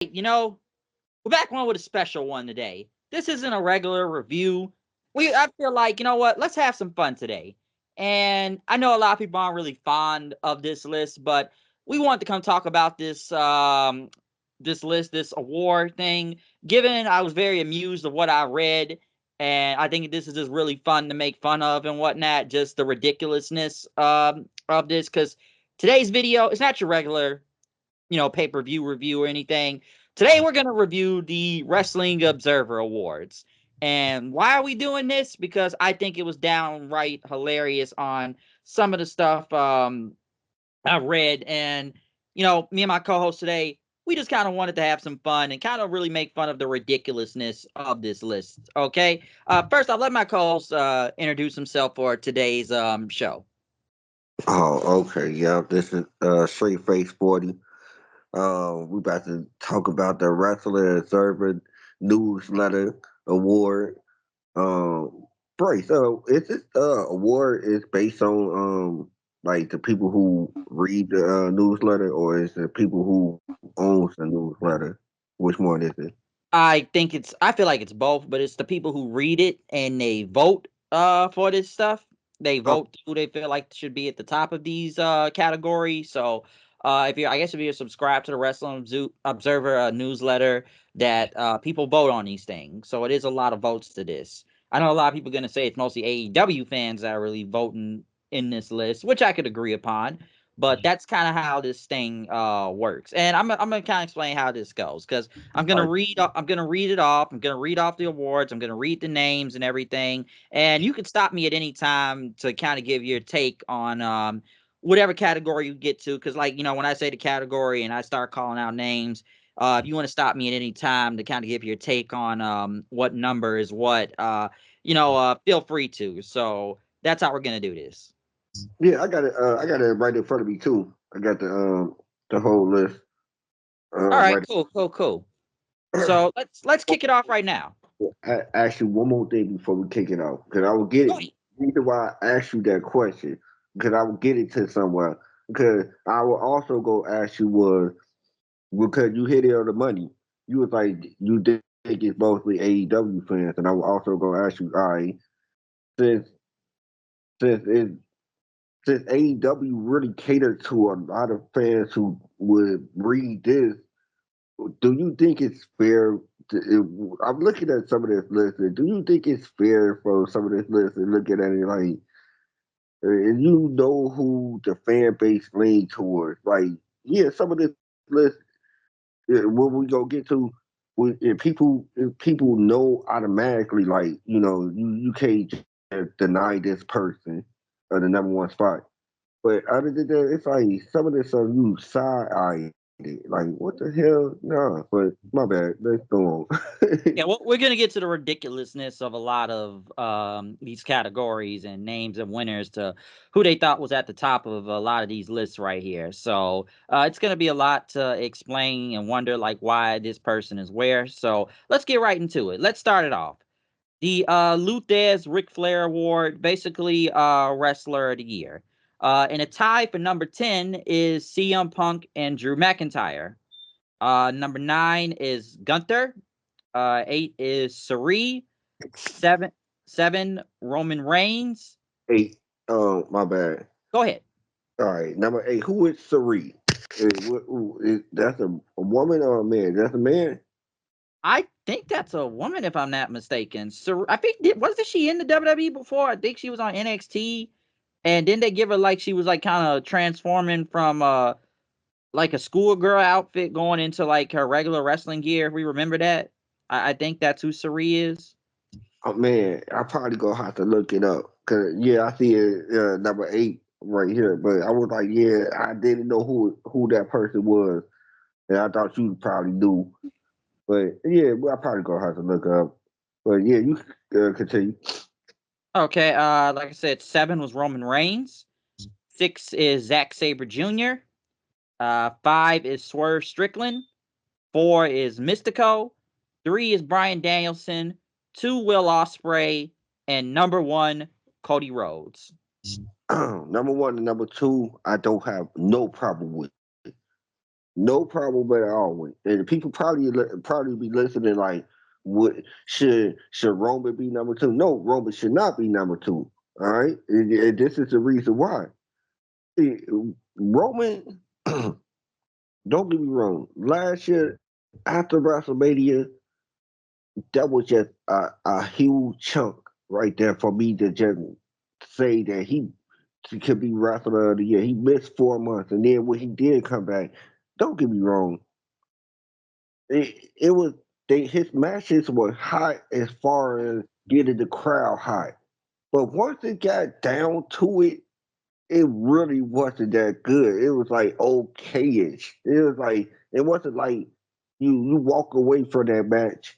We're back on with a special one today. This isn't a regular review. I feel like, let's have some fun today. And I know a lot of people aren't really fond of this list, but we want to come talk about this list, this award thing. Given I was very amused of what I read, and I think this is just really fun to make fun of and whatnot, just the ridiculousness of this. Because today's video is not your regular pay-per-view review or anything. Today we're going to review the Wrestling Observer Awards. And why are we doing this? Because I think it was downright hilarious on some of the stuff I read. And, me and my co-host today, we just kind of wanted to have some fun and kind of really make fun of the ridiculousness of this list. Okay. First, I'll let my co-host introduce himself for today's show. Oh, okay. Yeah, this is Straight Face 40. We about to talk about the Wrestler Observer Newsletter Award. Bryce, is this award is based on like the people who read the newsletter, or is it people who owns the newsletter? Which one is it? I feel like it's both, but it's the people who read it and they vote for this stuff. They Oh, vote who they feel like should be at the top of these categories. So if you're subscribed to the Observer newsletter, that people vote on these things. So it is a lot of votes to this. I know a lot of people are gonna say it's mostly AEW fans that are really voting in this list, which I could agree upon. But that's kind of how this thing works. And I'm gonna kind of explain how this goes, because like, I'm gonna read it off. I'm gonna read off the awards. I'm gonna read the names and everything. And you can stop me at any time to kind of give your take on whatever category you get to. Because when I say the category and I start calling out names, if you want to stop me at any time to kind of give your take on what number is what, feel free to. So that's how we're gonna do this. yeah, I got it. I got it right in front of me too. I got the whole list All right, right. cool, cool, cool. So let's kick it off right now. Ask you one more thing before we kick it off, because I will get Go it. ahead. Reason why I asked you that question, because I will get it to somewhere. Because I will also go ask you was because you hit it on the money. You was like you think it's mostly AEW fans, and I will also go ask you, all right, since since it since AEW really catered to a lot of fans who would read this, do you think it's fair? I'm looking at some of this list. And do you think it's fair for some of this list and looking at it like, and you know who the fan base lean towards? Like, yeah, some of this list, what we gonna get to, if people know automatically, like, you can't just deny this person the number one spot. But other than that, it's like some of this stuff you side eyed it. Like, what the hell? Nah, but my bad. Let's go on. Yeah, well, we're gonna get to the ridiculousness of a lot of these categories and names and winners to who they thought was at the top of a lot of these lists right here. So it's gonna be a lot to explain and wonder like why this person is where. So let's get right into it. Let's start it off. The Luthez Ric Flair Award, basically Wrestler of the Year. And a tie for number 10 is CM Punk and Drew McIntyre. Number 9 is Gunther. 8 is Sari. 7 Roman Reigns. Eight. Oh, my bad. Go ahead. All right, number 8. Who is Sari? That's a woman or a man? That's a man. I think that's a woman, if I'm not mistaken. I think wasn't she in the WWE before? I think she was on NXT, and then they give her like she was like kind of transforming from like a schoolgirl outfit going into like her regular wrestling gear. If we remember that, I think that's who Sari is. Oh man, I probably gonna have to look it up. Cause yeah, I see it number 8 right here. But I was like, yeah, I didn't know who that person was, and I thought you probably knew. But yeah, well, I probably gonna have to look up. But yeah, you continue. Okay, like I said, 7 was Roman Reigns. 6 is Zack Sabre Jr. 5 is Swerve Strickland. 4 is Mystico. 3 is Brian Danielson. 2 Will Ospreay, and number 1 Cody Rhodes. Number 1 and number 2, I don't have no problem with. No problem at all with. And people probably be listening like, what should Roman be number two? No, Roman should not be number two. All right, and this is the reason why. Eh, Roman, don't get me wrong. Last year after WrestleMania, that was just a huge chunk right there for me to just say that he could be wrestler of the year. He missed 4 months, and then when he did come back, don't get me wrong, it was his matches were hot as far as getting the crowd hot. But once it got down to it, it really wasn't that good. It was like okayish. It was like it wasn't like you walk away from that match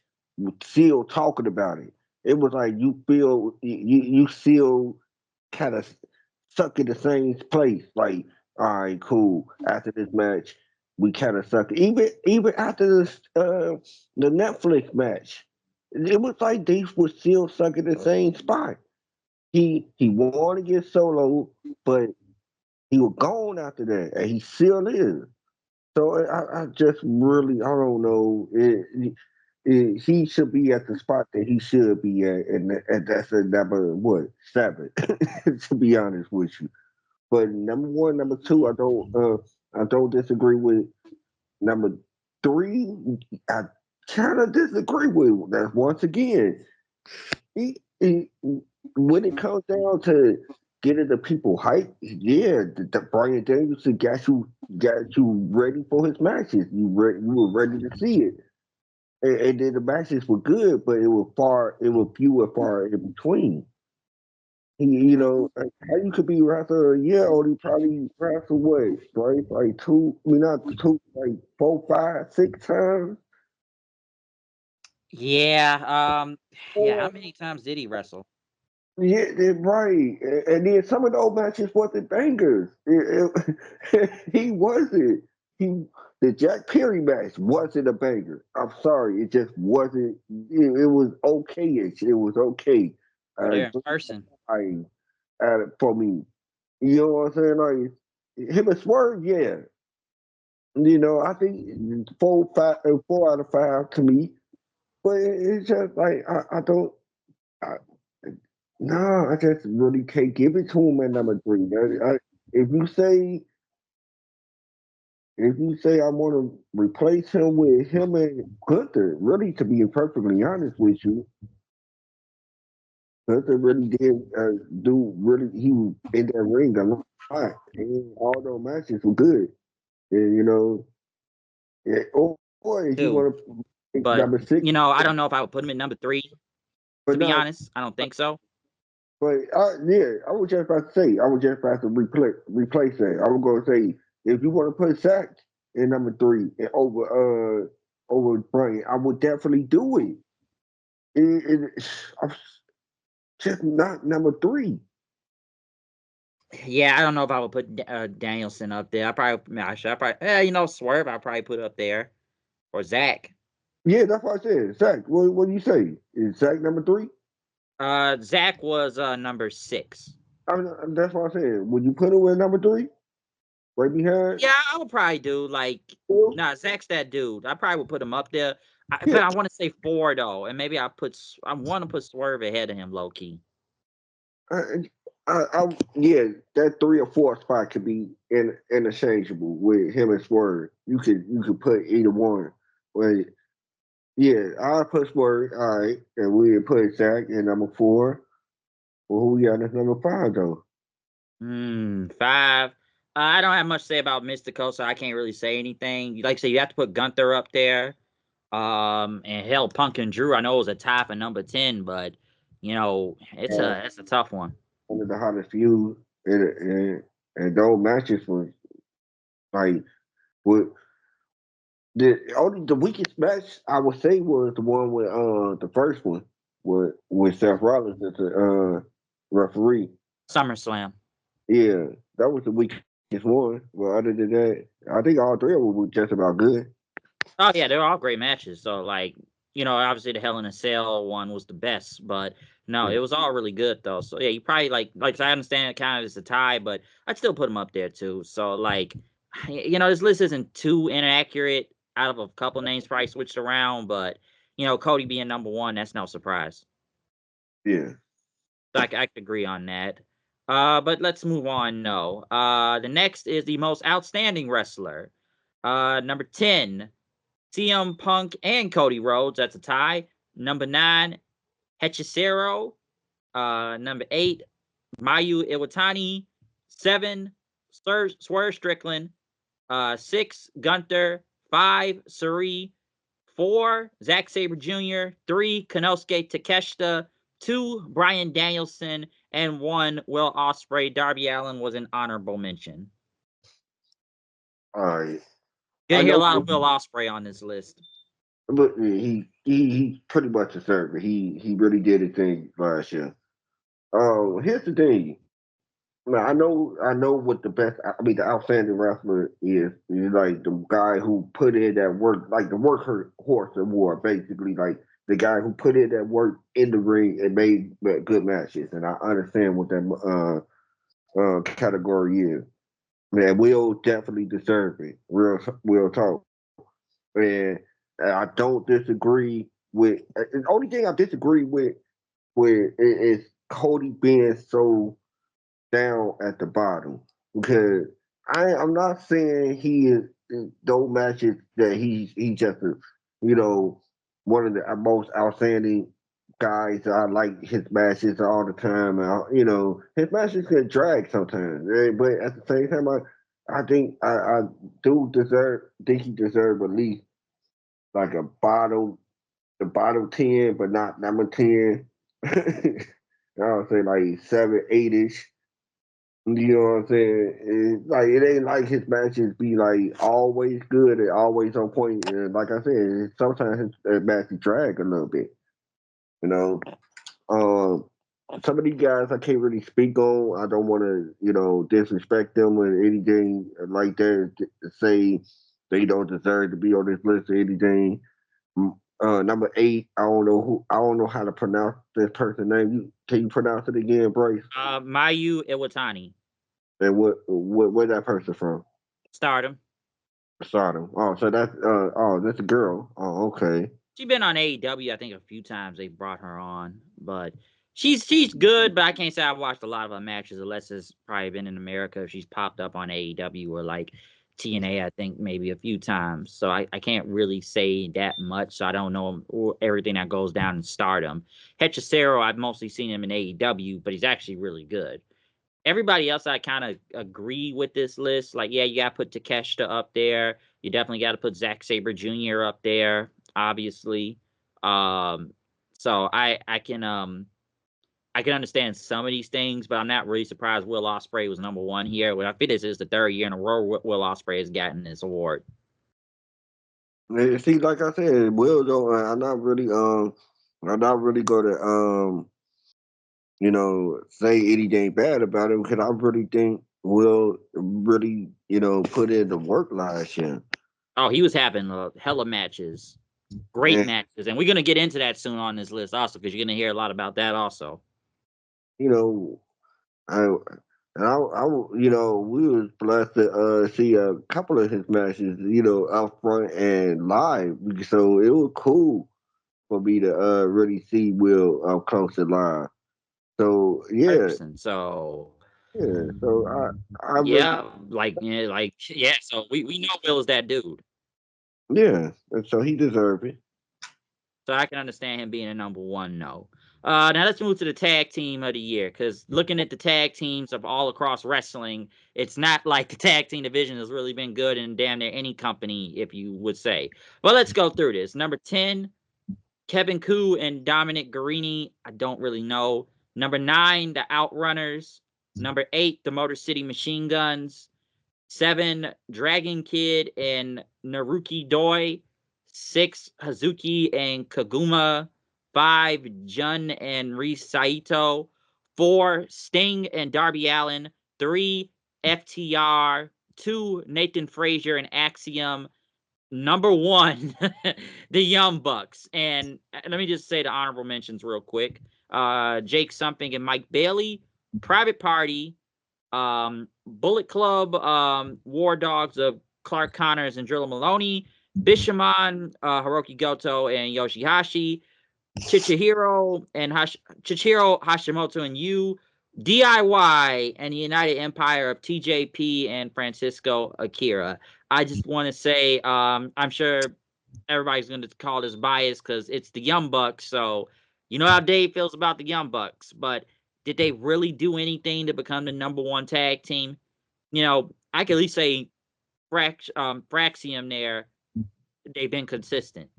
still talking about it. It was like you feel you still kind of stuck in the same place. Like, all right, cool. After this match, we kind of suck. Even after the Netflix match, it was like they were still stuck in the same spot. He wanted to get solo, but he was gone after that, and he still is. So I just really I don't know. He should be at the spot that he should be at, and that's a number what 7. To be honest with you, but number one, number two, I don't disagree with. Number three, I kind of disagree with. That once again, he when it comes down to getting the people hype, yeah, the Brian Danielson got you ready for his matches. You were ready to see it, and then the matches were good, but it was few and far in between. Like, how you could be wrestler? Yeah, only probably wrestle what, right? Like two, I mean not two, like 4, 5, 6 times. Yeah. Yeah. How Yeah, many times did he wrestle? right. And then some of those matches wasn't bangers. He wasn't. He the Jack Perry match wasn't a banger. I'm sorry, it just wasn't. It was okay-ish. It was okay. Oh, they're in 3 person. I for me. You know what I'm saying? Like him and Swerve, yeah. I think 4 out of 5 to me. But it's just like I don't. I, no, I just really can't give it to him at number three. If you say if you say I want to replace him with him and Gunther, really, to be perfectly honest with you, Gunther really did do really. He was in that ring a lot, and all those matches were good. And yeah, or if you Too. want to pick But number six, I don't know if I would put him in number 3. To but be not. honest, I don't think so. But yeah, I was just about to say, I was just about to replace that. I was going to say, if you want to put Zach in number three and over Brian, I would definitely do it. I'm just not number three. Yeah, I don't know if I would put Danielson up there. Swerve. I probably put up there or Zach. Yeah, that's what I said. Zach, what do you say? Is Zach number three? Zach was number 6. That's what I said. Would you put him in number three? Right behind? Yeah, I would probably do like Phil? nah. Zach's that dude. I probably would put him up there. Yeah, But I want to say 4 though, and maybe I want to put Swerve ahead of him, low key. I, yeah, that 3 or 4 spot could be interchangeable with him and Swerve. You could put either one. But yeah, I'll put Swerve, all right, and we put Zach in number 4. Well, who we got as number 5 though? 5. I don't have much to say about Mystico, so I can't really say anything. Like I say, you have to put Gunther up there. And hell, Punk and Drew. I know it was a tie for number 10, but it's a tough one. One of the hottest feuds, and those matches was like what the weakest match I would say was the one with the first one with Seth Rollins as the referee. SummerSlam. Yeah, that was the weakest one. Well, other than that, I think all 3 of them were just about good. Oh yeah, they're all great matches. So obviously the Hell in a Cell one was the best, but no, Yeah. it was all really good though. So yeah, you probably like I understand it kind of is a tie, but I'd still put them up there too. So you know, this list isn't too inaccurate out of a couple names probably switched around, but, you know, Cody being number one, that's no surprise. Yeah. So I could agree on that. But let's move on. No. The next is the most outstanding wrestler. Number 10, CM Punk and Cody Rhodes. That's a tie. Number 9, Hechicero. Number 8, Mayu Iwatani. 7, Swerve Strickland. 6, Gunther. 5, Suri. 4, Zack Sabre Jr., 3, Konosuke Takeshita, 2, Bryan Danielson, and 1, Will Ospreay. Darby Allin was an honorable mention. All right. Gonna I hear a know, lot of Will Ospreay on this list. but he pretty much deserved it. He really did his thing last year. Here's the thing. Now I know what the best. I mean, the outstanding wrestler is. He's like the guy who put in that work, like the workhorse award, basically, like the guy who put in that work in the ring and made good matches. And I understand what that category is. Man, Will definitely deserve it. Real talk. And I don't disagree with. The only thing I disagree with is Cody being so down at the bottom because I'm not saying he is those matches that he just you know one of the most outstanding guys. I like his matches all the time. You know his matches can drag sometimes, but at the same time, I think I do think he deserve at least like the bottom 10, but not number 10. I would say like 7, 8ish. You know what I'm saying? It ain't like his matches be like always good and always on point. And like I said, sometimes his matches drag a little bit. You know, um, some of these guys I can't really speak on. I don't want to, disrespect them or anything like that. Say they don't deserve to be on this list or anything. Number 8, I don't know who. I don't know how to pronounce this person's name. Can you pronounce it again, Bryce? Mayu Iwatani. And where that person from? Stardom. Stardom. Oh, so that's a girl. Oh, okay. She's been on AEW, I think, a few times. They brought her on, but she's good. But I can't say I've watched a lot of her matches, unless it's probably been in America. She's popped up on AEW or like TNA, I think, maybe a few times. So I can't really say that much. So I don't know everything that goes down in Stardom. Hechicero, I've mostly seen him in AEW, but he's actually really good. Everybody else, I kind of agree with this list. Like, yeah, you got to put Takeshita up there. You definitely got to put Zack Sabre Jr. up there, obviously. Um, so I can understand some of these things, but I'm not really surprised Will Ospreay was number one here. Well, I think this is the third year in a row Will Ospreay has gotten this award. See, like I said, Will don't. I'm not really going to say anything bad about him because I really think Will really put in the work last year. Oh, he was having hella matches, great And matches, and we're gonna get into that soon on this list also because you're gonna hear a lot about that also. you know, I we was blessed to see a couple of his matches, up front and live. So it was cool for me to really see Will up close and live. So yeah, Person. So yeah. So I really, yeah, yeah. So we know Will is that dude. yeah. And so he deserved it. So I can understand him being a number one. No. Now let's move to the tag team of the year because looking at the tag teams of all across wrestling, it's not like the tag team division has really been good in damn near any company, if you would say. Well, let's go through this. Number 10, Kevin Koo and Dominic Garrini. I don't really know. Number 9, the Outrunners. Number 8, the Motor City Machine Guns. 7, Dragon Kid and Naruki Doi. 6, Hazuki and Kaguma. 5, Jun and Rei Saito. 4, Sting and Darby Allin. 3, FTR. 2, Nathan Frazier and Axiom. Number 1, the Young Bucks. And let me just say the honorable mentions real quick. Jake Something and Mike Bailey. Private Party. Bullet Club, War Dogs of Clark Connors and Drilla Maloney, Bishamon, Hiroki Goto and Yoshihashi, Chichihiro and Chichiro Hashimoto and you, DIY and the United Empire of TJP and Francisco Akira. I just want to say, I'm sure everybody's going to call this bias because it's the Young Bucks. So you know how Dave feels about the Young Bucks, but did they really do anything to become the number one tag team? You know, I can at least say Fraxium there, they've been consistent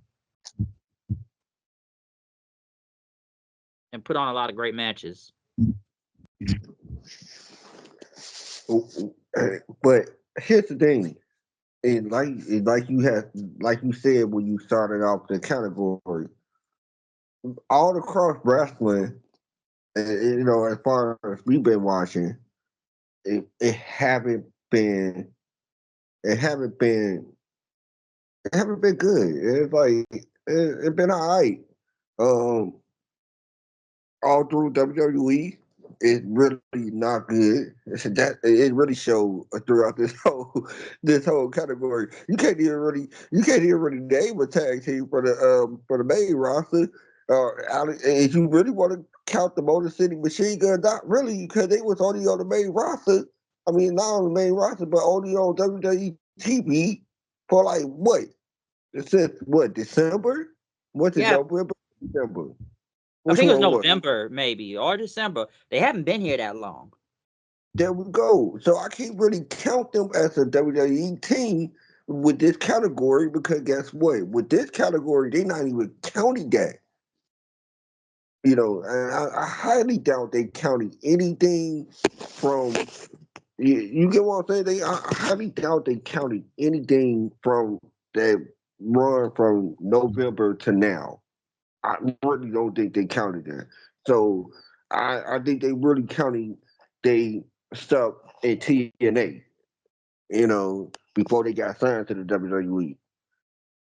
and put on a lot of great matches. But here's the thing. Like you said when you started off the category, all across wrestling, as far as we've been watching, it haven't been it haven't been it haven't been good. It's like it's been all right. Um, all through WWE, it's really not good. That it really showed throughout this whole category. You can't even really name a tag team for the main roster. If you really want to count the Motor City Machine Gun, not really, because they was only on the main roster. I mean, not on the main roster, but only on WWE TV for like what? Since what, December? What's it, Yeah, November? December. I Which think it was one was it? November maybe or December. They haven't been here that long. There we go. So I can't really count them as a WWE team with this category because guess what? With this category, they're not even counting that. And I highly doubt they counting anything from. You get what I'm saying? I highly doubt they counting anything from that run from November to now. I really don't think they counted that. So I think they really counting they stuff in TNA, before they got signed to the WWE.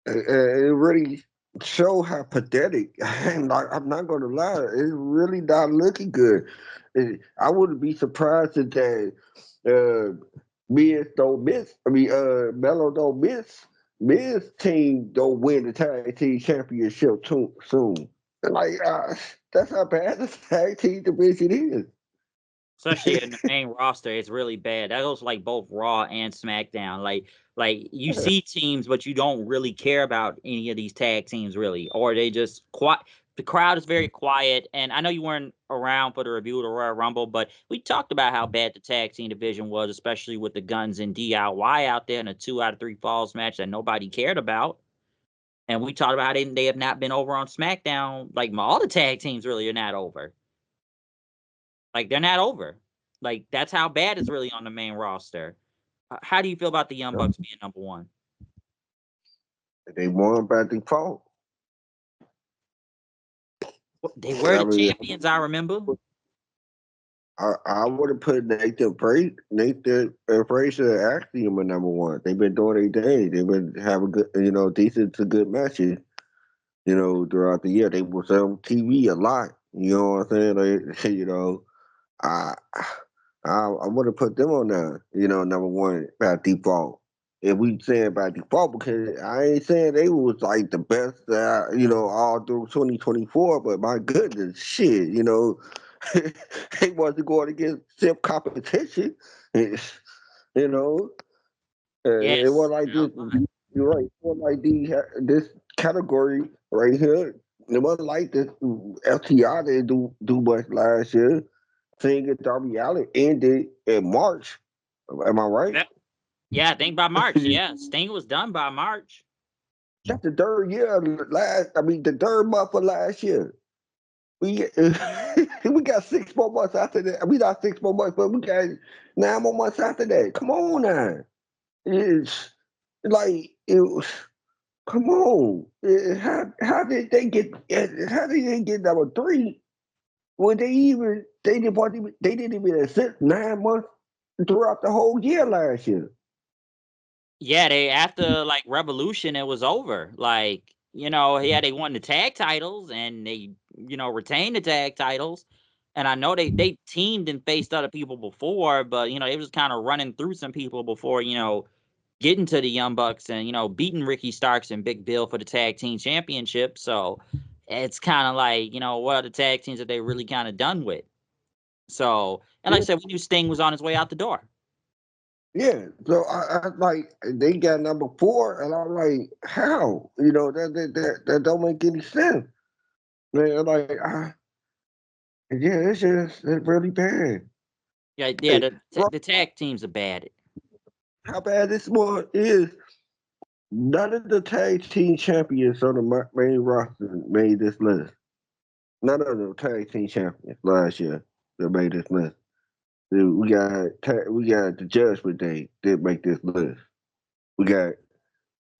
It really show how pathetic. I'm not gonna lie, it's really not looking good. I wouldn't be surprised if that Miz don't miss. I mean, Mello don't miss. Miz team don't win the tag team championship too soon. Like that's how bad the tag team division is. Especially in the main roster, it's really bad. That goes like both Raw and SmackDown. Like you see teams, but you don't really care about any of these tag teams really, or they just quiet. The crowd is very quiet, and I know you weren't around for the review of the Royal Rumble, but we talked about how bad the tag team division was, especially with the Guns and DIY out there in a 2 out of 3 falls match that nobody cared about. And we talked about it, and they have not been over on SmackDown. Like all the tag teams really are not over. Like they're not over. Like that's how bad it's really on the main roster. How do you feel about the Young Bucks being number one? They won by default. They were I the mean, champions, I remember. I would have put Nathan Frazier actually in my number one. They've been doing their thing. They've been having good, decent to good matches, throughout the year. They was on TV a lot. You know what I'm saying? Like, I I would have put them on there, number one by default. If we saying by default, because I ain't saying they was like the best, all through 2024, but my goodness, shit, they wasn't going against stiff competition. you know, it was Yes. like this. You're right. It was like this category right here. It wasn't like this FTR didn't do much last year. Seeing it, Darby Allin ended in March. Am I right? Yeah, I think by March. Yeah, Sting was done by March. That's the third year the third month of last year. We we got 6 more months after that. We got 6 more months, but we got 9 more months after that. Come on now. It's like it was. Come on. How did they get number three when they didn't even assist 9 months throughout the whole year last year. Yeah, they after like Revolution, it was over. Like, yeah, they won the tag titles and they, retained the tag titles. And I know they teamed and faced other people before, but they was kind of running through some people before getting to the Young Bucks and beating Ricky Starks and Big Bill for the tag team championship. So it's kind of like what are the tag teams that they really kind of done with? So, and like I said, we knew Sting was on his way out the door. Yeah, so I like they got number 4, and I'm like, how? That don't make any sense. Man, like, yeah, it's really bad. Yeah, Hey, the tag teams are bad. how bad this one is? None of the tag team champions on the main roster made this list. None of the tag team champions last year that made this list. We got the Judgment Day did make this list. We got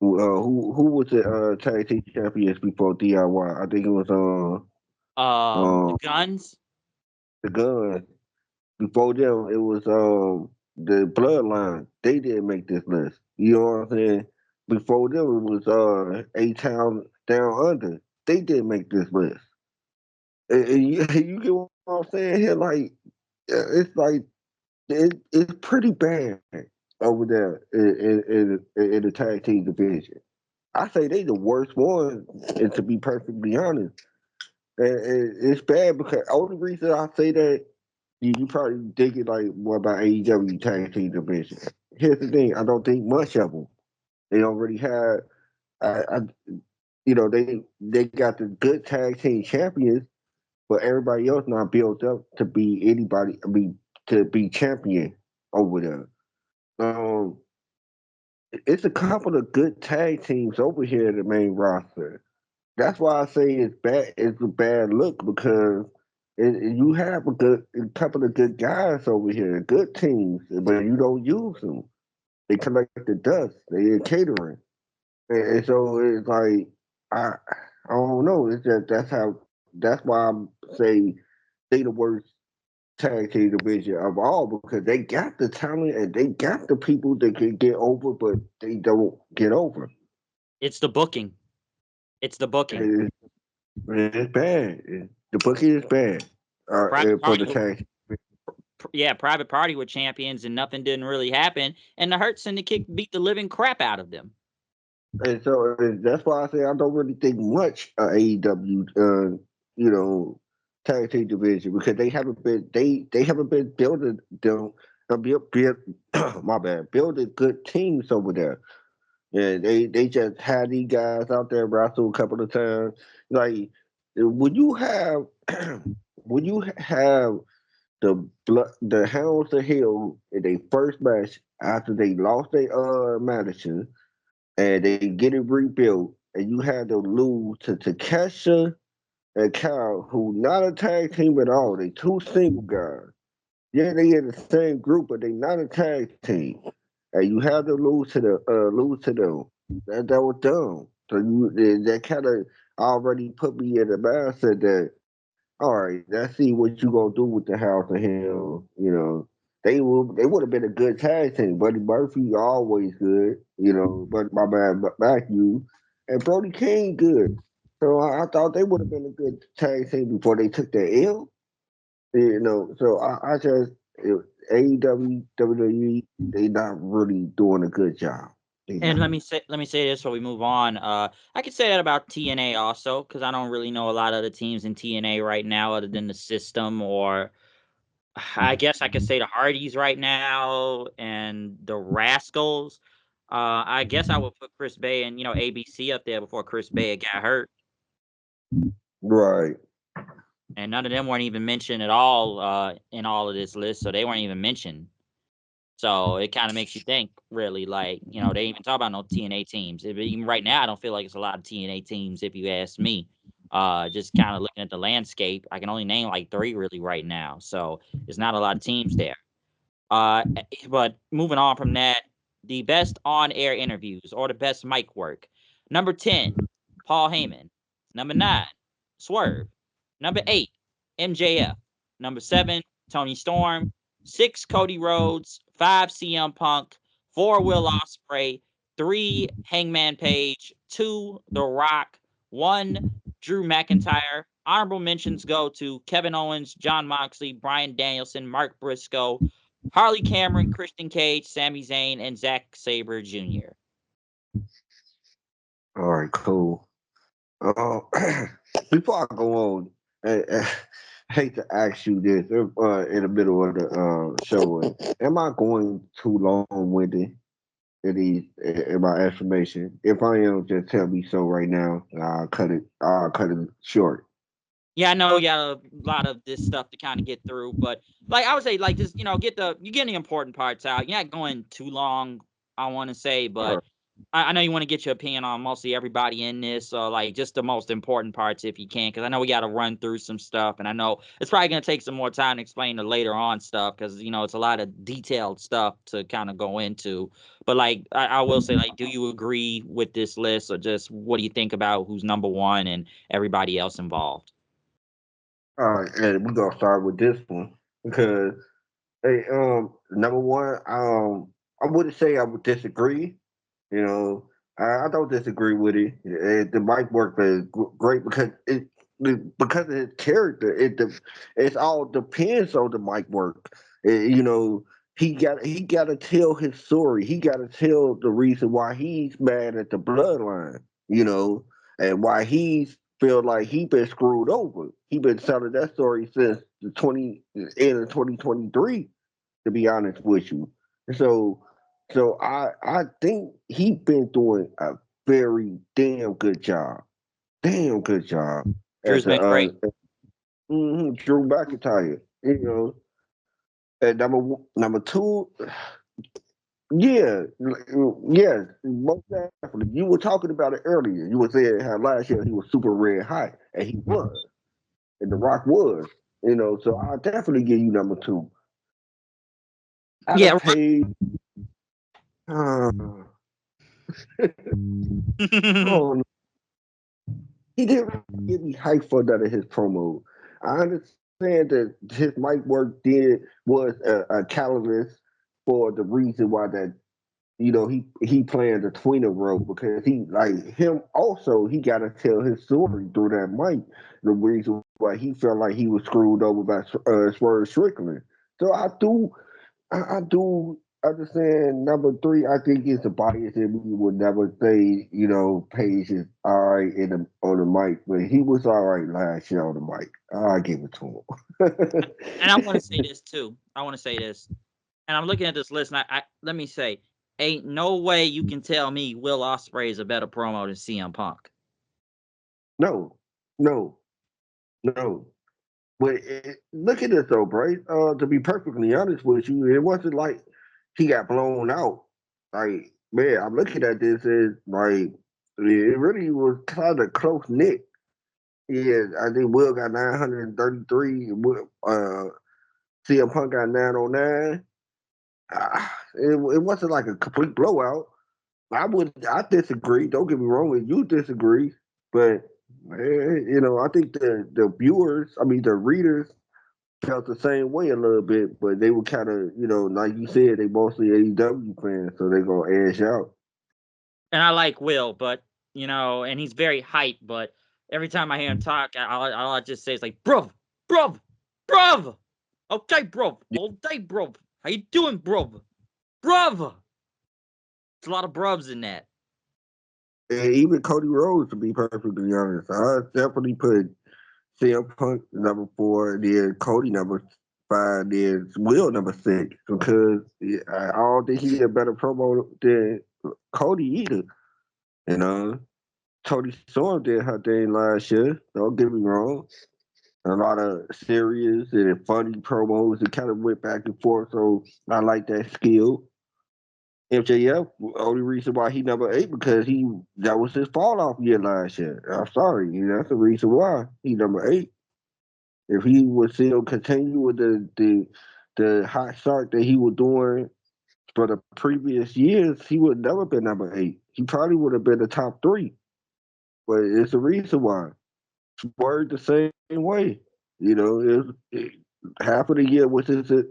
who was the tag team champions before DIY? I think it was The Guns. the Guns. Before them, it was the Bloodline. They didn't make this list. You know what I'm saying? Before them, it was A Town Down Under. They didn't make this list. And you get what I'm saying here? Like it's like it's pretty bad over there in the tag team division. I say they the worst one, and to be perfectly honest, and it's bad because only reason I say that you probably thinking like what about AEW tag team division. Here's the thing: I don't think much of them. They already had, I they got the good tag team champions, but everybody else not built up to be anybody. I mean, to be champion over there. Um, it's a couple of good tag teams over here in the main roster. That's why I say it's bad. It's a bad look because you have a couple of good guys over here, good teams, but you don't use them. They collect the dust. They in catering, and so it's like I I don't know. It's just that's why I say they the worst tag team division of all because they got the talent and they got the people that can get over, but they don't get over. It's the booking. It's the booking. And it's bad. The booking is bad Private for the Party, tag. yeah, Private Party were champions and nothing didn't really happen, and the Hurt Syndicate beat the living crap out of them. And so that's why I say I don't really think much of AEW, tag team division because they haven't been building them build my bad building good teams over there. And they just had these guys out there wrestle a couple of times. Like when you have when you have the Hounds of Hell in their first match after they lost their Madison and they get it rebuilt, and you had to lose to Takesha and Kyle, who not a tag team at all. They two single guys. Yeah, they in the same group, but they not a tag team. And you had to lose to them. That was dumb. So that kind of already put me in the mindset that all right, let's see what you gonna do with the House of Hell. They would have been a good tag team. Buddy Murphy always good. But my man Matthew and Brody King good. So I thought they would have been a good tag team before they took their L. So I just AEW, WWE, they not really doing a good job. They And not. let me say this before we move on. I could say that about TNA also because I don't really know a lot of the teams in TNA right now other than the System or I guess I could say the Hardys right now and the Rascals. I guess I would put Chris Bay and ABC up there before Chris Bay got hurt, Right. and none of them weren't even mentioned at all in all of this list, so they weren't even mentioned. So it kind of makes you think, really, like they even talk about no TNA teams. Even right now, I don't feel like it's a lot of TNA teams, if you ask me. Just kind of looking at the landscape, I can only name like 3 really right now, so there's not a lot of teams there. But moving on from that, the best on-air interviews or the best mic work. Number 10, Paul Heyman. Number 9, Swerve. Number 8, MJF. Number 7, Tony Storm. 6, Cody Rhodes. 5, CM Punk. 4, Will Ospreay. 3, Hangman Page. 2, The Rock. 1, Drew McIntyre. Honorable mentions go to Kevin Owens, John Moxley, Bryan Danielson, Mark Briscoe, Harley Cameron, Christian Cage, Sami Zayn, and Zack Sabre Jr. All right, cool. Uh, before I go on, I hate to ask you this in the middle of the show. Am I going too long winded in my explanation? If I am, just tell me so right now. I'll cut it. I'll cut it short. Yeah, I know you got a lot of this stuff to kind of get through, but like I would say, like just get the important parts out. You're not going too long, I want to say, but I know you want to get your opinion on mostly everybody in this, so like just the most important parts if you can, because I know we got to run through some stuff, and I know it's probably gonna take some more time to explain the later on stuff, because it's a lot of detailed stuff to kind of go into. But like I will say, like, do you agree with this list, or just what do you think about who's number one and everybody else involved? All right, and we're gonna start with this one because hey, number one, I wouldn't say I would disagree. You know, I don't disagree with it. The mic work is great because of his character. It's all depends on the mic work. He got to tell his story. He got to tell the reason why he's mad at the bloodline. You know, and why he's feel like he been screwed over. He been telling that story since the 2023. To be honest with you, so I think he been doing a very damn good job. Damn good job Drew's as a been great. Drew McIntyre. And number two, yeah, yeah, most definitely. You were talking about it earlier. You were saying how last year he was super red hot, and he was, and The Rock was. So I'll definitely give you number two. Adam Yeah. Page, uh, oh, he didn't really get me hyped for none of his promo. I understand that his mic work was a catalyst for the reason why that he playing the tweener role because he like him also he got to tell his story through that mic. The reason why he felt like he was screwed over by Swerve Strickland. So I do understand number three. I think it's a bias that we would never say, Page is all right on the mic, but he was all right last year on the mic. I give it to him. And I want to say this too. I want to say this. And I'm looking at this list, and I let me say, ain't no way you can tell me Will Ospreay is a better promo than CM Punk. No, no, no. But look at this though, Bryce. To be perfectly honest with you, it wasn't like he got blown out. Like, man, I'm looking at this as like it really was kind of close knit. Yeah, I think Will got 933. CM Punk got 909. It wasn't like a complete blowout. I disagree. Don't get me wrong. You disagree, but I think the viewers, I mean the readers, felt the same way a little bit, but they were kind of, like you said, they mostly AEW fans, so they gonna edge out. And I like Will, but and he's very hyped. But every time I hear him talk, all I just say is like, bruv, bruv, bruv. Okay, bruv, all day, bruv. How you doing, bruv? Bruv. It's a lot of bruvs in that. And even Cody Rhodes, to be perfectly honest, I definitely put CM Punk number 4, then Cody number 5, then Will number 6, because I don't think he had a better promo than Cody either. You know, Tony Storm did her thing last year. Don't get me wrong. A lot of serious and funny promos. It kind of went back and forth, so I like that skill. MJF, only reason why he number 8 because that was his fall off year last year. I'm sorry, that's the reason why he number 8. If he would still continue with the hot start that he was doing for the previous years, he would never been number 8. He probably would have been the top 3. But it's the reason why. Word the same way. Half of the year was a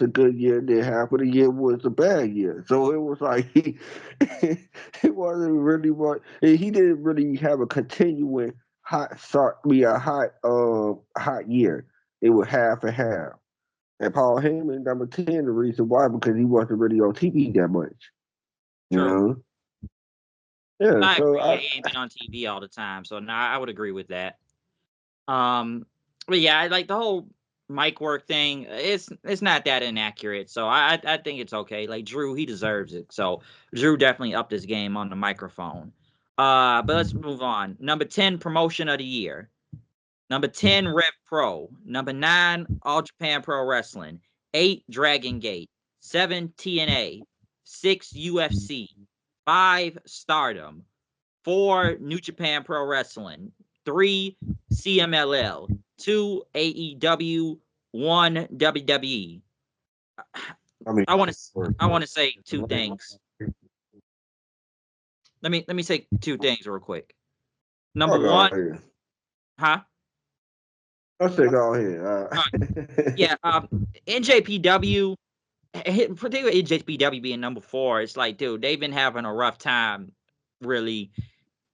good year, then half of the year was a bad year. So it was like it wasn't really what he didn't really have a continuing hot year. It was half and half. And Paul Heyman, number 10, the reason why, because he wasn't really on TV that much. You True. know? Yeah, I so agree. Yeah, he ain't been on TV all the time, so now I would agree with that. But yeah, like the whole mic work thing, it's not that inaccurate. So I think it's okay. Like Drew, he deserves it. So Drew definitely upped his game on the microphone. But let's move on. Number 10 promotion of the year. Number 10 Rev Pro. Number 9 All Japan Pro Wrestling. 8 Dragon Gate. 7 TNA. 6 UFC. 5 Stardom. 4 New Japan Pro Wrestling. 3 CMLL. 2 AEW. 1 WWE. I want to say two things. Let me say two things real quick. Number one, huh? Let's say go ahead. Yeah, NJPW, particularly NJPW being number 4, it's like, dude, they've been having a rough time, really.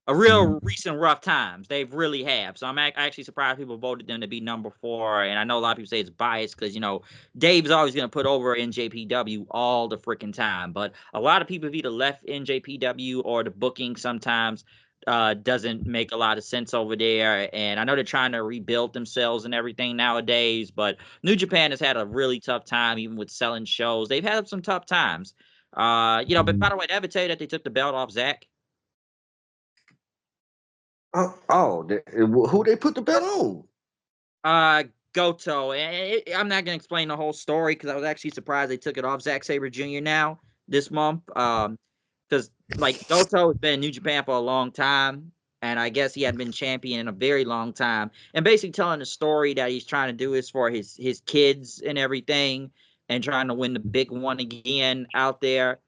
A real recent rough times. They really have. So I'm actually surprised people voted them to be number 4. And I know a lot of people say it's biased because, you know, Dave's always going to put over NJPW all the freaking time. But a lot of people have either left NJPW or the booking sometimes doesn't make a lot of sense over there. And I know they're trying to rebuild themselves and everything nowadays. But New Japan has had a really tough time, even with selling shows. They've had some tough times. You know, but by the way, did I ever tell you that they took the belt off Zach? Who they put the belt on? Goto. And I'm not gonna explain the whole story because I was actually surprised they took it off Zack Sabre Jr. now this month. Because like Goto has been in New Japan for a long time, and I guess he hadn't been champion in a very long time. And basically telling the story that he's trying to do is for his kids and everything, and trying to win the big one again out there.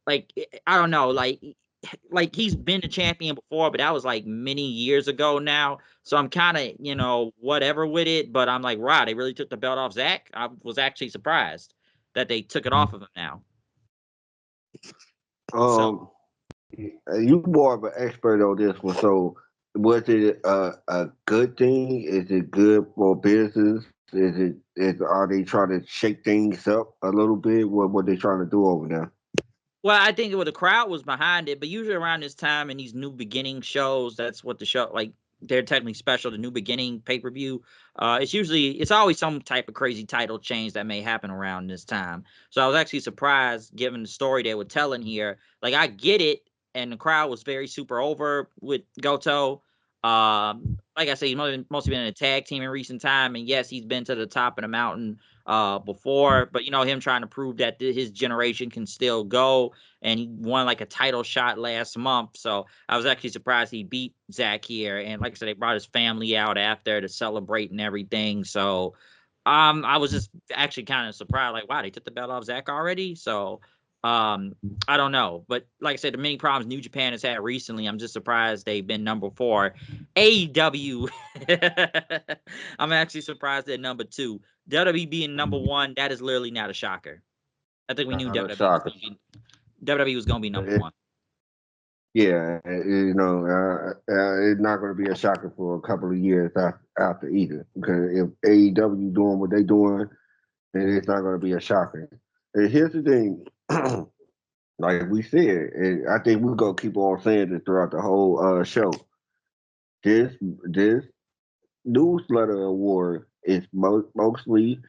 Like I don't know, like he's been a champion before, but that was like many years ago now. So I'm kind of, you know, whatever with it. But I'm like, wow, they really took the belt off Zach. I was actually surprised that they took it off of him now. So You more of an expert on this one. So was it a good thing? Is it good for business? Are they trying to shake things up a little bit? What they trying to do over there? well, I think the crowd was behind it, but usually around this time in these new beginning shows, that's what the show like. They're technically special, the new beginning pay-per-view. It's always some type of crazy title change that may happen around this time. So I was actually surprised given the story they were telling here. Like I get it, and the crowd was very super over with Goto. Like I said, he's mostly been in a tag team in recent time, and yes, he's been to the top of the mountain before, but you know him trying to prove that his generation can still go, and he won like a title shot last month. So I was actually surprised he beat Zach here, and like I said, they brought his family out after to celebrate and everything. So I was just actually kind of surprised, like wow, they took the belt off Zach already. So I don't know, but like I said, the many problems New Japan has had recently, I'm just surprised they've been number 4. AEW, I'm actually surprised at number 2. WWE being number 1, that is literally not a shocker. I think we knew WWE was going to be number 1. Yeah, you know, it's not going to be a shocker for a couple of years after either. Because if AEW doing what they're doing, then it's not going to be a shocker. And here's the thing, like we said, and I think we're going to keep on saying this throughout the whole show. This newsletter award is mostly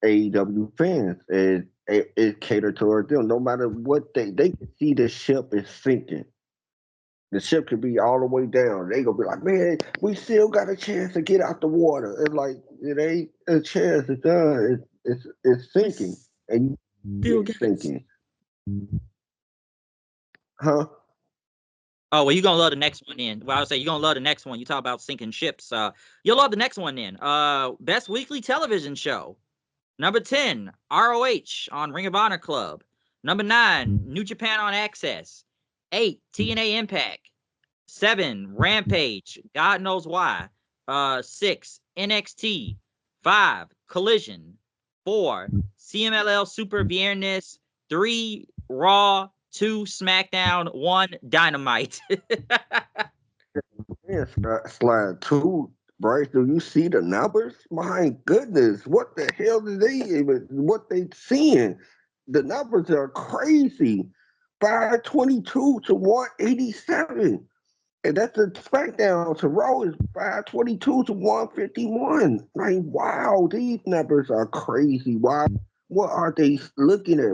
AEW fans, and it catered toward them. No matter what they can see the ship is sinking. The ship could be all the way down. They gonna be like, man, we still got a chance to get out the water. And like, it ain't a chance. It's done. It's sinking, and it's sinking. Huh? Oh, well, you're going to love the next one then. Well, I would say you're going to love the next one. You talk about sinking ships. You'll love the next one then. Best weekly television show. Number 10, ROH on Ring of Honor Club. Number 9, New Japan on Access. 8, TNA Impact. 7, Rampage. God knows why. 6, NXT. 5, Collision. 4, CMLL Super Viernes. 3, Raw. 2, SmackDown. 1, Dynamite. And slide two, Bryce, do you see the numbers? My goodness, what the hell did they even, what they seeing? The numbers are crazy. 522 to 187. And that's a SmackDown to Raw is 522 to 151. Like, wow, these numbers are crazy. Why? What are they looking at?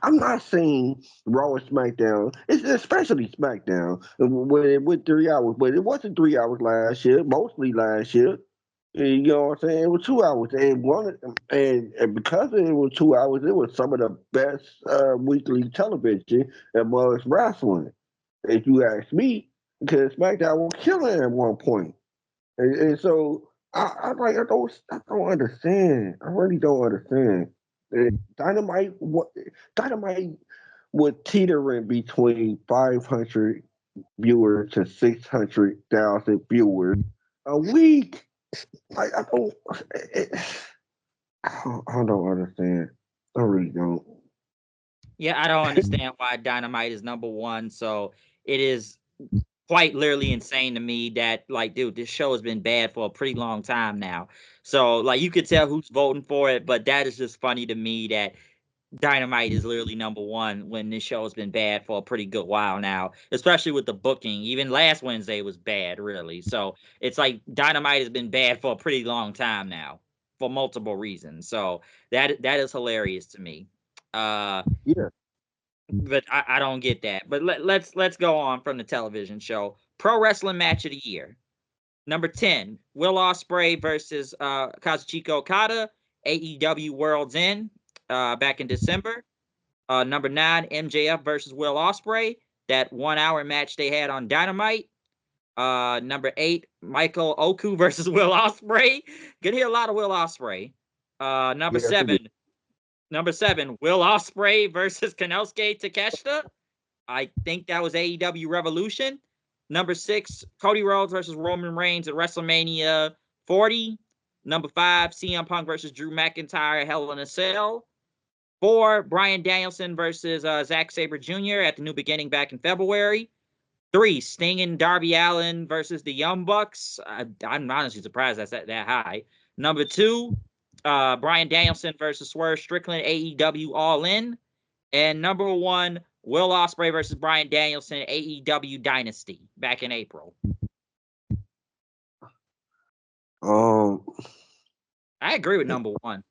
I'm not saying Raw or SmackDown. It's especially SmackDown when it went 3 hours, but it wasn't 3 hours last year. Mostly last year. You know what I'm saying? It was 2 hours, and because it was 2 hours, it was some of the best weekly television that was wrestling if you ask me, because SmackDown was killing at one point. And so I don't understand. I really don't understand. Dynamite Dynamite was teetering between 500 viewers to 600,000 viewers a week. Like it, I don't understand. I really don't. Yeah, I don't understand why Dynamite is number one. So it is quite literally insane to me that, like, dude, this show has been bad for a pretty long time now. So, like, you could tell who's voting for it, but that is just funny to me that Dynamite is literally number one when this show has been bad for a pretty good while now, especially with the booking. Even last Wednesday was bad, really. So it's like Dynamite has been bad for a pretty long time now for multiple reasons. So that is hilarious to me. Yeah. But I don't get that. But let's go on from the television show. Pro Wrestling Match of the Year. Number 10, Will Ospreay versus Kazuchika Okada, AEW World's End, back in December. Number 9, MJF versus Will Ospreay, that 1 hour match they had on Dynamite. Number 8, Michael Oku versus Will Ospreay. Gonna hear a lot of Will Ospreay. Number Yes, it is. 7, Will Ospreay versus Konosuke Takeshita. I think that was AEW Revolution. Number 6, Cody Rhodes versus Roman Reigns at WrestleMania 40. Number 5, CM Punk versus Drew McIntyre, Hell in a Cell. 4, Bryan Danielson versus Zack Sabre Jr. at the New Beginning back in February. 3, Sting and Darby Allin versus the Young Bucks. I'm honestly surprised that's that high. Number 2, Bryan Danielson versus Swerve Strickland, AEW All In. And number 1, Will Ospreay versus Bryan Danielson, AEW Dynasty, back in April. Um, I agree with number 1.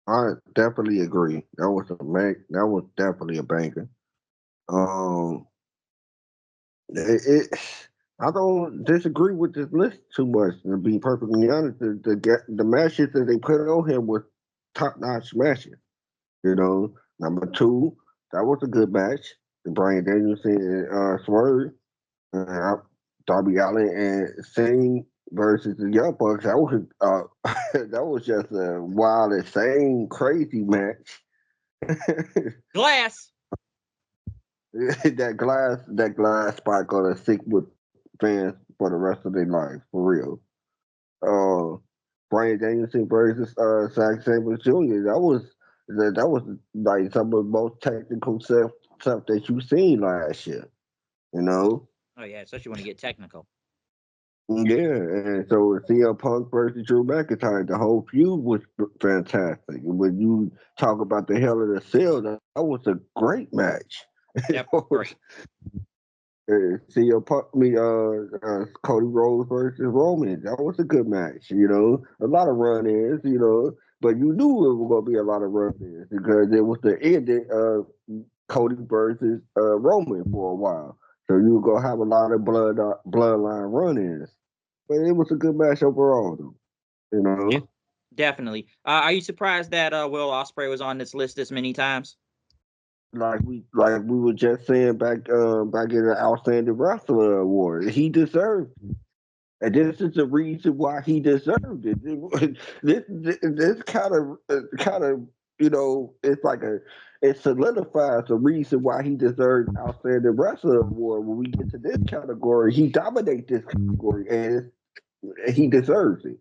I definitely agree. That was definitely a banger. Um, it I don't disagree with this list too much. To be perfectly honest, the matches that they put on here were top notch matches. You know, number two, that was a good match. Brian Danielson and Swerve, uh, Darby Allin and Sting versus the Young Bucks. That was that was just a wild, insane, crazy match. Glass. that glass spot gonna stick with fans for the rest of their life, for real. Uh, Brian Danielson versus Zack Sabre Jr. That was like some of the most technical stuff that you've seen last year. You know, Oh, yeah, especially when you get technical. yeah. And so CM Punk versus Drew McIntyre, the whole feud was fantastic. And when you talk about the Hell in a Cell, that was a great match. It Yep, was great. CM Punk, Cody Rhodes versus Roman. That was a good match. You know, a lot of run-ins. You know, but you knew it was going to be a lot of run-ins because it was the ending of Cody versus Roman for a while. So you were gonna have a lot of bloodline run-ins. But it was a good match overall, though. You Yeah, know, definitely. Are you surprised that Will Ospreay was on this list this many times? like we were just saying back in the Outstanding Wrestler Award, he deserved it. And this is the reason why he deserved it. This kind of it's like it solidifies the reason why he deserved Outstanding Wrestler Award. When we get to this category, he dominates this category, and he deserves it.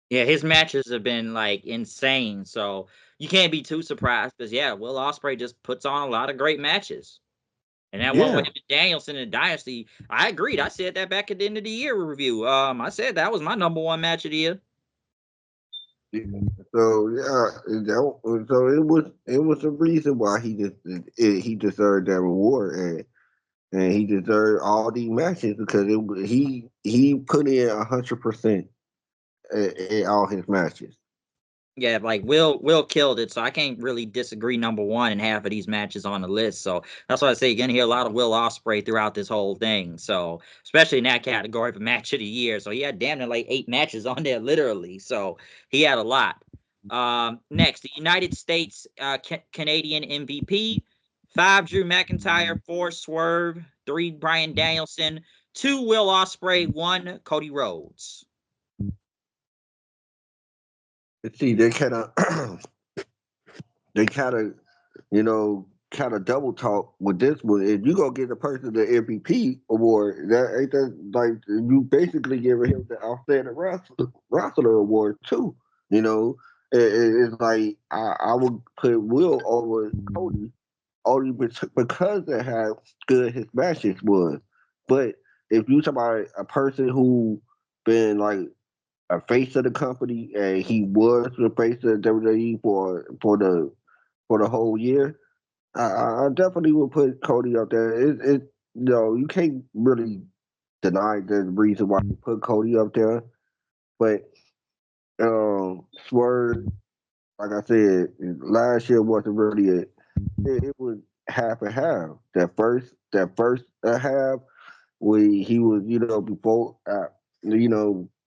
Yeah, his matches have been like insane. So you can't be too surprised because yeah, Will Ospreay just puts on a lot of great matches. And that one Yeah. with him and Danielson in the Dynasty, I agreed. I said that back at the end of the year review. I said that was my #1 match of the year. Yeah. So yeah, so it was a reason why he deserved that reward, and he deserved all these matches because he put in 100% in all his matches. Yeah, like Will killed it, so I can't really disagree #1 in half of these matches on the list. So that's why I say you're gonna hear a lot of Will Ospreay throughout this whole thing. So especially in that category for match of the year. So he had damn near like 8 matches on there, literally. So he had a lot. Next, the United States Canadian MVP. 5 Drew McIntyre, 4 Swerve, 3 Bryan Danielson, 2 Will Ospreay, 1 Cody Rhodes. See, they kind of, kind of double talk with this one. If you gonna give the person the MVP award, that ain't that like you basically giving him the outstanding wrestler award too. You know, it's like I would put Will over Cody only because of how good his matches was. But if you talk about a person who been like a face of the company and he was the face of WWE for the whole year, I definitely would put Cody up there. You can't really deny the reason why you put Cody up there, but Swerve, like I said, last year wasn't really it was half and half. That first half, he was before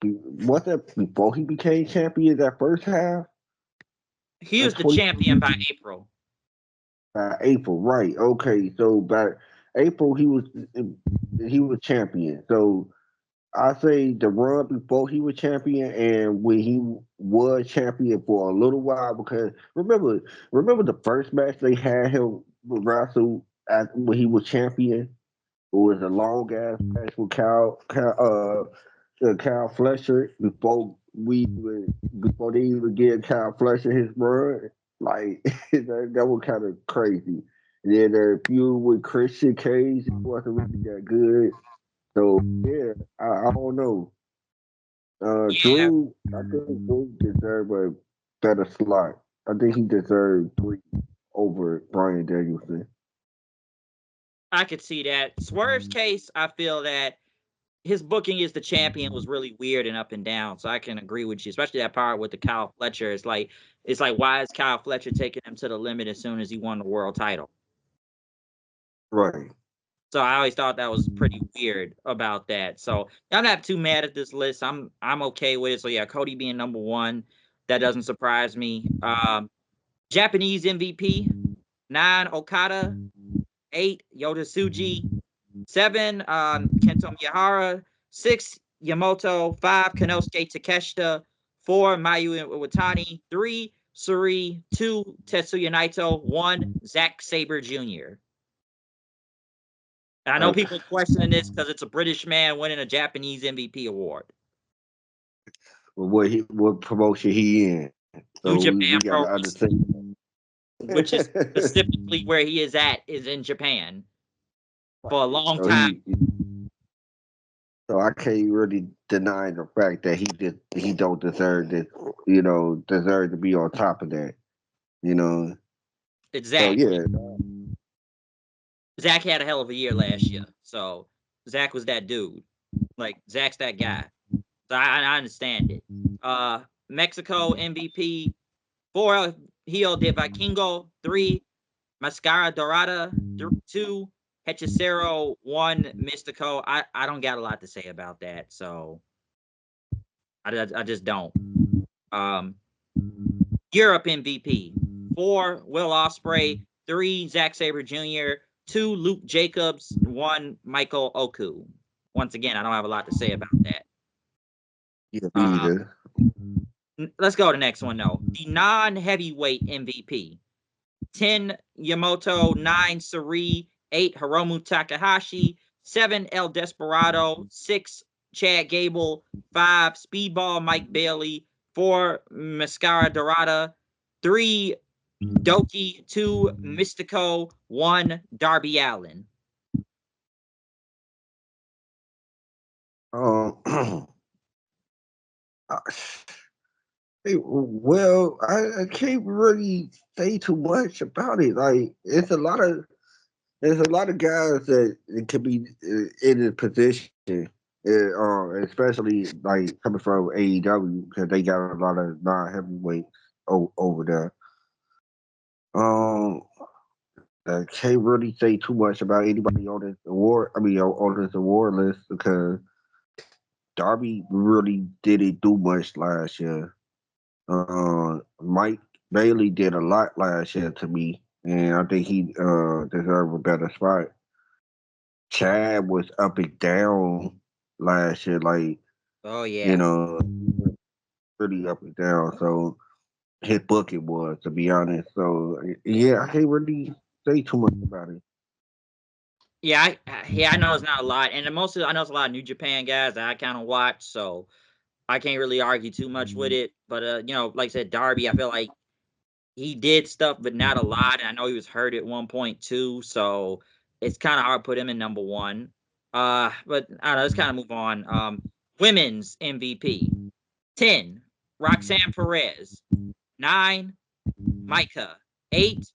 was that before he became champion? That first half He of was the champion 2020. by April. By April, right? Okay, so by April he was champion. So I say the run before he was champion and when he was champion for a little while because remember the first match they had him wrestle when he was champion. It was a long ass match with Kyle Fletcher before they even get Kyle Fletcher his run. Like that was kind of crazy. And then the feud with Christian Cage wasn't really that good. So yeah, I don't know. Yeah, Drew, I think Drew deserved a better slot. I think he deserved 3 over Bryan Danielson. I could see that. Swerve's case, I feel that his booking as the champion was really weird and up and down. So I can agree with you, especially that part with the Kyle Fletcher. It's like why is Kyle Fletcher taking him to the limit as soon as he won the world title? Right. So I always thought that was pretty weird about that. So I'm not too mad at this list. I'm okay with it. So yeah, Cody being #1, that doesn't surprise me. Japanese MVP, 9 Okada, 8 Yota Tsuji, 7 Kento Miyahara, 6 Yamamoto, 5 Konosuke Takeshita, 4 Mayu Iwatani, 3 Suri, 2 Tetsuya Naito, 1 Zack Sabre Jr. And I know Uh, people are questioning this because it's a British man winning a Japanese MVP award. what promotion he in? New So we Japan got Pro to Wrestling, understand. which is specifically where he is in Japan for a long so time. I can't really deny the fact that he don't deserve this. Deserve to be on top of that. You know. So Exactly. yeah, Zach had a hell of a year last year. So Zach was that dude. Like Zach's that guy. So I understand it. Mexico MVP, 4 Hijo de Vikingo, 3 Mascara Dorada, 2 Hechicero, 1 Mystico. I don't got a lot to say about that. So I just don't. Um, Europe MVP, 4 Will Ospreay, 3 Zack Sabre Jr., 2 Luke Jacobs, 1 Michael Oku. Once again, I don't have a lot to say about that. yeah, me either. Let's go to the next one though. The non-heavyweight MVP. 10 Yamamoto, 9 Suri, 8 Hiromu Takahashi, 7 El Desperado, 6 Chad Gable, 5 Speedball Mike Bailey, 4 Mascara Dorada, 3 Doki, 2 Mystico, 1 Darby Allen. Uh, well, I can't really say too much about it. Like, there's a lot of guys that could be in this position, especially like coming from AEW because they got a lot of non-heavyweights over there. Um, I can't really say too much about anybody on this award. I mean, on this award list because Darby really didn't do much last year. Mike Bailey did a lot last year to me, and I think he deserved a better spot. Chad was up and down last year, like Oh you yeah. know, pretty up and down. So his booking was, to be honest. So yeah, I can't really say too much about it. Yeah, I know it's not a lot, and I know it's a lot of New Japan guys that I kind of watch, so I can't really argue too much with it. But like I said, Darby, I feel like he did stuff, but not a lot. And I know he was hurt at one point too, so it's kind of hard to put him in number one. But I don't know. Let's kind of move on. Women's MVP 10, Roxanne Perez. 9, Micah. 8,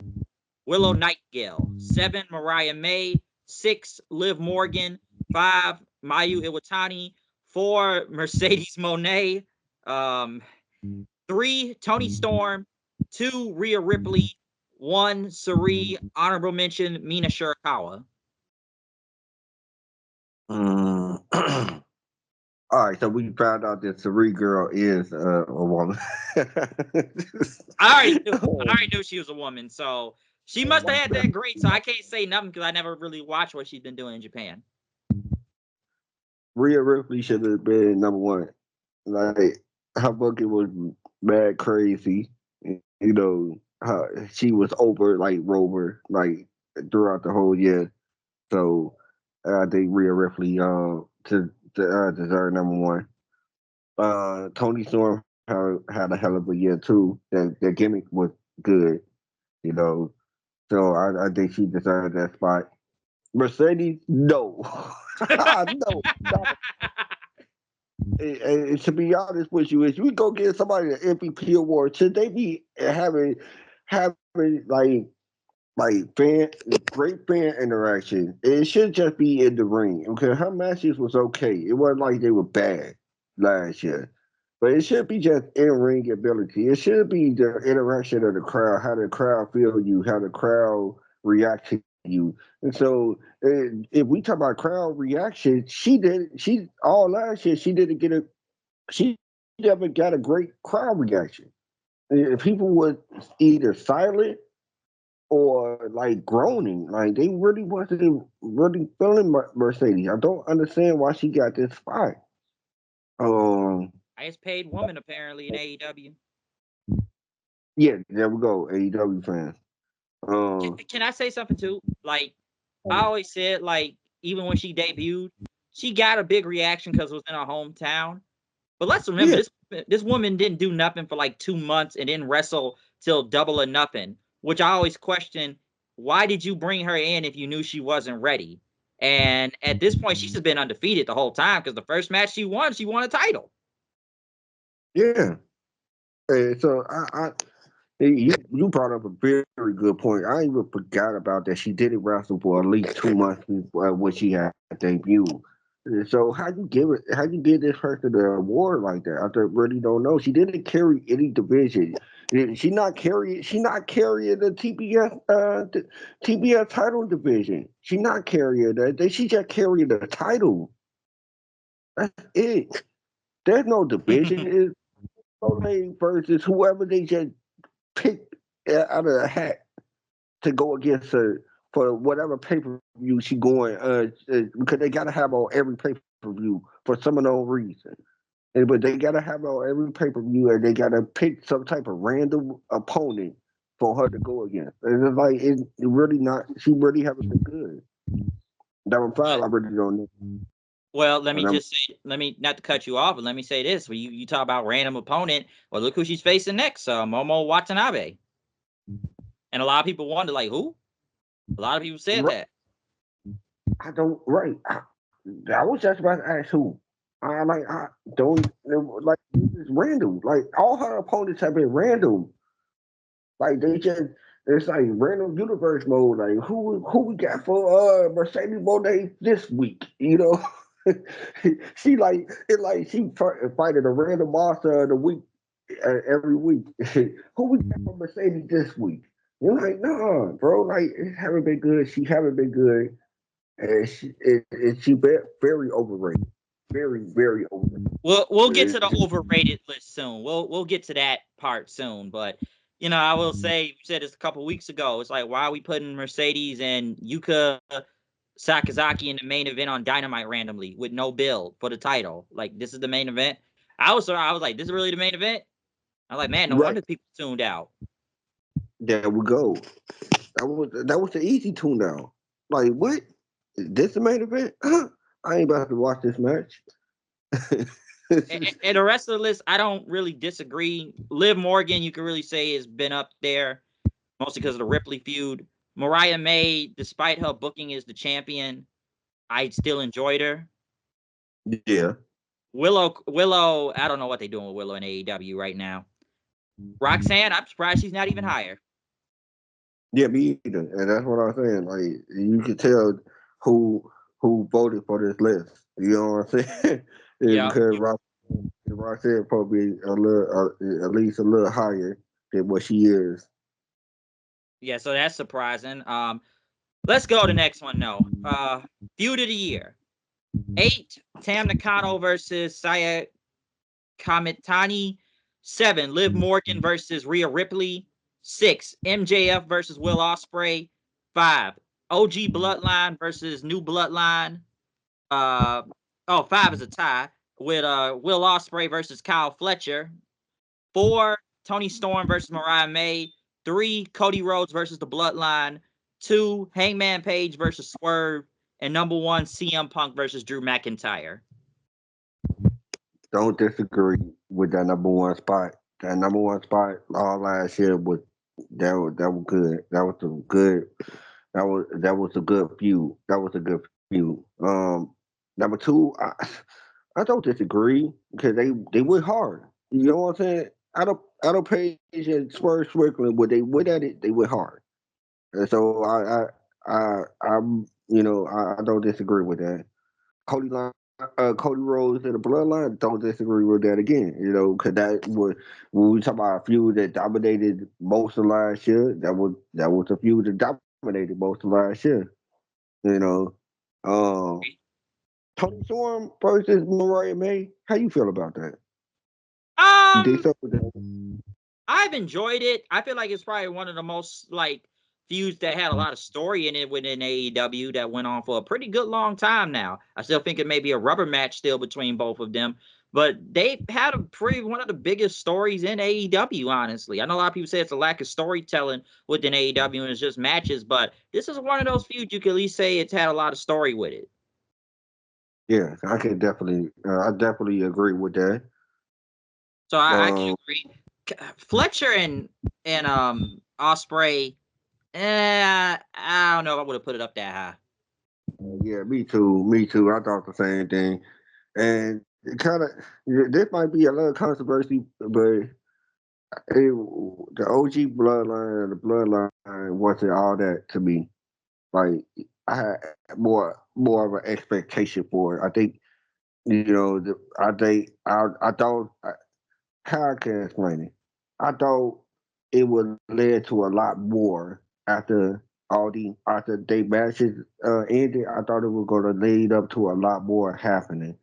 Willow Nightingale. 7, Mariah May. 6, Liv Morgan. 5, Mayu Iwatani. 4, Mercedes Monet. Um, 3, Tony Storm. 2, Rhea Ripley. 1, Sari. Honorable mention, Mina Shirakawa. Mm. All right, so we found out that Sari girl is a woman. I already knew she was a woman, so she must have had that great. So I can't say nothing because I never really watched what she's been doing in Japan. Rhea Ripley should have been number one. Like her booking was mad crazy. You know, she was over like Rover like throughout the whole year. So I think Rhea Ripley to deserve number one. Tony Storm had a hell of a year too. The gimmick was good, you know. So I think she deserved that spot. Mercedes, no, no, no. And to be honest with you, if you go get somebody an MVP award, should they be having fan great fan interaction? It should just be in the ring because her matches was okay. It wasn't like they were bad last year. But it should be just in ring ability. It should be the interaction of the crowd, how the crowd feel you, how the crowd react to you. And so, if we talk about crowd reaction, she all last year she didn't get a she never got a great crowd reaction. And people were either silent or like groaning, like they really wasn't really feeling Mercedes. I don't understand why she got this spot. Um, Highest paid woman apparently in AEW. yeah, there we go, AEW fans. Um, Can I say something too? Like I always said, like even when she debuted, she got a big reaction because it was in her hometown. But let's remember yeah, this woman didn't do nothing for like 2 months and didn't wrestle till Double or Nothing, which I always question. Why did you bring her in if you knew she wasn't ready? And at this point, she's just been undefeated the whole time because the first match she won a title. yeah. So you brought up a very good point. I even forgot about that. She didn't wrestle for at least 2 months before when she had debuted. So how you give this person the award like that? I really don't know. She didn't carry any division. She not carrying the TBS title division. She not carrying that. She just carrying the title. That's it. There's no division. It's Soleil versus whoever they just picked out of a hat to go against her for whatever pay per view she going. Because they gotta have on every pay per view for some unknown reason. But they gotta have on every pay per view, and they gotta pick some type of random opponent for her to go against. And it's like it really not. She really haven't been good. Number five, I really don't know. Well, let me And I'm, just say, let me not to cut you off, but let me say this: when you talk about random opponent, well, look who she's facing next, Momo Watanabe, and a lot of people wonder, like, who? A lot of people said that. I don't right. I was just about to ask who. I don't like it's random. Like all her opponents have been random. Like they just it's like random universe mode. Like who we got for Mercedes Monet this week? You know, she like it like she fighting a random monster of the week every week. Who we got for Mercedes this week? You're like, nah, bro. Like it haven't been good. She haven't been good, and she very overrated. Very very overrated. We'll get to the overrated list soon. We'll get to that part soon. But I will say, you said this a couple weeks ago. It's like, why are we putting Mercedes and Yuka Sakazaki in the main event on Dynamite randomly with no build for the title? Like, this is the main event. I was like, this is really the main event. I was like, man, no Right wonder people tuned out. there we go. That was the easy tune down. Like what? This the main event? I ain't about to watch this match. And the rest of the list, I don't really disagree. Liv Morgan, you can really say, has been up there, mostly because of the Ripley feud. Mariah May, despite her booking as the champion, I still enjoyed her. Yeah. Willow, I don't know what they're doing with Willow in AEW right now. Roxanne, I'm surprised she's not even higher. Yeah, me either. And that's what I'm saying. Like you can tell who voted for this list. You know what I'm saying? Yeah. Because Roxanne probably a little, at least a little higher than what she is. Yeah, so that's surprising. Let's go to the next one, though. Feud of the year. 8, Tam Nakano versus Saya Kamitani. 7, Liv Morgan versus Rhea Ripley. 6, MJF versus Will Ospreay. 5, OG Bloodline versus New Bloodline. 5 is a tie with Will Ospreay versus Kyle Fletcher. 4, Toni Storm versus Mariah May. 3, Cody Rhodes versus the Bloodline. 2, Hangman Page versus Swerve. And number 1, CM Punk versus Drew McIntyre. Don't disagree with that number one spot. That number one spot all last year was that was good. That was a good feud. That was a good feud. Number two, I don't disagree because they went hard. You know what I'm saying? Adam Page and Swerve Strickland, when they went at it, they went hard. And so I don't disagree with that. Cody Cody Rhodes and the Bloodline, don't disagree with that again. Because that was when we talk about a feud that dominated most of last year. That was a feud that dominated most of last year. You know, Tony Storm versus Mariah May. How you feel about that? You think Um, so? I've enjoyed it. I feel like it's probably one of the most feuds that had a lot of story in it within AEW that went on for a pretty good long time now. I still think it may be a rubber match still between both of them, but they had one of the biggest stories in AEW, honestly. I know a lot of people say it's a lack of storytelling within AEW and it's just matches, but this is one of those feuds you can at least say it's had a lot of story with it. Yeah, I definitely agree with that. So I can agree. Fletcher and Ospreay, I don't know if I would have put it up that high. Yeah, me too. Me too. I thought the same thing. And it kind of this might be a little controversy, but the OG bloodline and the bloodline wasn't all that to me. Like I had more of an expectation for it. I think I thought how I can explain it. I thought it would lead to a lot more after they matches ended. I thought it was going to lead up to a lot more happening,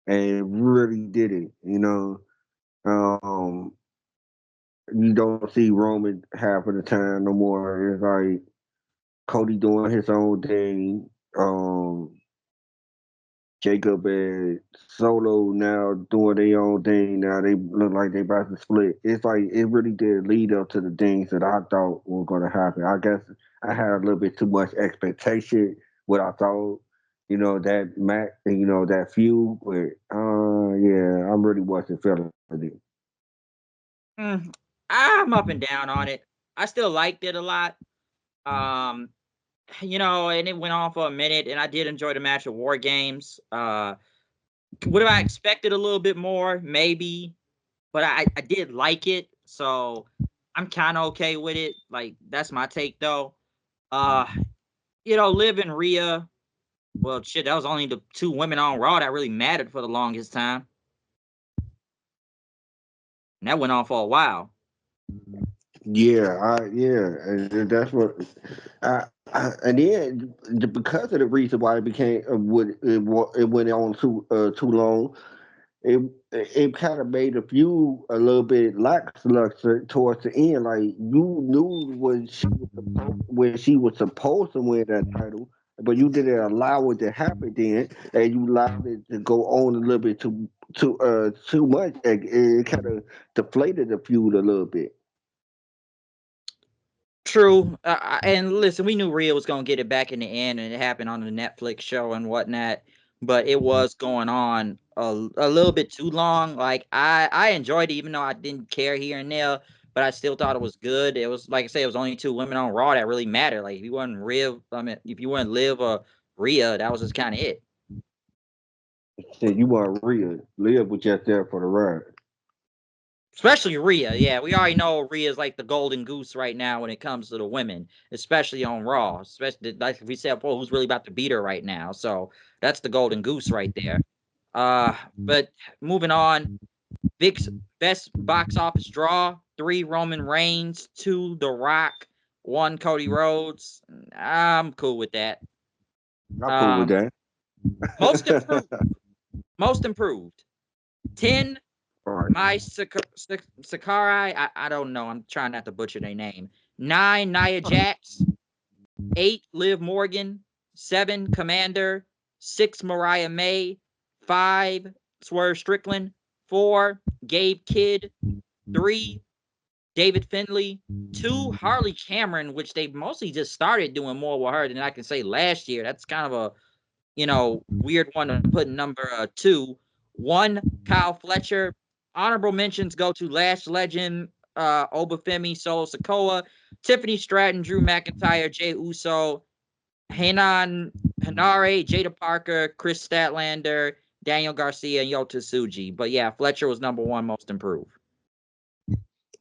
and it really did it. Um, you don't see Roman half of the time no more. It's like Cody doing his own thing. Jacob and Solo now doing their own thing. Now they look like they about to split. It's like it really did lead up to the things that I thought were going to happen. I guess I had a little bit too much expectation what I thought. That match, that feud. But yeah, I really wasn't feeling it. I'm up and down on it. I still liked it a lot. And it went on for a minute, and I did enjoy the match of War Games. Would have I expected a little bit more? Maybe, but I did like it, so I'm kind of okay with it. Like that's my take though. Uh, Liv and Rhea. Well, shit, that was only the two women on Raw that really mattered for the longest time, and that went on for a while. Yeah, and that's what, and then because of the reason why it became it went on too long, it it kind of made the feud a little bit lackluster towards the end. Like you knew when she was supposed to win that title, but you didn't allow it to happen then, and you allowed it to go on a little bit too much. And it kind of deflated the feud a little bit. True, and listen, we knew Rhea was gonna get it back in the end, and it happened on the Netflix show and whatnot. But it was going on a little bit too long. Like I enjoyed it, even though I didn't care here and there. But I still thought it was good. It was like I say, it was only two women on Raw that really mattered. Like if you wasn't Rhea, I mean, if you weren't Liv or Rhea, that was just kind of it. Said you want real. Live was just there for the ride. Especially Rhea. Yeah, we already know Rhea's like the golden goose right now when it comes to the women, especially on Raw. Especially like we said before, who's really about to beat her right now. So that's the golden goose right there. But moving on, Vic's best box office draw: 3 Roman Reigns, 2 The Rock, 1 Cody Rhodes. I'm cool with that. I'm cool with Um, that. most improved, most improved. 10 All right. My Sakurai, I don't know. I'm trying not to butcher their name. 9, Nia Jax. 8, Liv Morgan. 7, Commander. 6, Mariah May. 5, Swerve Strickland. 4, Gabe Kidd. 3, David Finley. 2, Harley Cameron, which they mostly just started doing more with her than I can say last year. That's kind of a weird one to put in number 2. 1, Kyle Fletcher. Honorable mentions go to Lash Legend, Obafemi, Solo Sokoa, Tiffany Stratton, Drew McIntyre, Jay Uso, Hanan Hanare, Jada Parker, Chris Statlander, Daniel Garcia, and Yota Tsuji. But yeah, Fletcher was number 1 most improved.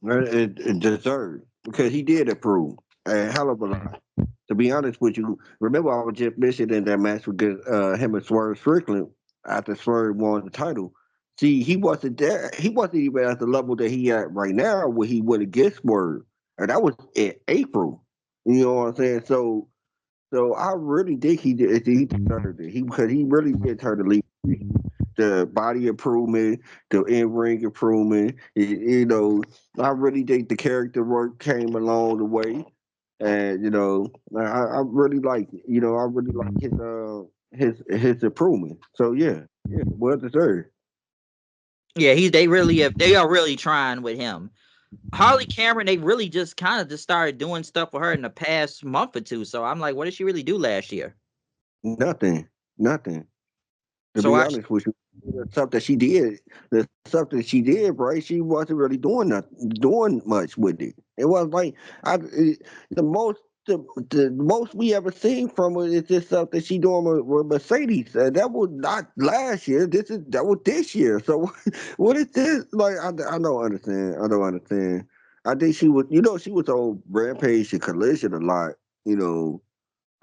It deserved because he did improve a hell of a lot. To be honest with you, remember I was just mentioning that match with him and Swerve Strickland after Swerve won the title. See, he wasn't there. He wasn't even at the level that he at right now where he went against Swerve, and that was in April. You know what I'm saying? So I really think he did. He deserved it. Because he really did turn the lead. The body improvement, the in ring improvement. I really think the character work came along the way, and I really like it. I really like his improvement. So yeah, well deserved. Yeah, they are really trying with him. Harley Cameron, they really just kind of just started doing stuff with her in the past month or two. So I'm like, what did she really do last year? Nothing. To So be I, honest with you, the stuff that she did, right? She wasn't really doing much with it. It was like the most the most we ever seen from her is this stuff that she doing with Mercedes. That was not last year. That was this year. So what is this? Like I don't understand. I don't understand. I think she was on Rampage and Collision a lot. You know,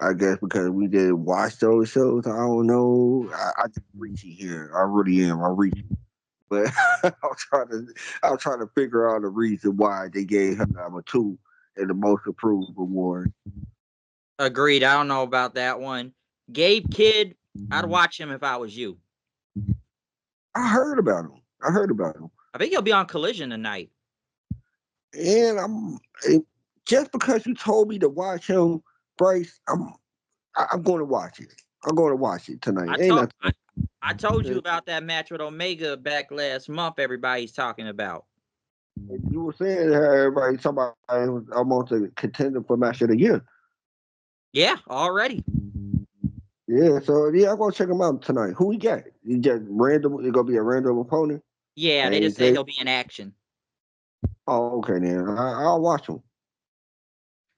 I guess because we didn't watch those shows. I don't know. I just reachy here. I really am. I reach, but I'm trying to figure out the reason why they gave her number 2 in the most improved award. agreed. I don't know about that one. Gabe Kidd, I'd watch him if I was you. I heard about him. I heard about him, I think he'll be on Collision tonight. and just because you told me to watch him, Bryce. I'm going to watch it. I'm going to watch it tonight. I Ain't told nothing. I told you about that match with Omega back last month. Everybody's talking about. You were saying everybody somebody was almost a contender for match of the year. Yeah, already. Yeah, so yeah, I'm gonna check him out tonight. Who we got? You just random? It's gonna be a random opponent. Yeah, they And just said say, he'll be in action. oh, okay, then I'll watch him.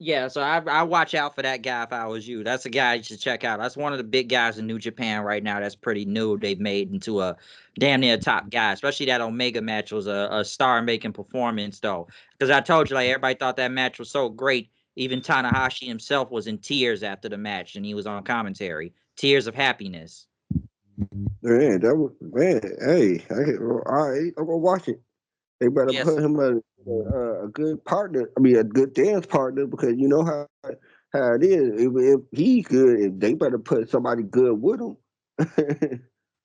Yeah, so I watch out for that guy if I was you. That's a guy you should check out. That's one of the big guys in New Japan right now. That's pretty new. They've made into a damn near top guy. Especially that Omega match was a star-making performance, though. Because I told you, like everybody thought that match was so great. Even Tanahashi himself was in tears after the match, and he was on commentary, tears of happiness. Man, that was man. Hey, all right, I'm gonna watch it. They better Yes, put him a good partner. I mean, a good dance partner because you know how it is. If he's good, if they better put somebody good with him.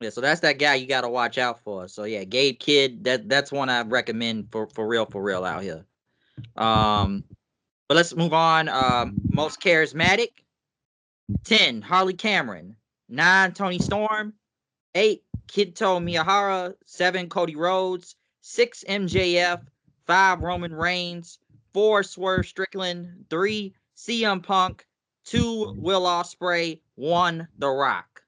yeah. So that's that guy you got to watch out for. So yeah, Gabe Kidd. That's one I recommend for real out here. Um, but let's move on. Most charismatic. 10, Harley Cameron. 9, Tony Storm. 8, Kito Miyahara. 7, Cody Rhodes. 6, MJF. 5, Roman Reigns. 4, Swerve Strickland. 3, CM Punk. 2, Will Ospreay. 1, The Rock.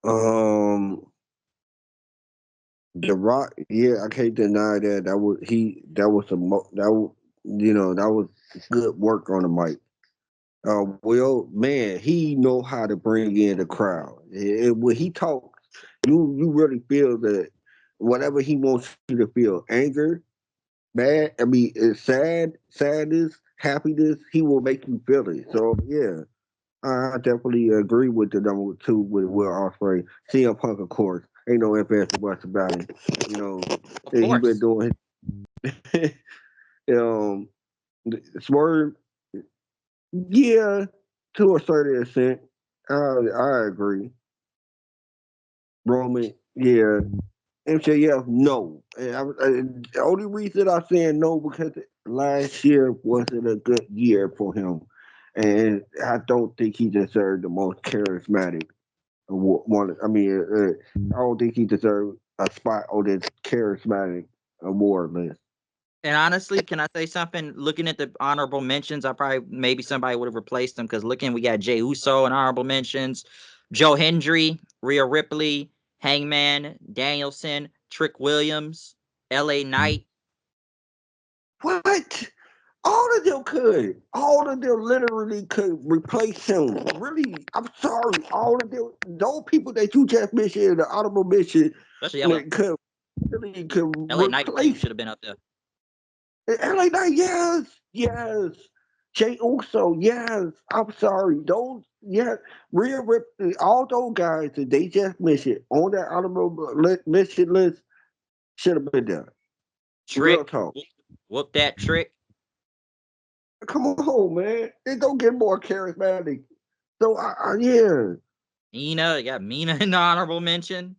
um, The Rock, yeah, I can't deny that. That was that was good work on the mic. Will, man, he know how to bring in the crowd. When he talks, you really feel that whatever he wants you to feel, anger, mad, I mean, it's sadness, happiness, he will make you feel it. So yeah, I definitely agree with the number two with Will Ospreay. CM Punk, of course, ain't no ifs ands or buts about it. You know, Of he been course. doing his, um Swerve. Yeah, to a certain extent, I agree. Roman, yeah. MJF, no. The only reason I'm saying no because last year wasn't a good year for him, and I don't think he deserved the most charismatic one. I mean, I don't think he deserved a spot on this charismatic award list. And honestly, can I say something? Looking at the honorable mentions, I probably maybe somebody would have replaced them because looking, we got Jay Uso in honorable mentions, Joe Hendry, Rhea Ripley, Hangman, Danielson, Trick Williams, L.A. Knight. What? All of them could. All of them literally could replace him. Really, I'm sorry. All of them, those people that you just mentioned in the honorable mention, Especially L.A. like, could really could L.A. Knight replace should have been up there. LA Knight. Yes, yes. Jay Uso, yes. I'm sorry. Those, yeah, Rhea Ripley, all those guys that they just mentioned on that honorable mention list should have been there. Real Trick, talk. whoop that Trick. Come on, man. It don't get more charismatic. So, yeah. Mina, you got Mina in the honorable mention.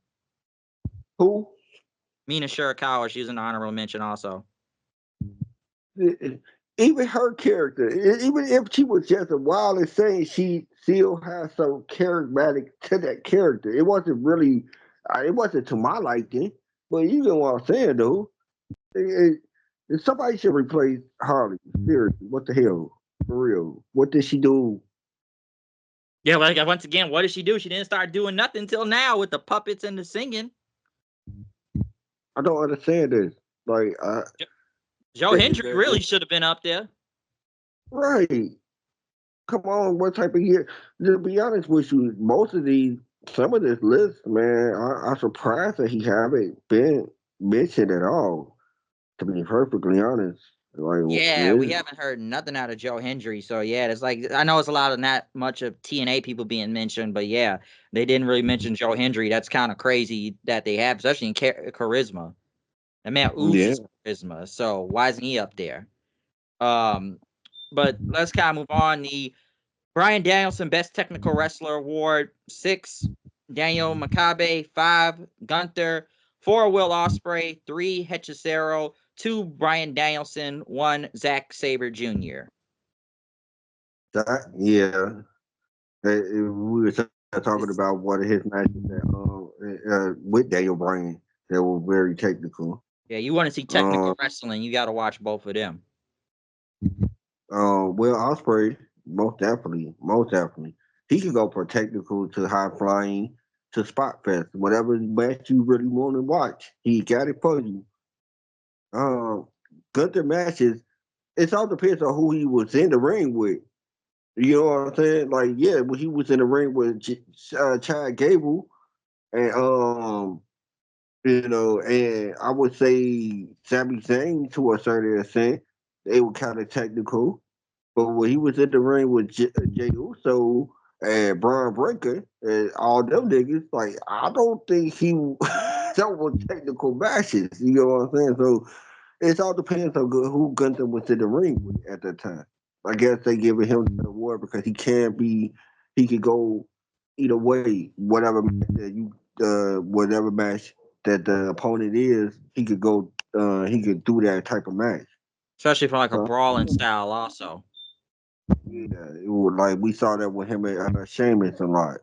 Who? Mina Shirakawa, she's an honorable mention also. Even her character, even if she was just a wild and saying, she still has some charismatic to that character. It wasn't really, it wasn't to my liking, but you know what I'm saying, though. It, somebody should replace Harley. Seriously, what the hell? For real. What did she do? Yeah, like once again, what did she do? She didn't start doing nothing until now with the puppets and the singing. I don't understand this. Like, Joe Hendry really should have been up there. right. Come on, what type of year? To be honest with you, most of these, some of this list, man, I'm surprised that he haven't been mentioned at all. To be perfectly honest, like, Yeah, we haven't heard nothing out of Joe Hendry. So yeah, it's like I know it's a lot of not much of TNA people being mentioned, but yeah, they didn't really mention Joe Hendry. That's kind of crazy that they have, especially in charisma. That man yeah, oozes charisma. So why isn't he up there? Um, but let's kind of move on. The Brian Danielson Best Technical Wrestler Award 6, Daniel Makabe 5, Gunther 4, Will Ospreay 3, Hechicero 2, Brian Danielson 1, Zack Sabre Jr. yeah. We were talking This, about one of his matches with Daniel Bryan that were very technical. yeah, you want to see technical Um, wrestling, you got to watch both of them. Will Ospreay, most definitely, he can go from technical to high flying to spot fest, whatever match you really want to watch. He got it for you. Um, Gunther matches. It all depends on who he was in the ring with. You know what I'm saying? Like, yeah, when he was in the ring with Chad Gable, and and I would say Sami Zayn to a certain extent, they were kind of technical. But when he was in the ring with Jay Uso and Braun Breaker and all them niggas, like I don't think he that was technical matches. You know what I'm saying? So it all depends on who Gunther was in the ring with at that time. I guess they giving him the award because he could go either way. Whatever match that the opponent is, he could go. He could do that type of match. Especially for like a So, brawling style, also. yeah, it was like we saw that with him and Sheamus a lot.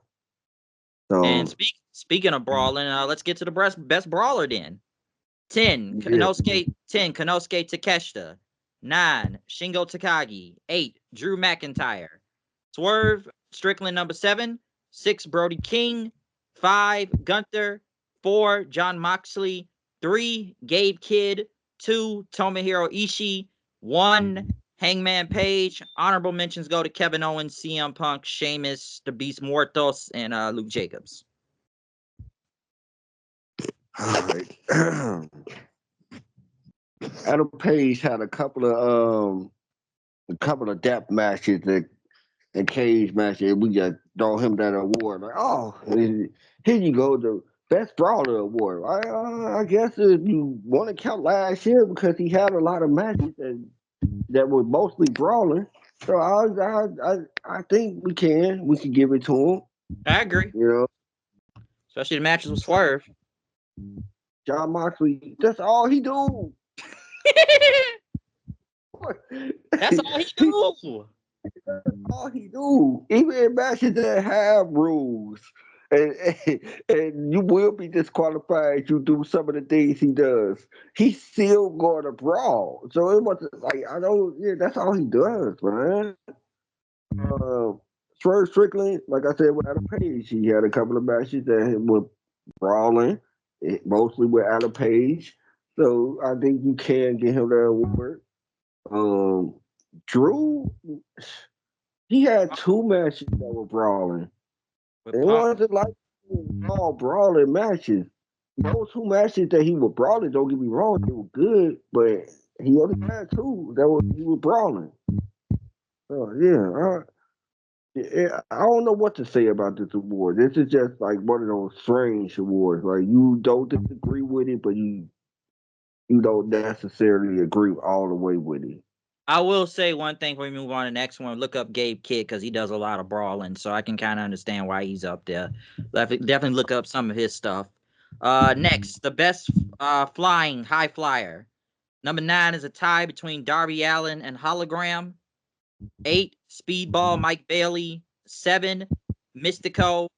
And So speaking of brawling, let's get to the best brawler then. 10, yeah, Konosuke Takeshita. 9, Shingo Takagi. 8, Drew McIntyre. Swerve Strickland number 7. 6, Brody King. 5, Gunther. 4, John Moxley. 3, Gabe Kidd. 2, Tomohiro Ishii. 1, Hangman Page. Honorable mentions go to Kevin Owens, CM Punk, Sheamus, The Beast Muertos, and Luke Jacobs. all right. Adam Page had a couple of depth matches and cage matches. We just throw him that award. Like, oh, here you go, the best brawler award. I guess if you want to count last year because he had a lot of matches that were mostly brawling. So I think we can give it to him. I agree. You know, Especially the matches with Swerve. John Moxley, that's all he do. That's all he do. All he do, even in matches that have rules, and, and you will be disqualified if you do some of the things he does. He's still going to brawl. So it was like I don't. Yeah, that's all he does, man. Uh, Strickland, like I said, with Adam Page, he had a couple of matches that were brawling, mostly with Adam Page. So I think you can get him that award. Um, Drew, he had two matches that were brawling. With It Punk. wasn't like all brawling matches. Those two matches that he was brawling, don't get me wrong, they were good, but he only had two that he was brawling. So yeah, I don't know what to say about this award. This is just like one of those strange awards. Like you don't disagree with it, but you don't necessarily agree all the way with it. I will say one thing before we move on to the next one. Look up Gabe Kidd because he does a lot of brawling, so I can kind of understand why he's up there. Definitely look up some of his stuff. Next, the best flying high flyer. Number 9 is a tie between Darby Allin and Hologram. 8, Speedball Mike Bailey. 7, Mystico.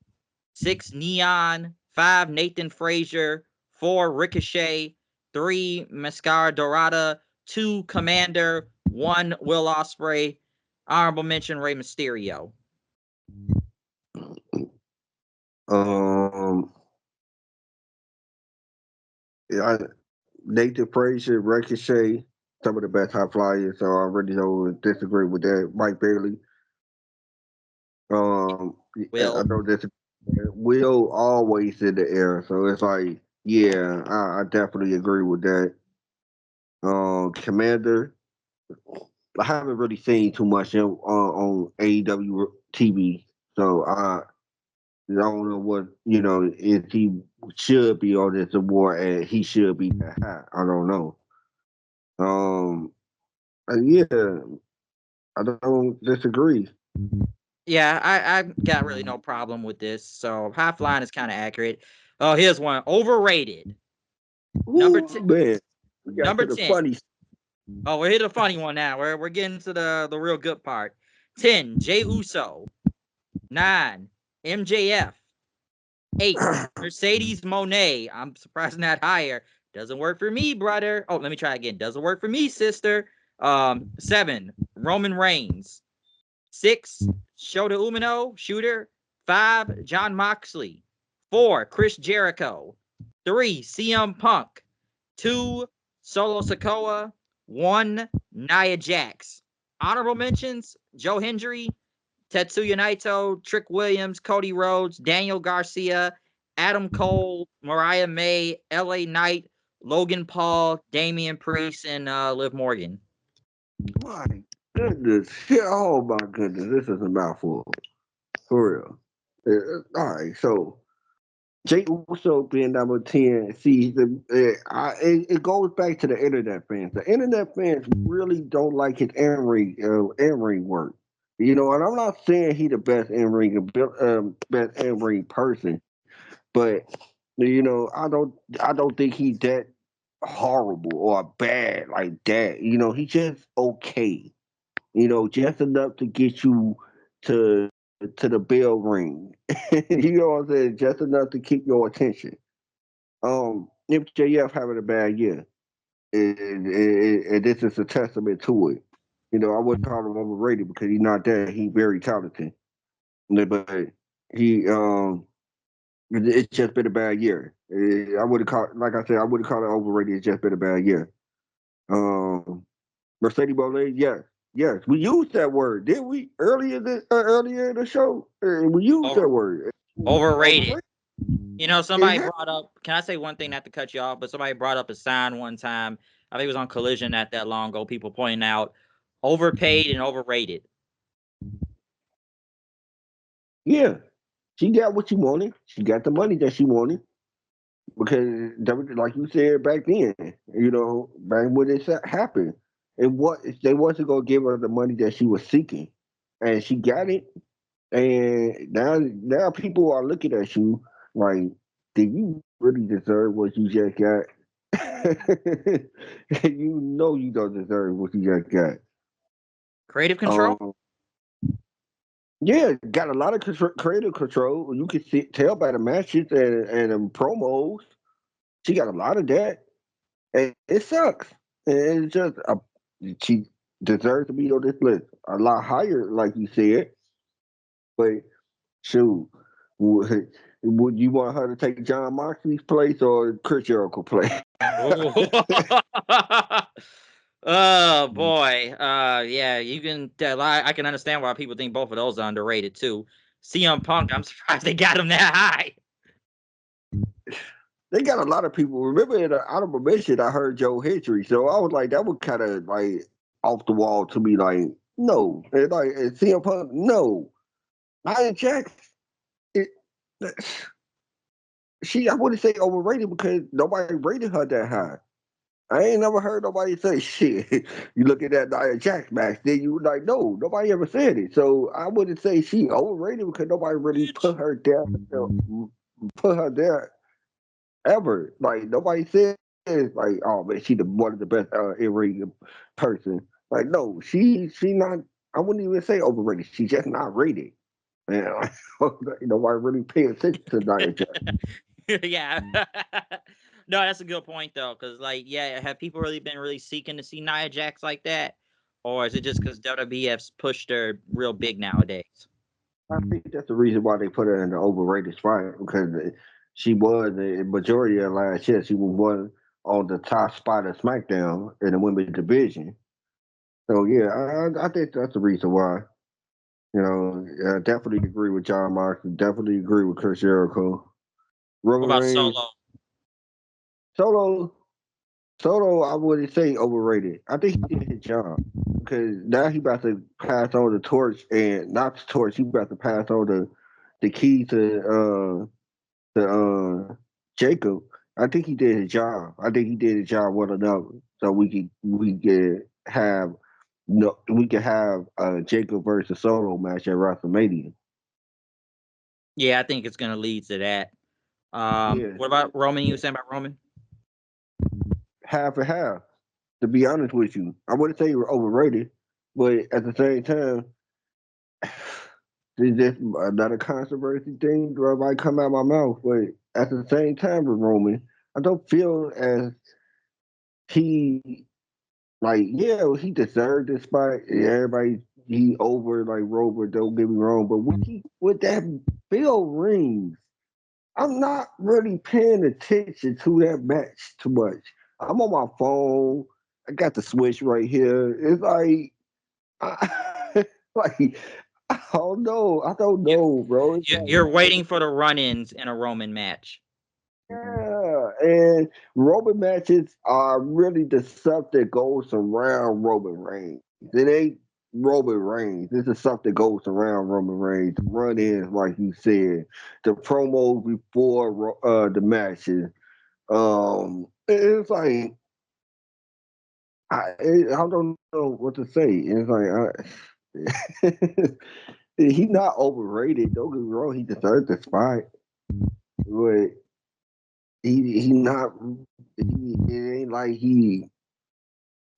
6, Neon. 5, Nathan Frazier. 4, Ricochet. 3, Mascara Dorada. 2, Commander. 1, Will Ospreay. Honorable mention, Rey Mysterio. Yeah, Nathan Frazier, Ricochet, some of the best high flyers. So I really don't disagree with that. Mike Bailey. I Will. know this Will always in the air, so it's like, yeah, I definitely agree with that. Commander, I haven't really seen too much on AEW TV, so I don't know what if he should be on this award and he should be that high. I don't know. Um, yeah, I don't disagree. Yeah, I got really no problem with this. So high flying is kind of accurate. Oh, here's one. Overrated. Number Ooh, 10. man, we got Number to the 10. funny. Oh, we're hitting a funny one now. We're getting to the real good part. 10, Jey Uso. 9, MJF. 8, Mercedes Moné. I'm surprised not higher. Doesn't work for me, brother. Oh, let me try again. Doesn't work for me, sister. 7, Roman Reigns. 6, Shota Umino, Shooter. 5, John Moxley. 4, Chris Jericho. 3, CM Punk. 2, Solo Sikoa. 1, Nia Jax. Honorable mentions: Joe Hendry, Tetsuya Naito, Trick Williams, Cody Rhodes, Daniel Garcia, Adam Cole, Mariah May, LA Knight, Logan Paul, Damian Priest, and Liv Morgan. My goodness. Oh my goodness. This is a mouthful. For real. All right. So Jay Uso being number 10. See, it goes back to the internet fans. The internet fans really don't like his in-ring work. You know, and I'm not saying he the best best in-ring person, but you know, I don't think he's that horrible or bad like that. You know, he's just okay. You know, just enough to get you to the bell ring. You know what I'm saying? Just enough to keep your attention. MJF having a bad year, and this is a testament to it. You know, I wouldn't call him overrated because he's not that. He's very talented, but he it's just been a bad year. I would have called, like I said, I would have called it overrated. It's just been a bad year. Um, Mercedes Monet, yes, we used that word, did we? Earlier in the show, we used that Over, word. overrated. Overrated. You know, somebody It brought up. Can I say one thing, not to cut you off? But somebody brought up a sign one time. I think it was on Collision not that long ago. People pointing out overpaid and overrated. Yeah, she got what she wanted. She got the money that she wanted because, like you said back then, you know, back when it happened, they wasn't gonna give her the money that she was seeking, and she got it. And now people are looking at you like, do you really deserve what you just got? You know you don't deserve what you just got. Creative control. Um, yeah, got a lot of creative control. You can tell by the matches and promos. She got a lot of that, and it sucks. And it's just she deserves to be on this list a lot higher, like you said. But shoot, would you want her to take John Moxley's place or Chris Jericho place? Oh boy. Yeah, you can tell. I can understand why people think both of those are underrated too. CM Punk, I'm surprised they got him that high. They got a lot of people. Remember in the honorable mention, I heard Joe Hendry, so I was like, that was kind of like off the wall to me. Like, no, and CM Punk, no, Nia Jax. It, I wouldn't say overrated because nobody rated her that high. I ain't never heard nobody say shit. You look at that Nia Jax match, then you like, no, nobody ever said it. So I wouldn't say she overrated because nobody really put her there ever. Like nobody said like, oh man, she one of the best in ring person. Like no, she not. I wouldn't even say overrated. She's just not rated. Man, nobody really pay attention to Nia Jax. Yeah. No, that's a good point though, because like, yeah, have people really been really seeking to see Nia Jax like that, or is it just because WWF's pushed her real big nowadays? I think that's the reason why they put her in the overrated spot because she was the majority of last year. She was one on the top spot of SmackDown in the women's division. So yeah, I think that's the reason why. You know, I definitely agree with John Moxley. Definitely agree with Chris Jericho. What Roman about Reigns, Solo? Solo, Solo. I wouldn't say overrated. I think he did his job because now he about to pass on the torch and not the torch. He about to pass on the key to Jacob. I think he did his job. I think he did his job well enough so we could have no we could have a Jacob versus Solo match at WrestleMania. Yeah, I think it's gonna lead to that. Yeah, What about Roman? You were saying about Roman? half and half. To be honest with you, I wouldn't say you were overrated, but at the same time, it's just another controversy thing that might come out my mouth. But at the same time, with Roman, I don't feel as he like, yeah, he deserved this spot. Everybody, he over like Rover. Don't get me wrong, but with that bell rings, I'm not really paying attention to that match too much. I'm on my phone. I got the switch right here. It's like, I, like I don't know. I don't You, know, bro. It's like, you're waiting for the run-ins in a Roman match. yeah, and Roman matches are really the stuff that goes around Roman Reigns. It ain't Roman Reigns. This is stuff that goes around Roman Reigns. Run ins, like you said, the promos before the matches. It's like I don't know what to say. It's like he's not overrated. Don't get me wrong. He deserves the spot, but he not. It ain't like he,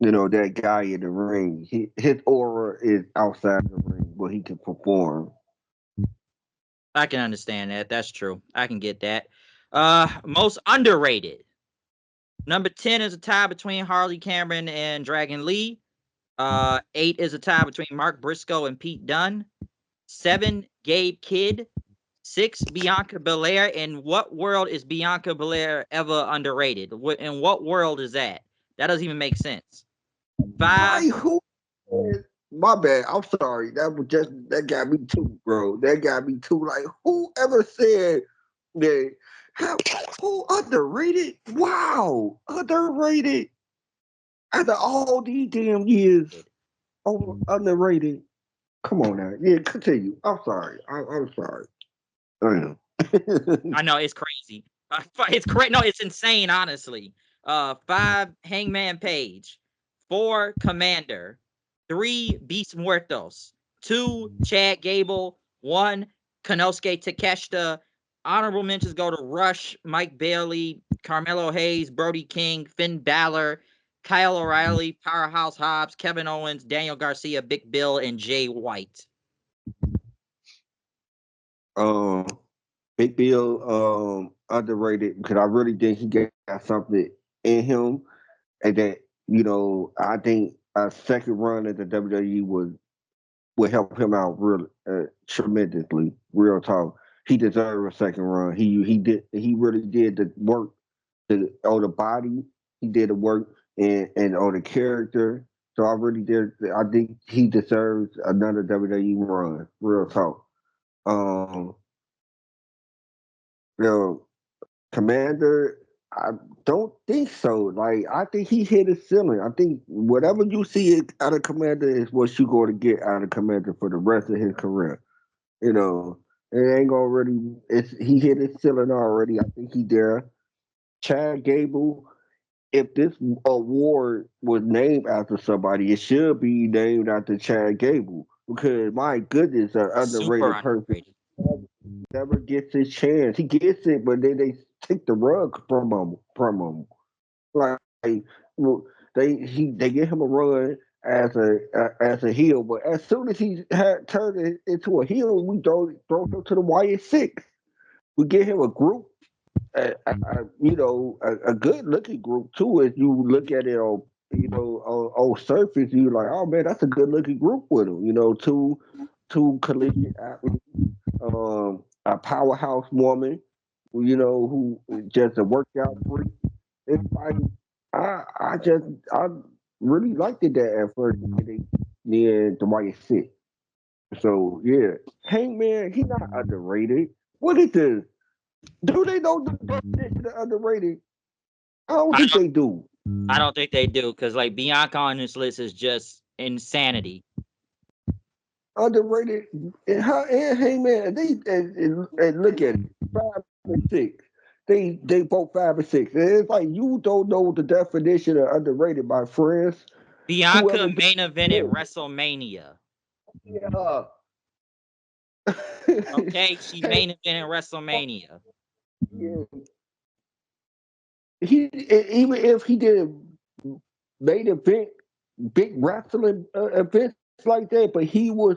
that guy in the ring. His aura is outside the ring, where he can perform. I can understand that. That's true. I can get that. Most underrated. Number 10 is a tie between Harley Cameron and Dragon Lee. 8 is a tie between Mark Briscoe and Pete Dunne. 7, Gabe Kidd. 6, Bianca Belair. In what world is Bianca Belair ever underrated? In what world is that? That doesn't even make sense. 5, Like who? My bad. I'm sorry. That got me too, bro. That got me too. Like whoever said that? How, who underrated? Wow, underrated. After all these damn years, underrated. Come on now. Yeah, continue. I'm sorry. I'm sorry. I am. I know it's crazy. It's correct. No, it's insane, honestly. 5, Hangman Page. 4, Commander. 3, Beast Muertos. 2, Chad Gable. 1, Konosuke Takeshita. Honorable mentions go to Rush, Mike Bailey, Carmelo Hayes, Brody King, Finn Balor, Kyle O'Reilly, Powerhouse Hobbs, Kevin Owens, Daniel Garcia, Big Bill, and Jay White. um, Big Bill, underrated because I really think he got something in him, and that I think a second run at the WWE would help him out real tremendously. Real talk, he deserved a second run. He really did the work on the body. He did the work and on the character. So I really did. I think he deserves another WWE run. Real talk. Um, you know, Commander, I don't think so. Like I think he hit his ceiling. I think whatever you see out of Commander is what you going to get out of Commander for the rest of his career. You know, it ain't gonna really. He hit his ceiling already. I think he there. Chad Gable. If this award was named after somebody, it should be named after Chad Gable because my goodness, an Super underrated person underrated. never gets his chance. He gets it, but then they take the rug from him. Like well, they give him a run as a heel, but as soon as he had turned it into a heel, we throw him to the YS6. We give him a group, a good looking group too. If you look at it on surface, you like, oh man, that's a good looking group with him. Two collegiate athletes, a powerhouse woman, who just a workout freak. It's like I really liked it that at first near the white sit. So yeah, Hangman, he not underrated. What is this? Do they know the definition of underrated? I don't I think don't, they do. I don't think they do because like Bianca on this list is just insanity. Underrated and Hangman, and look at it, 5 and 6. They both 5 and 6. And it's like you don't know the definition of underrated, my friends. Bianca Whoever did main evented it, WrestleMania. yeah. Okay, she Hey, main evented WrestleMania. yeah. Even if he did made event, big wrestling events like that, but he was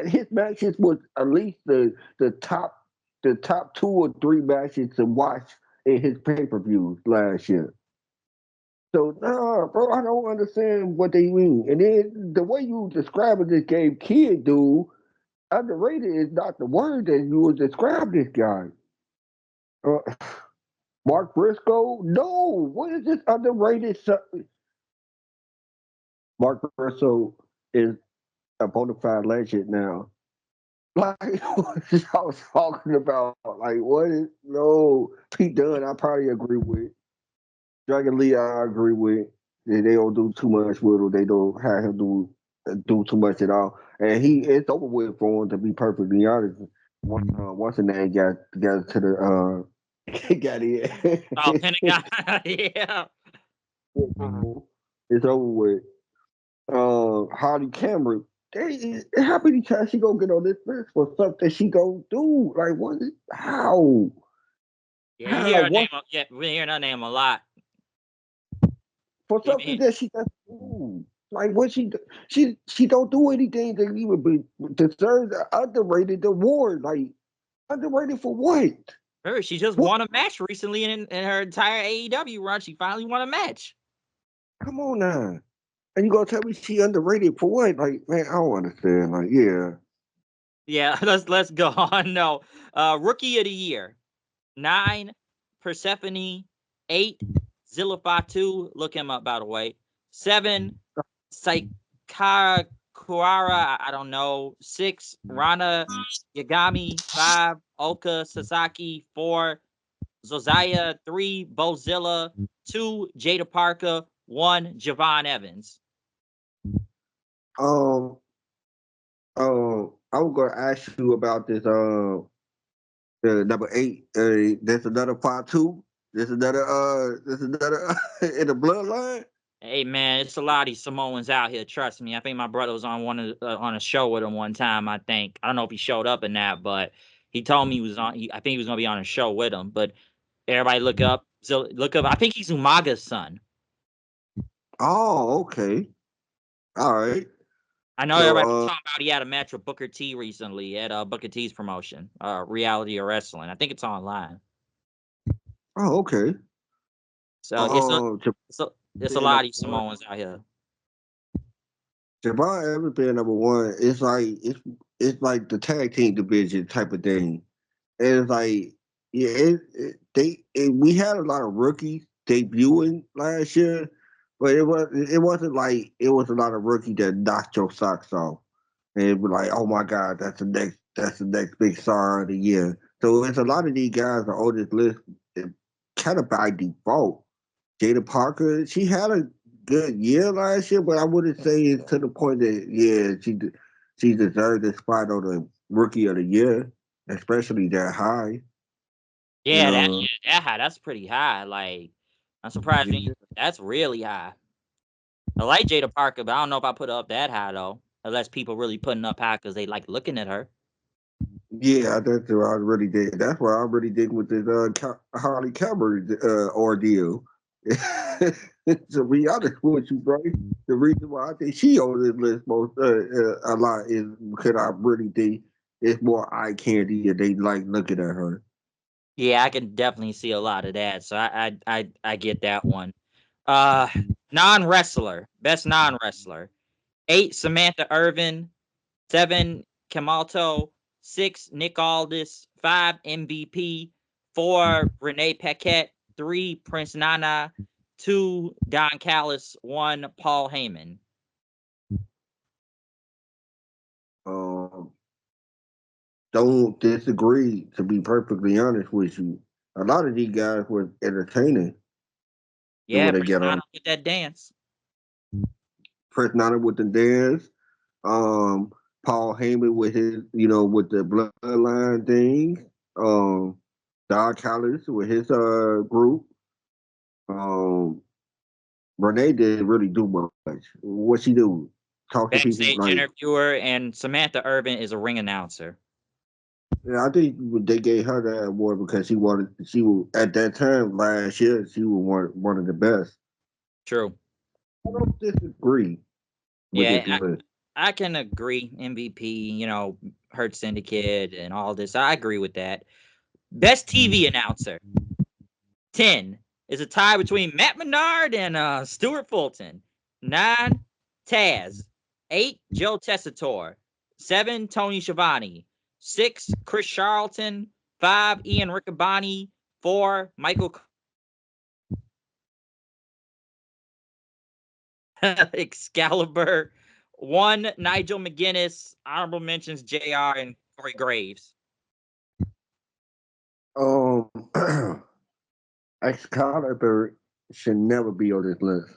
his matches was at least the top 2 or 3 matches to watch in his pay-per-views last year. So nah, bro, I don't understand what they mean. And then the way you describing this game kid dude, underrated is not the word that you would describe this guy. Uh, Mark Briscoe, no, what is this underrated? Mark Russell is a bona fide legend now. Like what I was talking about. Like what is no Pete Dunne? I probably agree with Dragon Lee. I agree with. They don't do too much with him. They don't have him do too much at all. And it's over with for him to be perfectly honest. Once the name got to the got in. Oh, Pentagon. Yeah. It's over with. Harley Cameron. How many times she gonna get on this list for something she gonna do? Like what? How? Yeah, you hear How? her name. What Yeah, we hear her name a lot. for You something mean- that she doesn't do? Like what she don't do anything that even deserves an underrated award. Like underrated for what? Remember, she just What? won a match recently in her entire AEW run. She finally won a match. Come on now. And you gonna tell me she underrated for what? Like man, I don't understand. Like yeah. Yeah, let's go on. No, rookie of the year, 9, Persephone, 8, Zillify 2. Look him up, by the way. 7, Saikara Kuara. I don't know. 6, Rana Yagami. 5, Oka Sasaki. 4, Zozaya. 3, Bozilla. 2, Jada Parker. 1, Javon Evans. Um. I was gonna ask you about this. Number 8. There's another part 2. There's another. There's another in the bloodline. Hey man, it's a lot of these Samoans out here. Trust me. I think my brother was on on a show with him one time. I don't know if he showed up in that, but he told me he was on. I think he was gonna be on a show with him. But everybody look up. So look up. I think he's Umaga's son. Oh, okay. All right. I know So, everybody was talking about he had a match with Booker T recently at Booker T's promotion, Reality of Wrestling. I think it's online. oh, okay. So Oh, it's a being lot of number these one. Samoans out here. Javon Evans being number 1. It's like the tag team division type of thing. And it's like yeah, we had a lot of rookies debuting last year, but it wasn't like it was a lot of rookies that knocked your socks off. And it was like, oh my God, that's the next big star of the year. So it's a lot of these guys are on this list kind of by default. Jada Parker, she had a good year last year, but I wouldn't say it's to the point that she deserved the spot on the rookie of the year, especially that high. You Yeah, know, that high. That's pretty high. Like I'm surprised. That's really high. I like Jada Parker, but I don't know if I put her up that high though. Unless people really putting up high because they like looking at her. yeah, that's what I really did. That's what I really did with this Harley Cameron ordeal. To be honest with you, bro, the reason why I think she on this list most a lot is because I really think it's more eye candy and they like looking at her. Yeah, I can definitely see a lot of that. So I get that one. Uh, non wrestler, best non wrestler. 8, Samantha Irvin. 7, Kamalto. 6, Nick Aldis. 5, MVP. 4, Renee Paquette. 3, Prince Nana. 2, Don Callis. 1, Paul Heyman. Um, don't disagree. To be perfectly honest with you, a lot of these guys were entertaining Yeah, when they Prince get on. Nana with that dance. Chris Nana with the dance. Um, Paul Heyman with his, with the bloodline thing. Um, Don Callis with his group. Um, Renee didn't really do much. What she do? Talk to people Backstage like. interviewer, and Samantha Irvin is a ring announcer. Yeah, I think they gave her that award because she was at that time last year. She was one of the best. True. I don't disagree with Yeah, this list. I can agree. MVP, Hurt Syndicate and all this. I agree with that. Best TV announcer. 10 is a tie between Matt Menard and Stuart Fulton. 9, Taz. 8, Joe Tessitore. 7, Tony Schiavone. 6, Chris Charlton. 5, Ian Riccaboni. 4, Michael Excalibur. 1, Nigel McGuinness. Honorable mentions JR and Corey Graves. Um, Excalibur should never be on this list.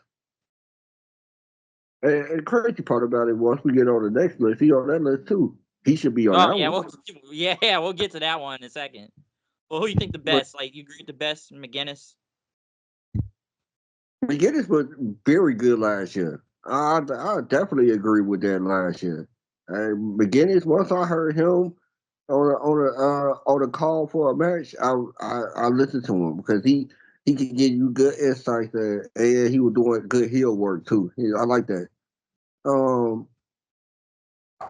And the crazy part about it, once we get on the next list, he on that list too. He should be on Oh that yeah, one. we'll get to that one in a second. Well, who you think the But best? Like, you agree with the best, McGuinness? McGinnis was very good last year. I definitely agree with that last year. McGinnis, once I heard him on a call for a match, I listened to him because he could give you good insights there, and he was doing good heel work too. I like that. Um,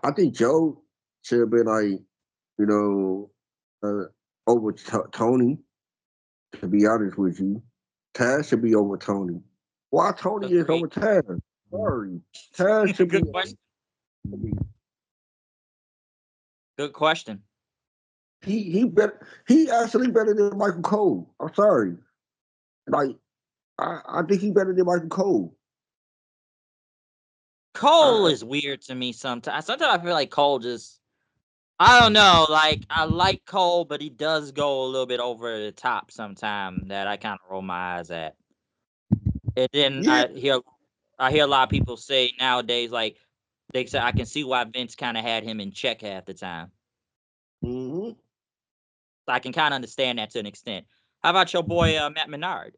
I think Joe should have been like, you know, over Tony. To be honest with you, Taz should be over Tony. Why Tony is Agree. over Taz? Sorry, Taz should be. Good question. Good question. He actually better than Michael Cole. I'm sorry, like I think he better than Michael Cole. Cole I, is weird to me sometimes. Sometimes I feel like Cole just, I don't know. Like, I like Cole, but he does go a little bit over the top sometimes that I kind of roll my eyes at. And then yeah, I hear a lot of people say nowadays, like, they say I can see why Vince kind of had him in check half the time. hmm So I can kind of understand that to an extent. How about your boy Matt Menard?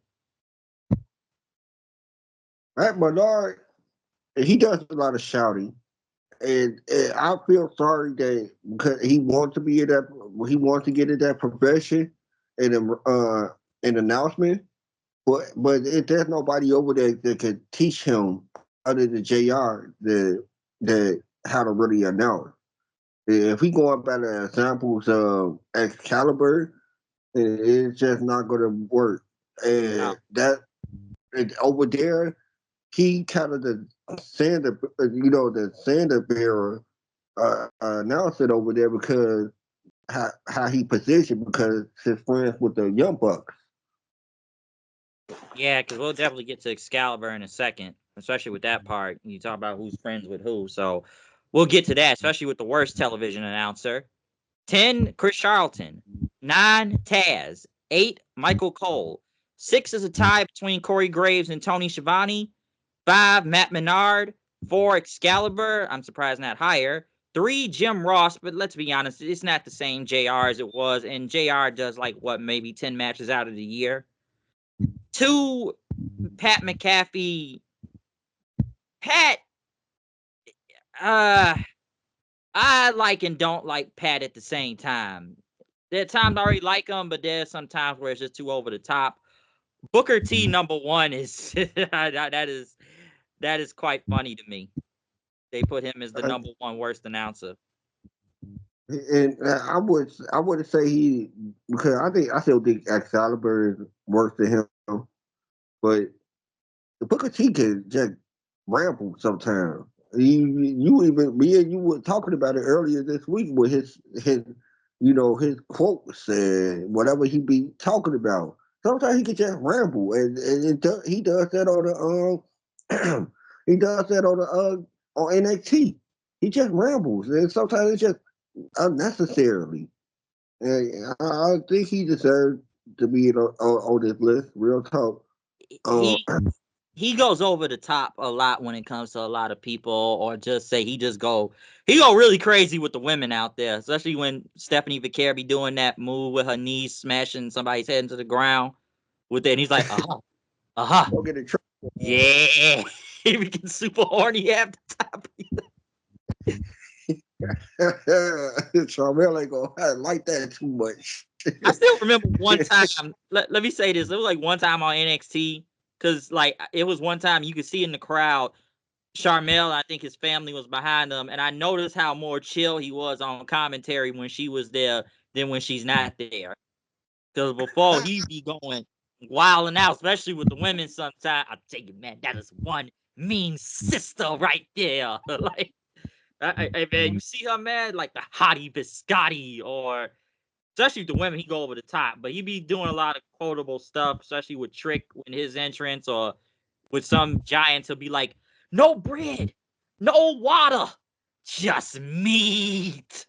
Matt Bernard, he does a lot of shouting. And I feel sorry that because he wants to be in that, he wants to get in that profession and an announcement, but if there's nobody over there that could teach him other than Jr. the how to really announce. If we go up by the examples of Excalibur, it's just not going to work. No. And that over there, he kind of the sander, the sander bearer announced it over there because how he positioned because his friends with the Young Bucks. Yeah, because we'll definitely get to Excalibur in a second, especially with that part. You talk about who's friends with who. So we'll get to that, especially with the worst television announcer. 10, Chris Charlton. 9, Taz. 8, Michael Cole. 6 is a tie between Corey Graves and Tony Schiavone. 5, Matt Menard. 4, Excalibur. I'm surprised not higher. 3, Jim Ross, but let's be honest, it's not the same JR as it was. And JR does like what, maybe 10 matches out of the year. 2, Pat McAfee. Pat, I like and don't like Pat at the same time. There are times I already like him, but there's some times where it's just too over the top. Booker T #1 is that is quite funny to me. They put him as the Uh, #1 worst announcer. and I would say he because I still think Excalibur is worse than him, but Booker T can just ramble sometimes. You even me and you were talking about it earlier this week with his quotes and whatever he be talking about. Sometimes he can just ramble, and he does that on the he does that on NXT. He just rambles, and sometimes it's just unnecessarily. And I think he deserved to be on this list. Real talk. Uh, He he goes over the top a lot when it comes to a lot of people, or just say he go really crazy with the women out there, especially when Stephanie Vicaire be doing that move with her knees smashing somebody's head into the ground with it, and he's like, uh-huh, Don't get in trouble. yeah. He be getting super horny half the time. Charmel ain't gonna like that too much. I still remember one time. Let me say this. It was like one time on NXT, because like it was one time you could see in the crowd, Charmel, I think his family was behind him, and I noticed how more chill he was on commentary when she was there than when she's not there. Because before he'd be going wilding out, especially with the women. Sometimes I tell you, man, that is one mean sister right there. Like, man, you see her, man, like the hottie biscotti, or especially with the women, he go over the top. But he be doing a lot of quotable stuff, especially with Trick in his entrance, or with some giants. He'll be like, No bread, no water, just meat.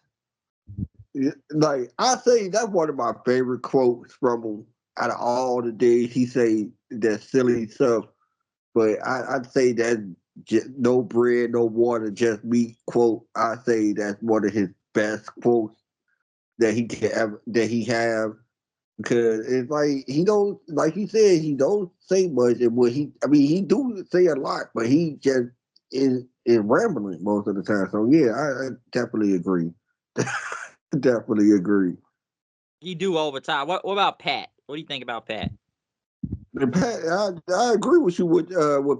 Like I say, that's one of my favorite quotes from him. Out of all the days he say that silly stuff, but I'd say that no bread, no water, just meat quote. I say that's one of his best quotes that he can ever that he have because it's like he don't like he said he don't say much and what he I mean he do say a lot, but he just is rambling most of the time. So yeah, I definitely agree. Definitely agree. He do overtime. What about Pat? What do you think about Pat? And Pat, I agree with you with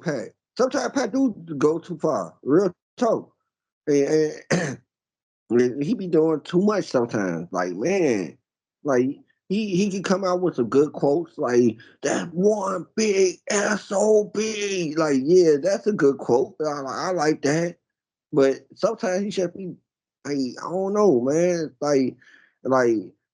Pat. Sometimes Pat do go too far. Real talk. And he be doing too much sometimes. Like man, like he can come out with some good quotes. Like that one big sob. Like yeah, that's a good quote. I like that. But sometimes he should be like I don't know, man. Like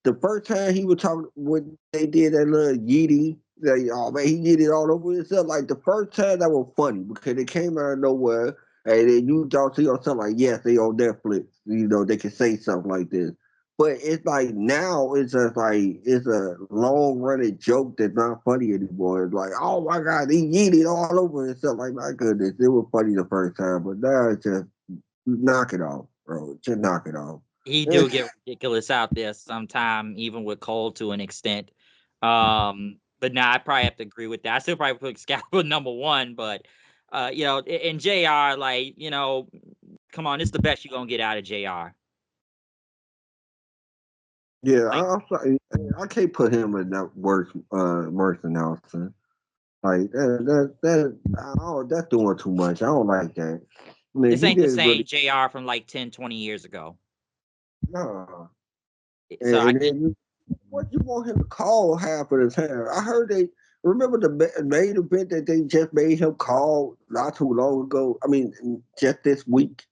the first time he was talking when they did that little Yeety, like oh man, he did it all over himself. Like the first time that was funny because it came out of nowhere, and then you don't see yourself like yes, they on Netflix. You know they can say something like this. But it's like now it's just like it's a long running joke that's not funny anymore. It's like, oh my god, he yeeted all over himself. Like my goodness, it was funny the first time, but now it's just knock it off, bro. Just knock it off. He do get ridiculous out there sometime, even with Cole to an extent. But now I probably have to agree with that. I still probably put Excalibur #1, but you know, in JR, like, you know, come on, it's the best you're gonna get out of JR. Yeah, Like I'm sorry. I can't put him in that worse announcing. Like that's doing too much. I don't like that. I mean, this he ain't the didn't same really JR from like 10, 20 years ago. no. So I And get then what you want him to call half of the time? I heard they remember the main event that they just made him call not too long ago. I mean, just this week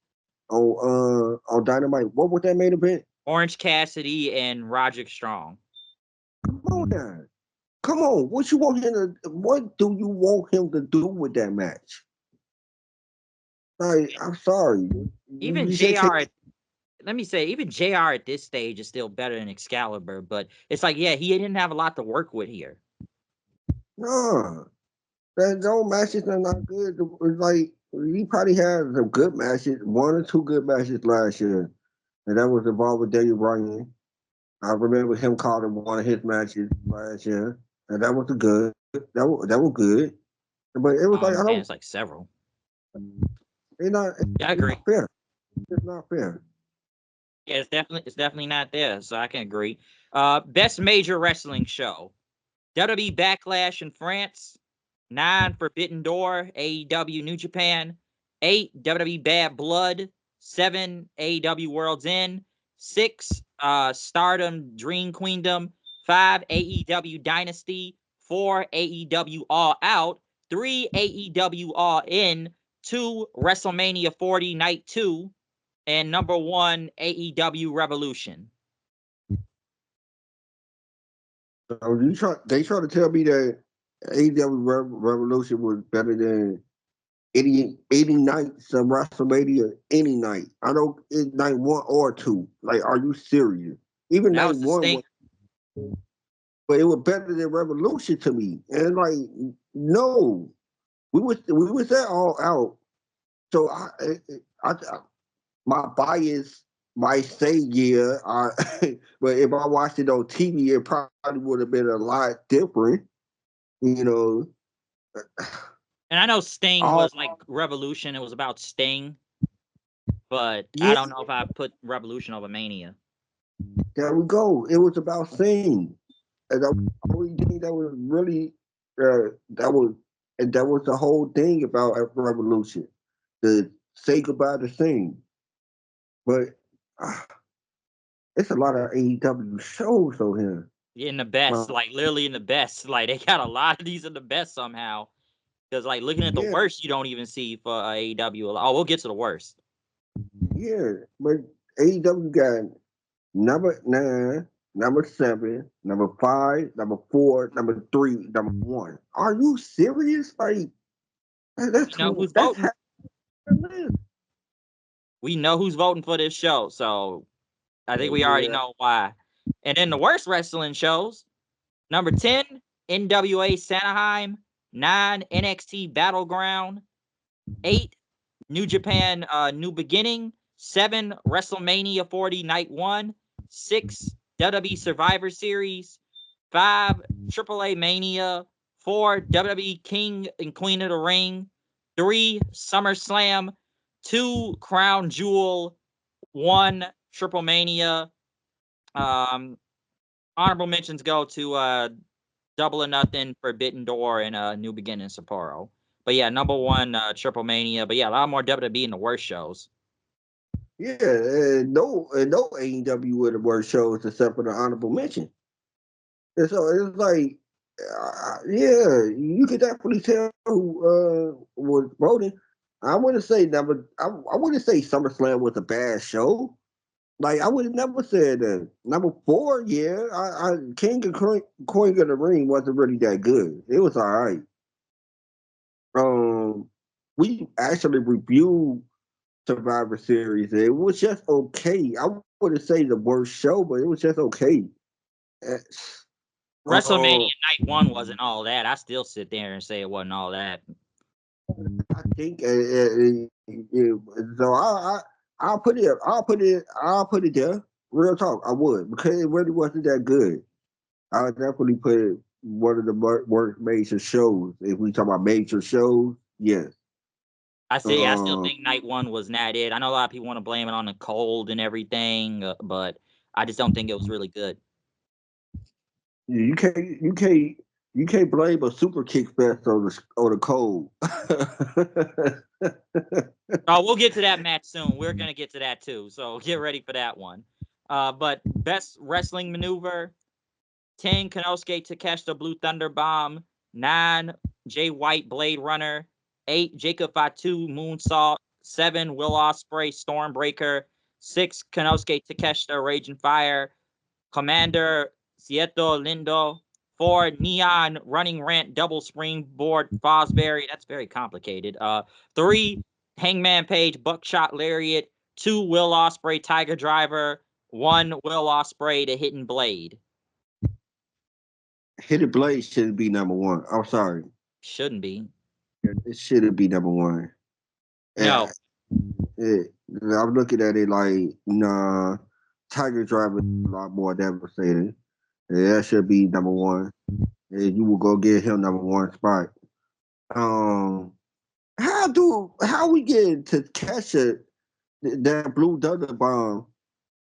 on Dynamite. What was that main event? Orange Cassidy and Roderick Strong. Come on now. Come on. What you want him to what do you want him to do with that match? Like, I'm sorry. Even You just JR, let me say, even JR at this stage is still better than Excalibur, but it's like, yeah, he didn't have a lot to work with here. no. That those matches are not good. It's like he probably had some good matches, one or two good matches last year. And that was involved with Daniel Bryan. I remember him calling one of his matches last year. And that was a good. That was good. But it was like I Man, don't it's like several. it's Yeah, I agree. not fair. It's not fair. Yeah, it's definitely not there, so I can agree. Best major wrestling show: WWE Backlash in France, 9 Forbidden Door, AEW New Japan, 8 WWE Bad Blood, 7 AEW World's End, 6 Stardom Dream Queendom, 5 AEW Dynasty, 4 AEW All Out, 3 AEW All In, 2 WrestleMania 40 Night 2, and #1 AEW Revolution. So they try to tell me that AEW Revolution was better than any nights of WrestleMania any night. I don't night one or two. Like, are you serious? Even That night was the one stink. was, but it was better than Revolution to me. And like, no, we was there all out. So I my bias might say yeah, but if I watched it on TV, it probably would have been a lot different. You know, And I know Sting all was like Revolution. It was about Sting, but I yeah, don't know if I put Revolution over Mania. there we go. It was about singing. And that was the only thing that was really that was and that was the whole thing about Revolution. To say goodbye to sing. But uh, it's a lot of AEW shows on here. In the best, Uh, like literally in the best. Like they got a lot of these in the best somehow. Because like looking at the yeah, worst, you don't even see for AEW. Oh, we'll get to the worst. yeah. But AEW got number 9, number 7, number 5, number 4, number 3, number 1. Are you serious? Like You know that's who's that's voting? We know who's voting for this show, so I think we already Yeah. know why. And then the worst wrestling shows. Number 10, NWA Sanaheim. 9, NXT Battleground. 8, New Japan New Beginning. 7, WrestleMania 40 Night 1. 6, WWE Survivor Series. 5, AAA Mania. 4, WWE King and Queen of the Ring. 3, SummerSlam. 2, Crown Jewel. 1, Triple Mania. Honorable mentions go to Double or Nothing, Forbidden Door, and New Beginning, Sapporo. But yeah, number 1, Triple Mania. But yeah, a lot more WWE in the worst shows. Yeah, no AEW were the worst shows except for the honorable mention. And so it's like, yeah, you could definitely tell who was voting. I wouldn't say I wouldn't say SummerSlam was a bad show. Like I would have never said that. Number 4, yeah, King and Queen of the Ring wasn't really that good. It was all right. We actually reviewed Survivor Series. It was just okay. I wouldn't say the worst show, but it was just okay. WrestleMania Night 1 wasn't all that. I still sit there and say it wasn't all that. I think so. I'll put it there. Real talk, I would, because it really wasn't that good. I would definitely put it one of the worst major shows. If we talk about major shows, yes. I still think Night 1 was not it. I know a lot of people want to blame it on the cold and everything, but I just don't think it was really good. You can't blame a super kick fest on the cold. Oh, we'll get to that match soon. We're gonna get to that too, so get ready for that one. But best wrestling maneuver: 10, Konosuke Takeshita Blue Thunder Bomb. 9, Jay White Blade Runner. 8, Jacob Fatu Moonsault. 7, Will Ospreay Stormbreaker. 6, Konosuke Takeshita Raging Fire. Commander Cieto Lindo. 4, Neon Running Rant Double Springboard Fosbury. That's very complicated. 3, Hangman Page Buckshot Lariat. 2, Will Ospreay Tiger Driver. 1, Will Ospreay the Hidden Blade. Hidden Blade shouldn't be number 1. I'm sorry. Shouldn't be. It shouldn't be number 1. No. I'm looking at it like, nah, Tiger Driver is a lot more devastating. That should be number 1. And you will go get him number 1 spot. How we get to catch that Blue Thunder Bomb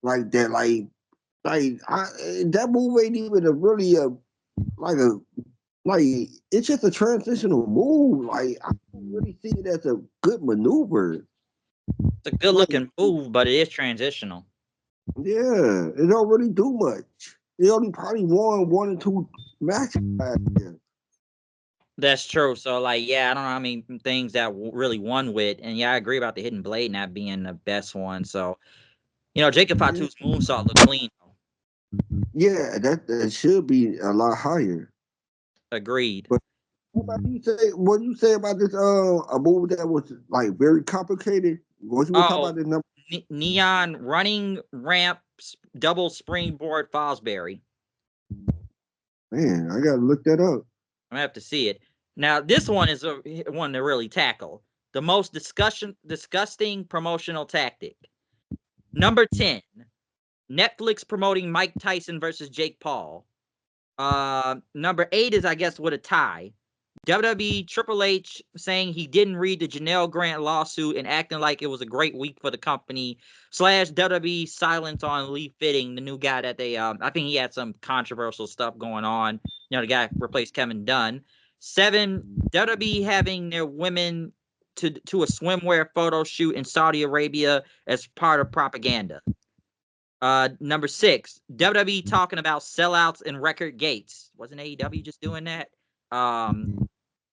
like that? That move ain't even it's just a transitional move. Like I don't really see it as a good maneuver. It's a good looking move, but it is transitional. Yeah, it don't really do much. It only probably won 1 or 2 matches last year. That's true. So, like, yeah, I don't know how many things that really won with. And yeah, I agree about the Hidden Blade not being the best one. So, Jacob Fatu's moonsault looked clean. Yeah, that should be a lot higher. Agreed. But what you say about this a move that was like very complicated? What you were talking about this number? Neon Running Ramp Double Springboard Fosbury. Man, I gotta look that up. I'm gonna have to see it. Now, this one is one to really tackle. The most disgusting promotional tactic. Number 10, Netflix promoting Mike Tyson versus Jake Paul. Number 8 is, I guess, with a tie. WWE Triple H saying he didn't read the Janelle Grant lawsuit and acting like it was a great week for the company. / WWE silence on Lee Fitting, the new guy that they I think he had some controversial stuff going on. The guy replaced Kevin Dunn. 7, WWE having their women to a swimwear photo shoot in Saudi Arabia as part of propaganda. Number 6, WWE talking about sellouts and record gates. Wasn't AEW just doing that?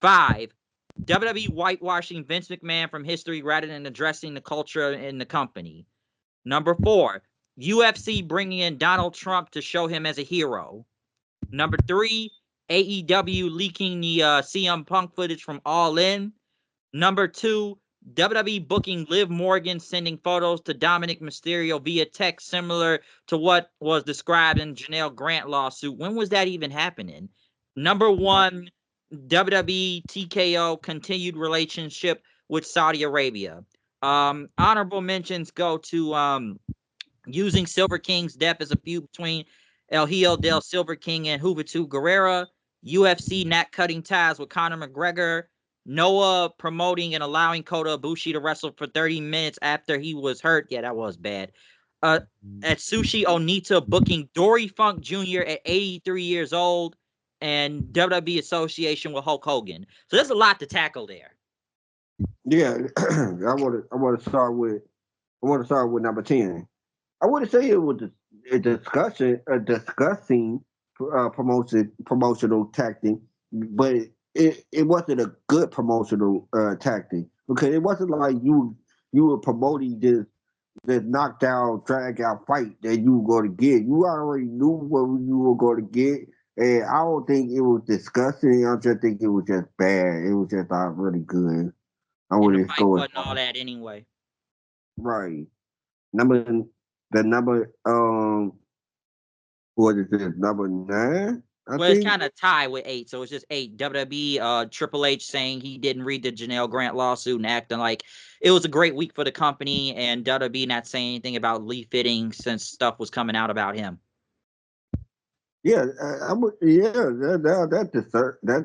5, WWE whitewashing Vince McMahon from history rather than addressing the culture in the company. Number 4, UFC bringing in Donald Trump to show him as a hero. Number 3, AEW leaking the CM Punk footage from All In. Number 2, WWE booking Liv Morgan, sending photos to Dominic Mysterio via text, similar to what was described in Janelle Grant lawsuit. When was that even happening? Number one, WWE TKO continued relationship with Saudi Arabia. Honorable mentions go to using Silver King's death as a feud between El Hijo del Silver King and Juventud Guerrera. UFC not cutting ties with Conor McGregor. Noah promoting and allowing Kota Ibushi to wrestle for 30 minutes after he was hurt. Yeah, that was bad. Atsushi Onita booking Dory Funk Jr. at 83 years old, and WWE association with Hulk Hogan. So there's a lot to tackle there. Yeah, I want to start with number 10. I wouldn't say it was a discussing promotional tactic, but it wasn't a good promotional tactic because it wasn't like you were promoting this knockdown, drag out fight that you were going to get. You already knew what you were going to get, and I don't think it was disgusting. I just think it was just bad. It was just not really good. I And the wouldn't fight go wasn't all that anyway. right. Number what is this, number 9? Well, it's kind of tied with 8, so it's just 8. WWE, Triple H saying he didn't read the Janelle Grant lawsuit and acting like it was a great week for the company, and WWE not saying anything about Lee Fitting since stuff was coming out about him. Yeah, that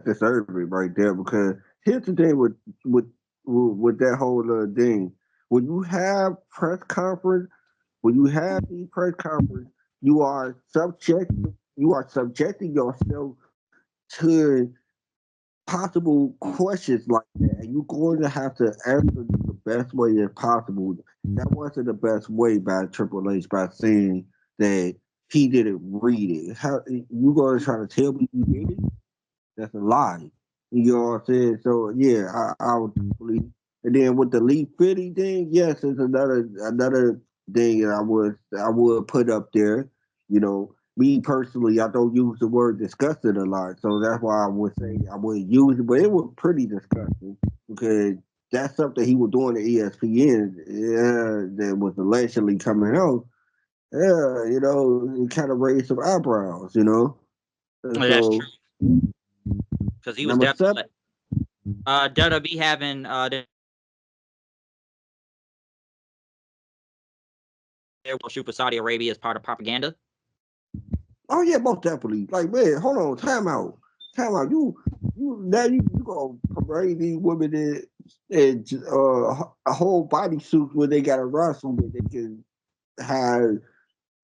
deserves it right there, because here's the thing with that whole thing. When you have press conference, you are subjecting yourself to possible questions like that. You're going to have to answer the best way as possible. That wasn't the best way by Triple H, by saying that he didn't read it. How you going to try to tell me you did it? That's a lie. You know what I'm saying? So yeah, I would believe. And then with the Lee Fitty thing, yes, it's another thing that I would put up there. You know, me personally, I don't use the word disgusting a lot, so that's why I would say I wouldn't use it. But it was pretty disgusting because that's something he was doing at ESPN, that was allegedly coming out. Yeah, you know, it kind of raised some eyebrows, you know. That's true, because he was number definitely 7. WWE having their shoot for Saudi Arabia as part of propaganda. Oh yeah, most definitely. Like, man, hold on, time out. You now you gonna parade these women in a whole body suit where they got a wrestle, where they can have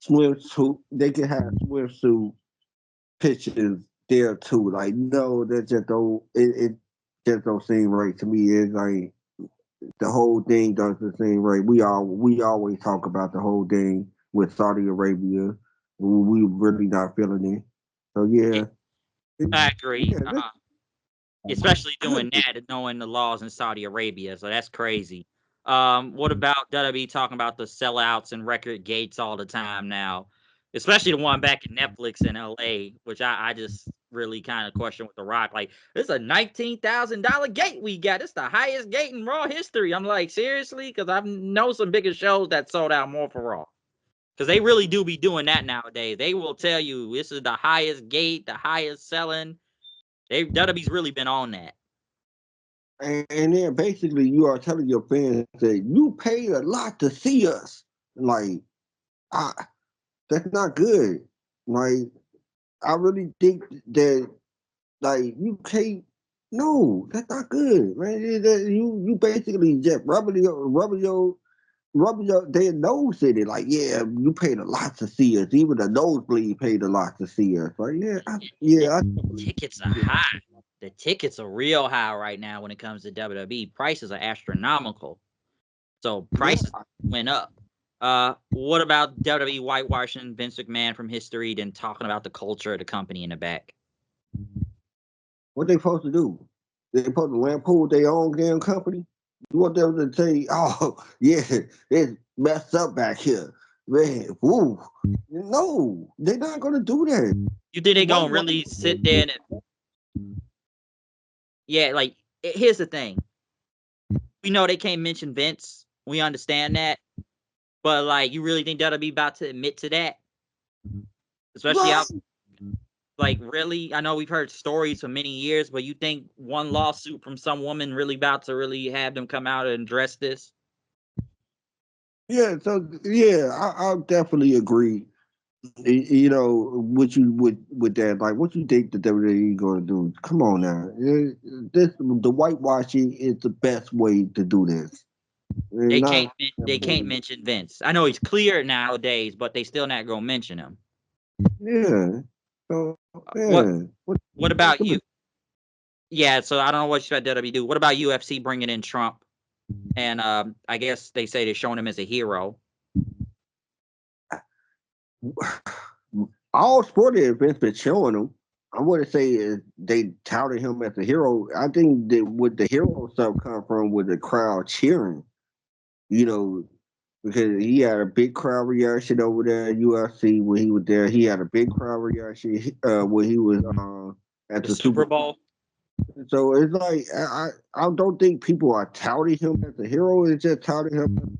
swimsuit. They can have swimsuit pictures there too. Like, no, that just don't. It just don't seem right to me. It's like the whole thing doesn't seem right. We always talk about the whole thing with Saudi Arabia. We really not feeling it. So yeah, I agree. yeah, Especially doing good. that and knowing the laws in Saudi Arabia. So that's crazy. What about WWE talking about the sellouts and record gates all the time now? Especially the one back in Netflix in LA, which I just really kind of question with The Rock. Like, this is a $19,000 gate we got. It's the highest gate in Raw history. I'm like, seriously? Because I know some bigger shows that sold out more for Raw. Because they really do be doing that nowadays. They will tell you this is the highest gate, the highest selling. WWE's really been on that. And then basically you are telling your fans that you paid a lot to see us. Like, that's not good. Like, I really think that, like, you can't. No, that's not good, man. You basically just rubbing their nose in it. Like, yeah, you paid a lot to see us. Even the nosebleed paid a lot to see us. Like, The tickets are high. The tickets are real high right now when it comes to WWE. Prices are astronomical. So prices went up. What about WWE whitewashing Vince McMahon from history, then talking about the culture of the company in the back? What they supposed to do? They supposed to lampoon their own damn company? You want them to say, "Oh, yeah, it's messed up back here, man"? Woo! No, they're not gonna do that. You think they're gonna really sit there and? Yeah, like here's the thing. we know they can't mention Vince. We understand that. But like, you really think WWE about to admit to that? Especially Right. out like really, I know we've heard stories for many years, but you think one lawsuit from some woman really about to really have them come out and address this? Yeah, so yeah, I'll definitely agree. You know, what you with that, like, what you think the WWE gonna do? Come on now, the whitewashing is the best way to do this. They Not can't mention Vince. I know he's clear nowadays, but they still not gonna mention him. yeah. So What yeah, what about you? Yeah, so I don't know what you expect WWE do. What about UFC bringing in Trump? And I guess they say they're showing him as a hero. all sporting events been showing him. I wouldn't say they touted him as a hero. I think that what the hero stuff come from with the crowd cheering. You know, because he had a big crowd reaction over there at UFC when he was there. He had a big crowd reaction when he was at The the Super Super. Bowl. So it's like I don't think people are touting him as a hero. It's just touting him,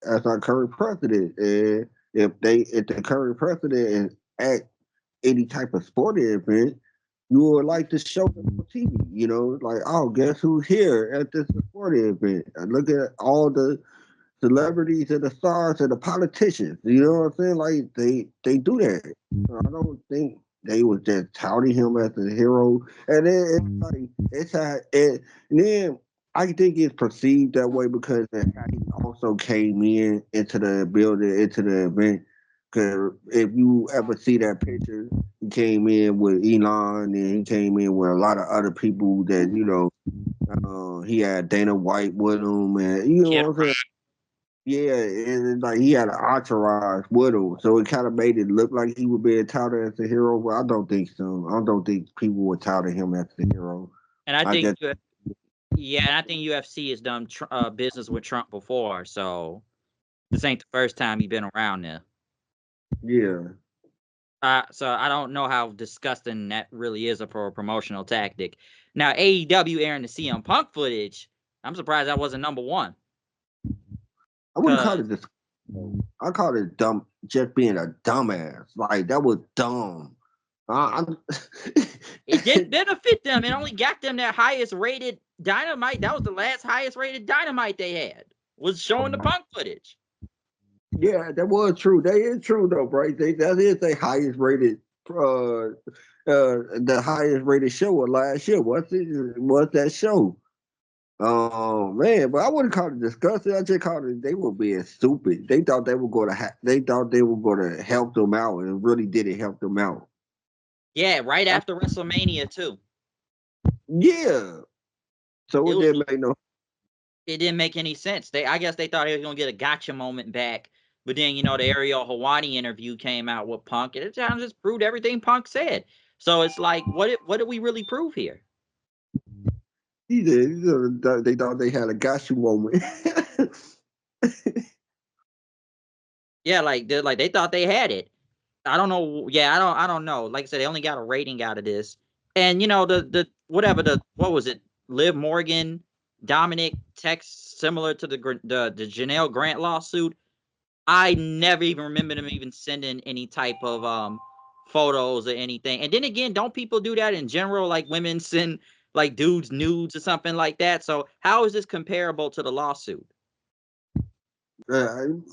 as our current president. And if the current president is at any type of sporting event, you would like to show them on TV. You know, like, oh, guess who's here at this sporting event? And look at all the celebrities and the stars and the politicians. You know what I'm saying? Like, they do that. So I don't think they was just touting him as a hero. And then and then I think it's perceived that way because of how he also came into the building, into the event. Because if you ever see that picture, he came in with Elon, and he came in with a lot of other people that he had Dana White with him, and you know Kid what I'm saying. Yeah, and like he had an entourage with him, so it kind of made it look like he was being touted as a hero. But I don't think so. I don't think people were touting him as a hero. And I I think just yeah, and I think UFC has done business with Trump before, so this ain't the first time he's been around there. yeah. So I don't know how disgusting that really is for a promotional tactic. Now AEW airing the CM Punk footage, I'm surprised that wasn't number one. I wouldn't call Cause it this. I call it dumb, just being a dumbass. Like that was dumb. I'm, it didn't benefit them. It only got them their highest rated Dynamite. That was the last highest rated Dynamite they had. Was showing the Punk footage. yeah, that was true. That is true though, right? That is the highest rated the highest rated show of last year. What's that show? Oh man, but I wouldn't call it disgusting. I just called it they were being stupid. They thought they were going to they thought they were going to help them out, and really didn't help them out. Yeah, right after WrestleMania too. Yeah, so It it was didn't make no. it didn't make any sense. I guess they thought he was gonna get a gotcha moment back, but then the Ariel Hawani interview came out with Punk, and it just proved everything Punk said. So it's like, what did we really prove here? They thought they had a gotcha moment. Yeah, they thought they had it. I don't know. Yeah, I don't know. Like I said, they only got a rating out of this, and the whatever what was it? Liv Morgan, Dominic text similar to the Janelle Grant lawsuit. I never even remember them even sending any type of photos or anything. And then again, don't people do that in general? Like women send like dudes nudes or something like that. So how is this comparable to the lawsuit? Man,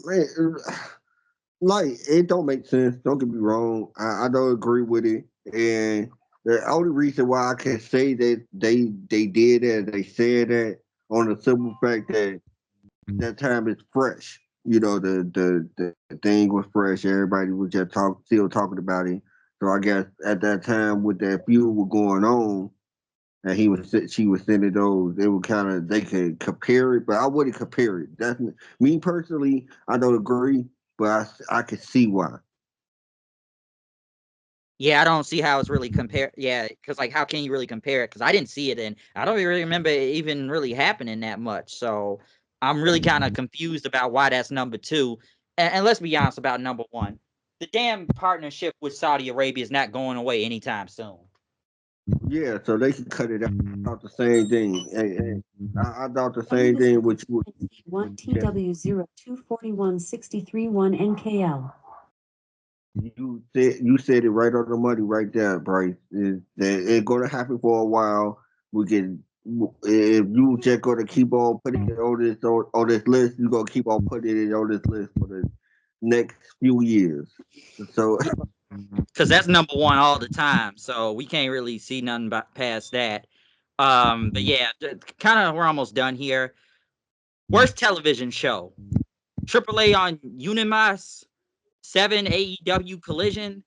like it don't make sense. Don't get me wrong. I don't agree with it, and the only reason why I can say that they did that, they said that on the simple fact that that time is fresh. You know, the thing was fresh. Everybody was just still talking about it. So I guess at that time, with that feud was going on, and she was sending those. They were they could compare it, but I wouldn't compare it. That's me personally. I don't agree, but I can see why. Yeah, I don't see how it's really compare. Yeah, because like, how can you really compare it? Because I didn't see it, and I don't really remember it even really happening that much. So I'm really kind of confused about why that's number two. And let's be honest about number one. The damn partnership with Saudi Arabia is not going away anytime soon. Yeah, so they can cut it out. I thought the same thing. I thought the same thing, which would One TW024163 1 NKL. you said it right on the money right there, Bryce. It's gonna happen for a while. We can if you just gonna keep on putting it on this list, you're gonna keep on putting it on this list for the next few years. So because that's number one all the time. So we can't really see nothing past that. But yeah, kind of we're almost done here. Worst television show: AAA on Unimas, 7 AEW Collision,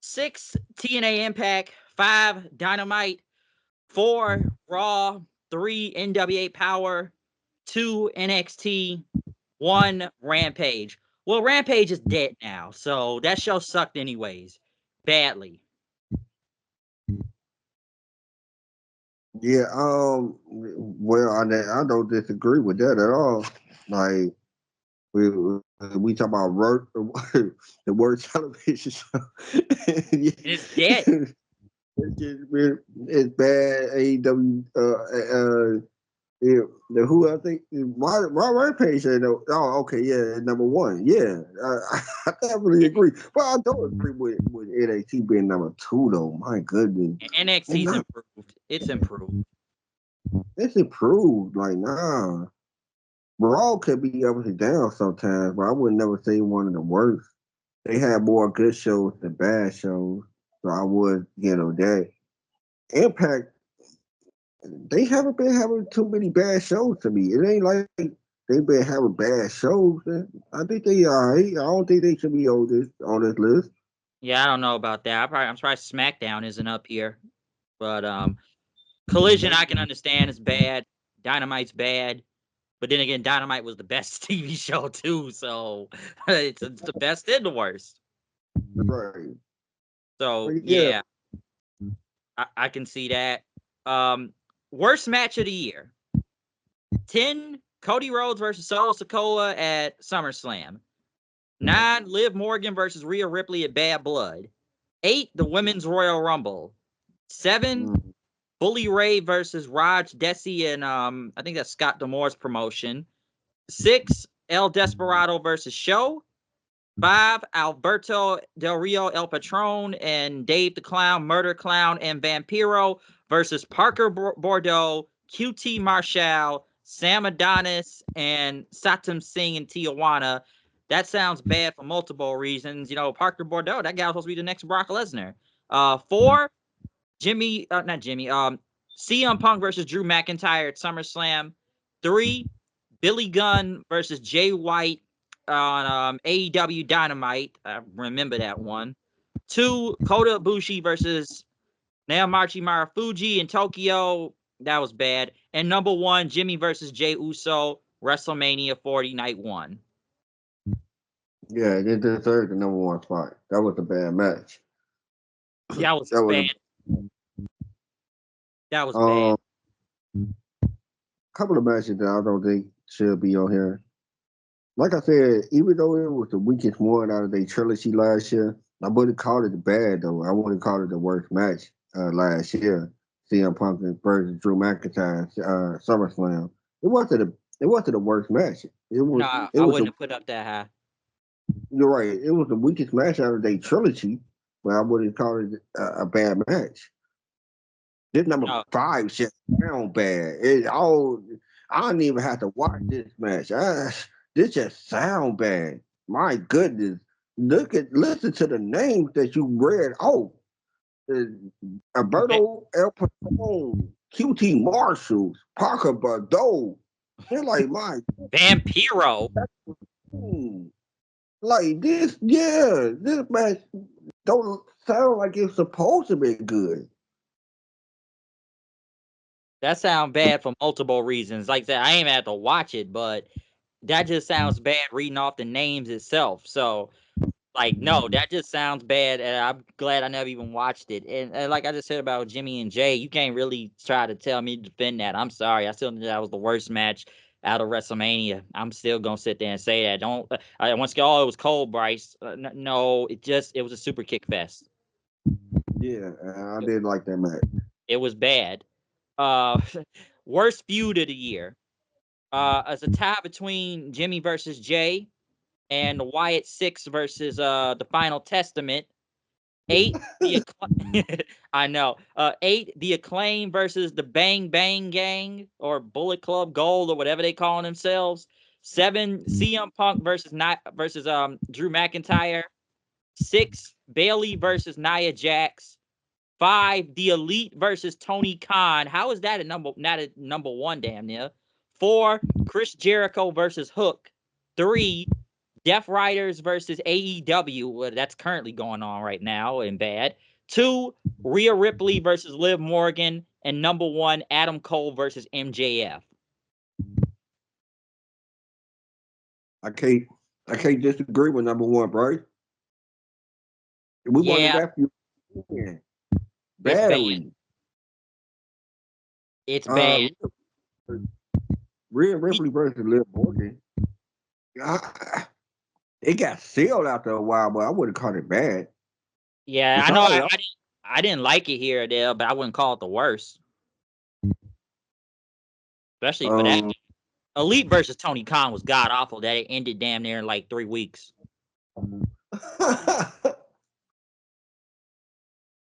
6 TNA Impact, 5 Dynamite, 4 Raw, 3 NWA Power, 2 NXT, 1 Rampage. Well, Rampage is dead now, so that show sucked anyways, badly. yeah, well, I don't disagree with that at all. Like we talk about work, the worst television show. It's dead. It's bad. AEW. Yeah, who I think why Rampage said no. Oh, okay, yeah, number one. Yeah, I definitely agree. But I don't agree with NXT being number two though. My goodness, NXT's improved. It's improved. it's improved. Like nah, Raw could be up and down sometimes, but I would never say one of the worst. They had more good shows than bad shows, so I would that. Impact, they haven't been having too many bad shows to me. It ain't like they've been having bad shows. I think they are. I don't think they should be on this list. Yeah, I don't know about that. I'm surprised SmackDown isn't up here. But Collision, I can understand, is bad. Dynamite's bad. But then again, Dynamite was the best TV show too, so it's the best and the worst. Right. So But yeah. yeah, I can see that. Worst match of the year: 10 Cody Rhodes versus Solo Sikoa at SummerSlam. 9 Liv Morgan versus Rhea Ripley at Bad Blood. 8 the Women's Royal Rumble. 7 Bully Ray versus Raj Desi and I think that's Scott D'Amore's promotion. 6 El Desperado versus Show. 5 Alberto Del Rio El Patron and Dave the Clown, Murder Clown and Vampiro versus Parker Bordeaux, QT Marshall, Sam Adonis, and Satam Singh in Tijuana. That sounds bad for multiple reasons. You know, Parker Bordeaux, that guy was supposed to be the next Brock Lesnar. 4 CM Punk versus Drew McIntyre at SummerSlam. 3 Billy Gunn versus Jay White on AEW Dynamite. I remember that one. 2 Kota Ibushi versus Naomichi Marufuji in Tokyo. That was bad. And number 1, Jimmy versus Jey Uso, WrestleMania 40 Night 1. Yeah, they deserved the number one spot. That was a bad match. That was bad. That was bad. Couple of matches that I don't think should be on here. Like I said, even though it was the weakest one out of their trilogy last year, I wouldn't call it bad though. I wouldn't call it the worst match last year. CM Punk versus Drew McIntyre, SummerSlam. It wasn't the worst match. It was. No, It I was wouldn't have put up that high. You're right. It was the weakest match out of their trilogy, but I wouldn't call it a bad match. This number 5 just sound bad. I don't even have to watch this match. This just sound bad. My goodness. Listen to the names that you read. Oh, Alberto El Patron, QT Marshall, Parker Bordeaux. They're like my Vampiro. Like this match don't sound like it's supposed to be good. That sounds bad for multiple reasons. Like I said, I ain't even have to watch it, but that just sounds bad reading off the names itself. So, like, no, that just sounds bad, and I'm glad I never even watched it. And like I just said about Jimmy and Jay, you can't really try to tell me to defend that. I'm sorry. I still think that was the worst match out of WrestleMania. I'm still gonna sit there and say that. Don't once again, it was cold, Bryce. No, it was a super kick fest. Yeah, I did like that match. It was bad. Uh, worst feud of the year. As a tie between Jimmy versus Jay and the Wyatt Six versus the Final Testament. 8, I know. 8, the Acclaim versus the Bang Bang Gang or Bullet Club Gold or whatever they call themselves. 7, CM Punk versus Drew McIntyre. 6, Bailey versus Nia Jax. 5, the Elite versus Tony Khan. How is that not a number one? Damn near. 4, Chris Jericho versus Hook. 3, Death Riders versus AEW. Well, that's currently going on right now and bad. 2, Rhea Ripley versus Liv Morgan. And number 1, Adam Cole versus MJF. I can't disagree with number one, bro. We wanted that for you. Badly. It's bad. Rhea Ripley versus Liv Morgan. It got sealed after a while, but I wouldn't call it bad. Yeah, I know. I didn't like it here or there, but I wouldn't call it the worst. Especially for that. Elite versus Tony Khan was god awful. That it ended damn near in like 3 weeks.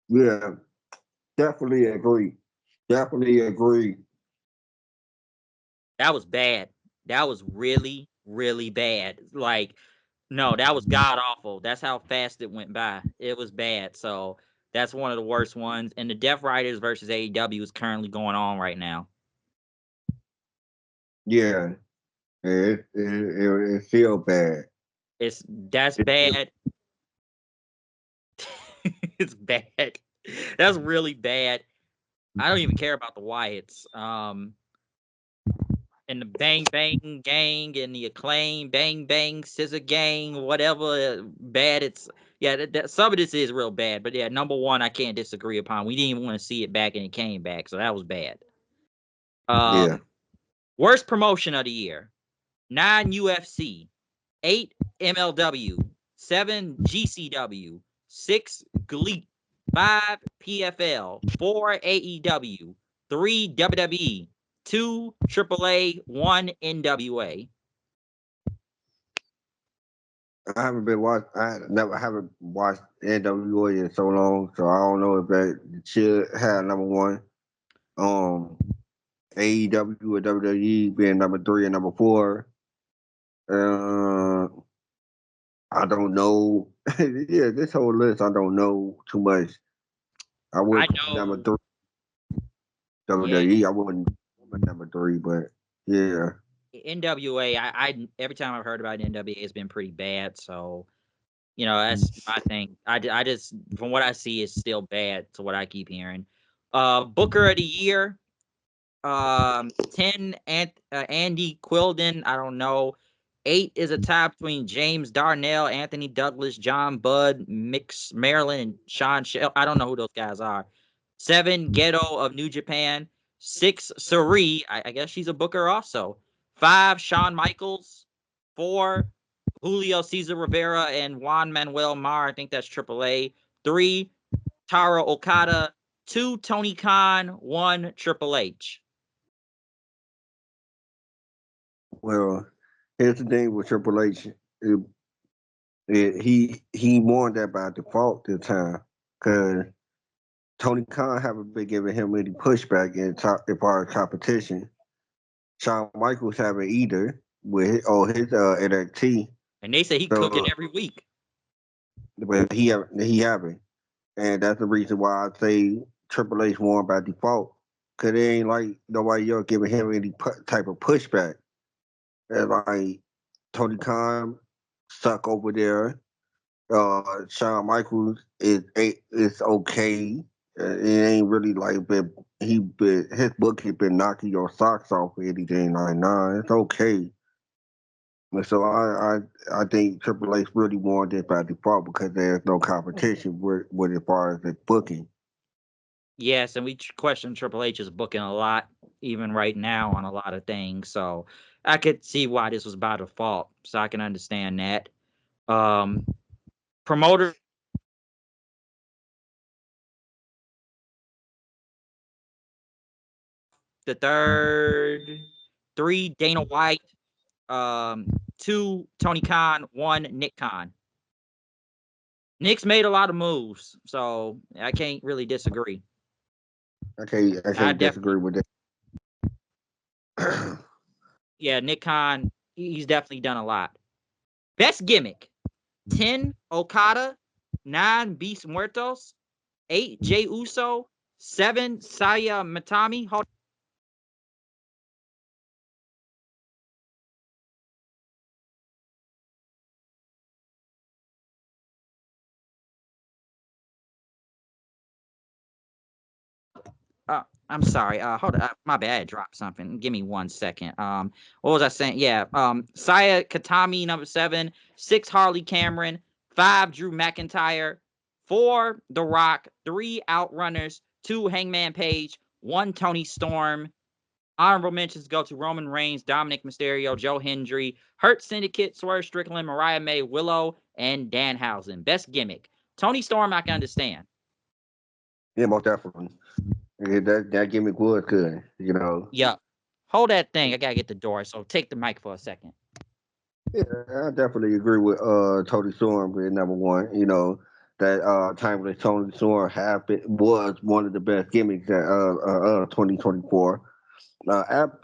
Yeah, definitely agree. Definitely agree. That was bad. That was really, really bad. Like, no, that was god awful. That's how fast it went by. It was bad. So that's one of the worst ones. And the Death Riders versus AEW is currently going on right now. Yeah, it feels bad. That's bad. It's bad. That's really bad. I don't even care about the Wyatts. And the Bang Bang Gang and the Acclaim Bang Bang Scissor Gang, whatever bad it's. Yeah, some of this is real bad, but yeah, number one I can't disagree upon. We didn't even want to see it back, and it came back, so that was bad. Yeah. Worst promotion of the year: 9 UFC, 8 MLW, 7 GCW, 6 GLEAT, 5 PFL, 4 AEW, 3 WWE, 2 AAA, 1 NWA. I haven't watched NWA in so long, so I don't know if that should have number one. AEW or WWE being number 3 and number 4. I don't know. Yeah, this whole list I don't know too much. I would put number 3 WWE. Yeah. I wouldn't put number 3, but yeah. NWA, I every time I've heard about NWA, it's been pretty bad. So, you know, that's my thing. I just, from what I see, it's still bad. To what I keep hearing. Booker of the year, 10 Andy Quildan. I don't know. 8 is a tie between James Darnell, Anthony Douglas, John Budd, Mix Maryland, and Sean Shell. I don't know who those guys are. 7 Ghetto of New Japan. 6 Sari. I guess she's a booker also. 5 Shawn Michaels. 4 Julio Cesar Rivera and Juan Manuel Mar. I think that's AAA. 3 Taro Okada. 2 Tony Khan. 1 Triple H. Well, here's the thing with Triple H. He won that by default this time because Tony Khan haven't been giving him any pushback in far as competition. Shawn Michaels haven't either with his NXT. And they say he cooking every week. But he haven't. And that's the reason why I say Triple H won by default. Because it ain't like nobody else giving him any type of pushback. And like Tony Khan stuck over there. Shawn Michaels is okay. It ain't really like his book has been knocking your socks off or anything like nah. It's okay. So I think Triple H really won this by default because there's no competition with as far as the booking. Yes, and we question Triple H's booking a lot, even right now on a lot of things. So I could see why this was by default. So I can understand that. Promoter The third, 3 Dana White, 2 Tony Khan, 1 Nick Khan. Nick's made a lot of moves, so I can't really disagree. I can't disagree with that. Yeah, Nick Khan, he's definitely done a lot. Best gimmick: 10 Okada, 9 Beast Muertos, 8 Jey Uso, 7 Saya Matami. I'm sorry. Hold on. My bad. I dropped something. Give me 1 second. What was I saying? Yeah. Saya Katami, number 7. 6 Harley Cameron. 5 Drew McIntyre. 4 The Rock. 3 Outrunners. 2 Hangman Page. 1 Tony Storm. Honorable mentions go to Roman Reigns, Dominic Mysterio, Joe Hendry, Hurt Syndicate, Swerve Strickland, Mariah May, Willow, and Danhausen. Best gimmick: Tony Storm, I can understand. Yeah, most definitely. Yeah, that gimmick was good, Yeah. Hold that thing. I gotta get the door. So take the mic for a second. Yeah, I definitely agree with Tony Storm being number one. That timeless Tony Storm was one of the best gimmicks at 2024.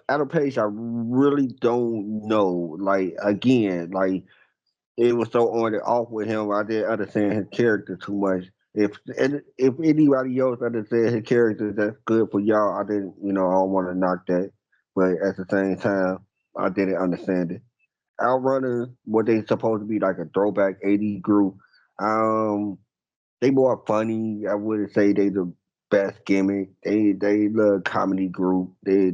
Adam Page, I really don't know. Like again, like it was so on and off with him. I didn't understand his character too much. If anybody else understands his character, that's good for y'all. I didn't, I don't want to knock that, but at the same time, I didn't understand it. Outrunners, what they supposed to be like a throwback '80s group. Um, they more funny. I wouldn't say they the best gimmick. They love comedy group. They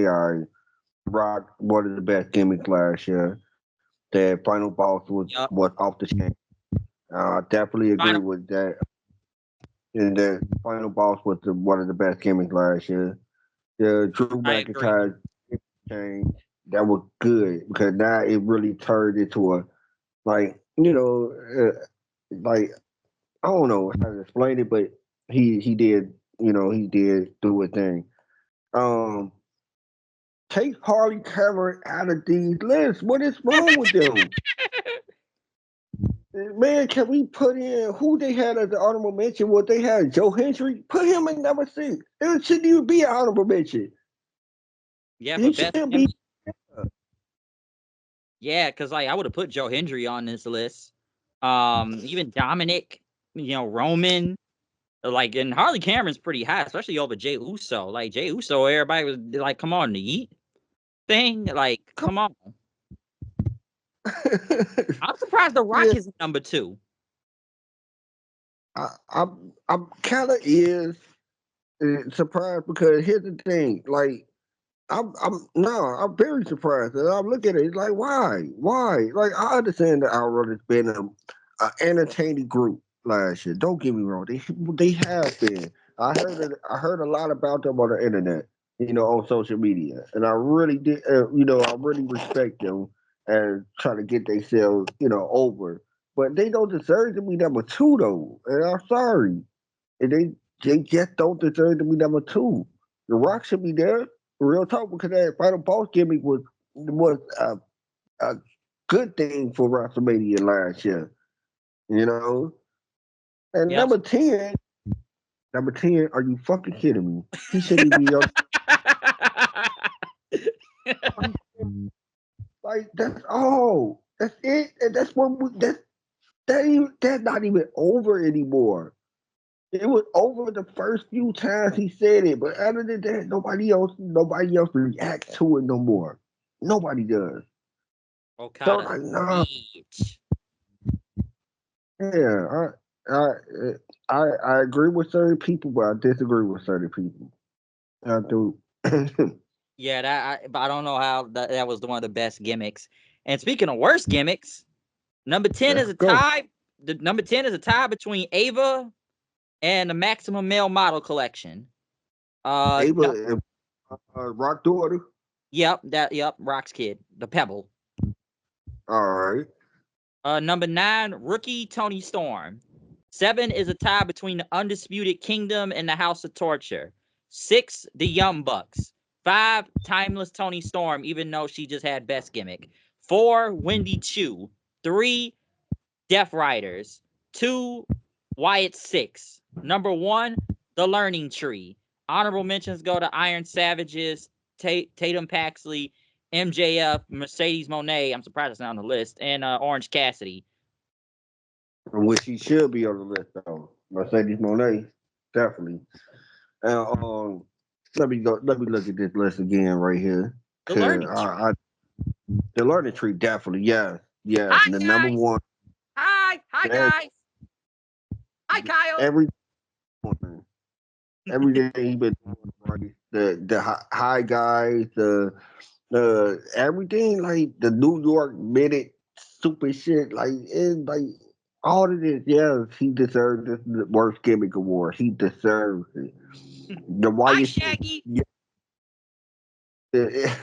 are rock one of the best gimmicks last year. Their final boss Yup. was off the chain. I definitely agree Final. with that. And the final boss was one of the best gimmicks last year. The Drew I agree. McIntyre change that was good because now it really turned into a like like I don't know how to explain it, but he did he did do a thing. Um, take Harley Cameron out of these lists. What is wrong with them? Man, can we put in who they had as the honorable mention? What they had, Joe Hendry? Put him in number 6. It shouldn't even be an honorable mention. Yeah, He but best shouldn't be. gimmick. Yeah, because like I would have put Joe Hendry on this list. Even Dominic, Roman, like, and Harley Cameron's pretty high, especially over Jey Uso. Like Jey Uso, everybody was like, "Come on, the Yeet thing." Like, come on. I'm surprised The Rock Yeah, is number 2. I'm kind of is surprised because here's the thing, like I'm very surprised. And I'm looking at it, it's like why? Like I understand that Outrunner's been a entertaining group last year. Don't get me wrong, they have been. I heard a lot about them on the internet, on social media, and I really did. I really respect them and trying to get themselves, over. But they don't deserve to be number 2 though, and I'm sorry. And they just don't deserve to be number 2. The Rock should be there. Real talk, because that final boss gimmick was a good thing for WrestleMania last year. You know, and Yep. number 10, are you fucking kidding me? He shouldn't be on. Like that's all. That's it. And that's what that's not even over anymore. It was over the first few times he said it, but other than that, nobody else reacts to it no more. Nobody does. So Okada, like, nah, Beach. yeah, I I agree with certain people, but I disagree with certain people. I do. Yeah, but I don't know how that was one of the best gimmicks. And speaking of worst gimmicks, number 10 is Let's a go. tie. The number 10 is a tie between Ava and the Maximum Male Model Collection. Ava and Rock daughter. Yep, Rock's kid, the Pebble. All right. Number 9, Rookie Tony Storm. 7 is a tie between the Undisputed Kingdom and the House of Torture. 6, the Young Bucks. 5, Timeless Tony Storm, even though she just had best gimmick. 4, Wendy Chu. 3, Death Riders. 2, Wyatt Six. Number 1, The Learning Tree. Honorable mentions go to Iron Savages, Tatum Paxley, MJF, Mercedes Moné. I'm surprised it's not on the list, and Orange Cassidy. Which he should be on the list though. Mercedes Monet, definitely. Let me go. Let me look at this list again right here. The Learning Tree. The Learning Tree, definitely. Yes, yes. Hi, The guys. number one. Hi guys. Hi, Kyle. Every day he been doing right. The high guys, the everything like the New York minute super shit. Like it's like all of this. Yes, he deserves this worst gimmick award. He deserves it. The Hi, Wyatt Shaggy. the,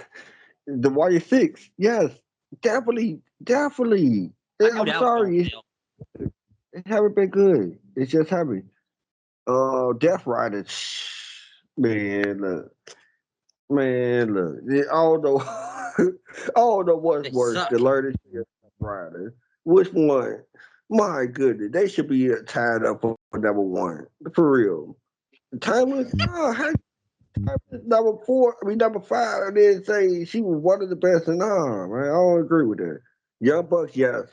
the Wyatt Six, yes, definitely. I knew I'm that was sorry, it haven't been good. It's just haven't. Death Rider, man, look. I don't know, I don't know what's They worse, suck. the Learning Tree or Death Rider. Which one? My goodness, they should be tied up for number one for real. Timeless, number four. I mean number five. And then say she was one of the best. And nah, man, I don't agree with that. Young Bucks, yes,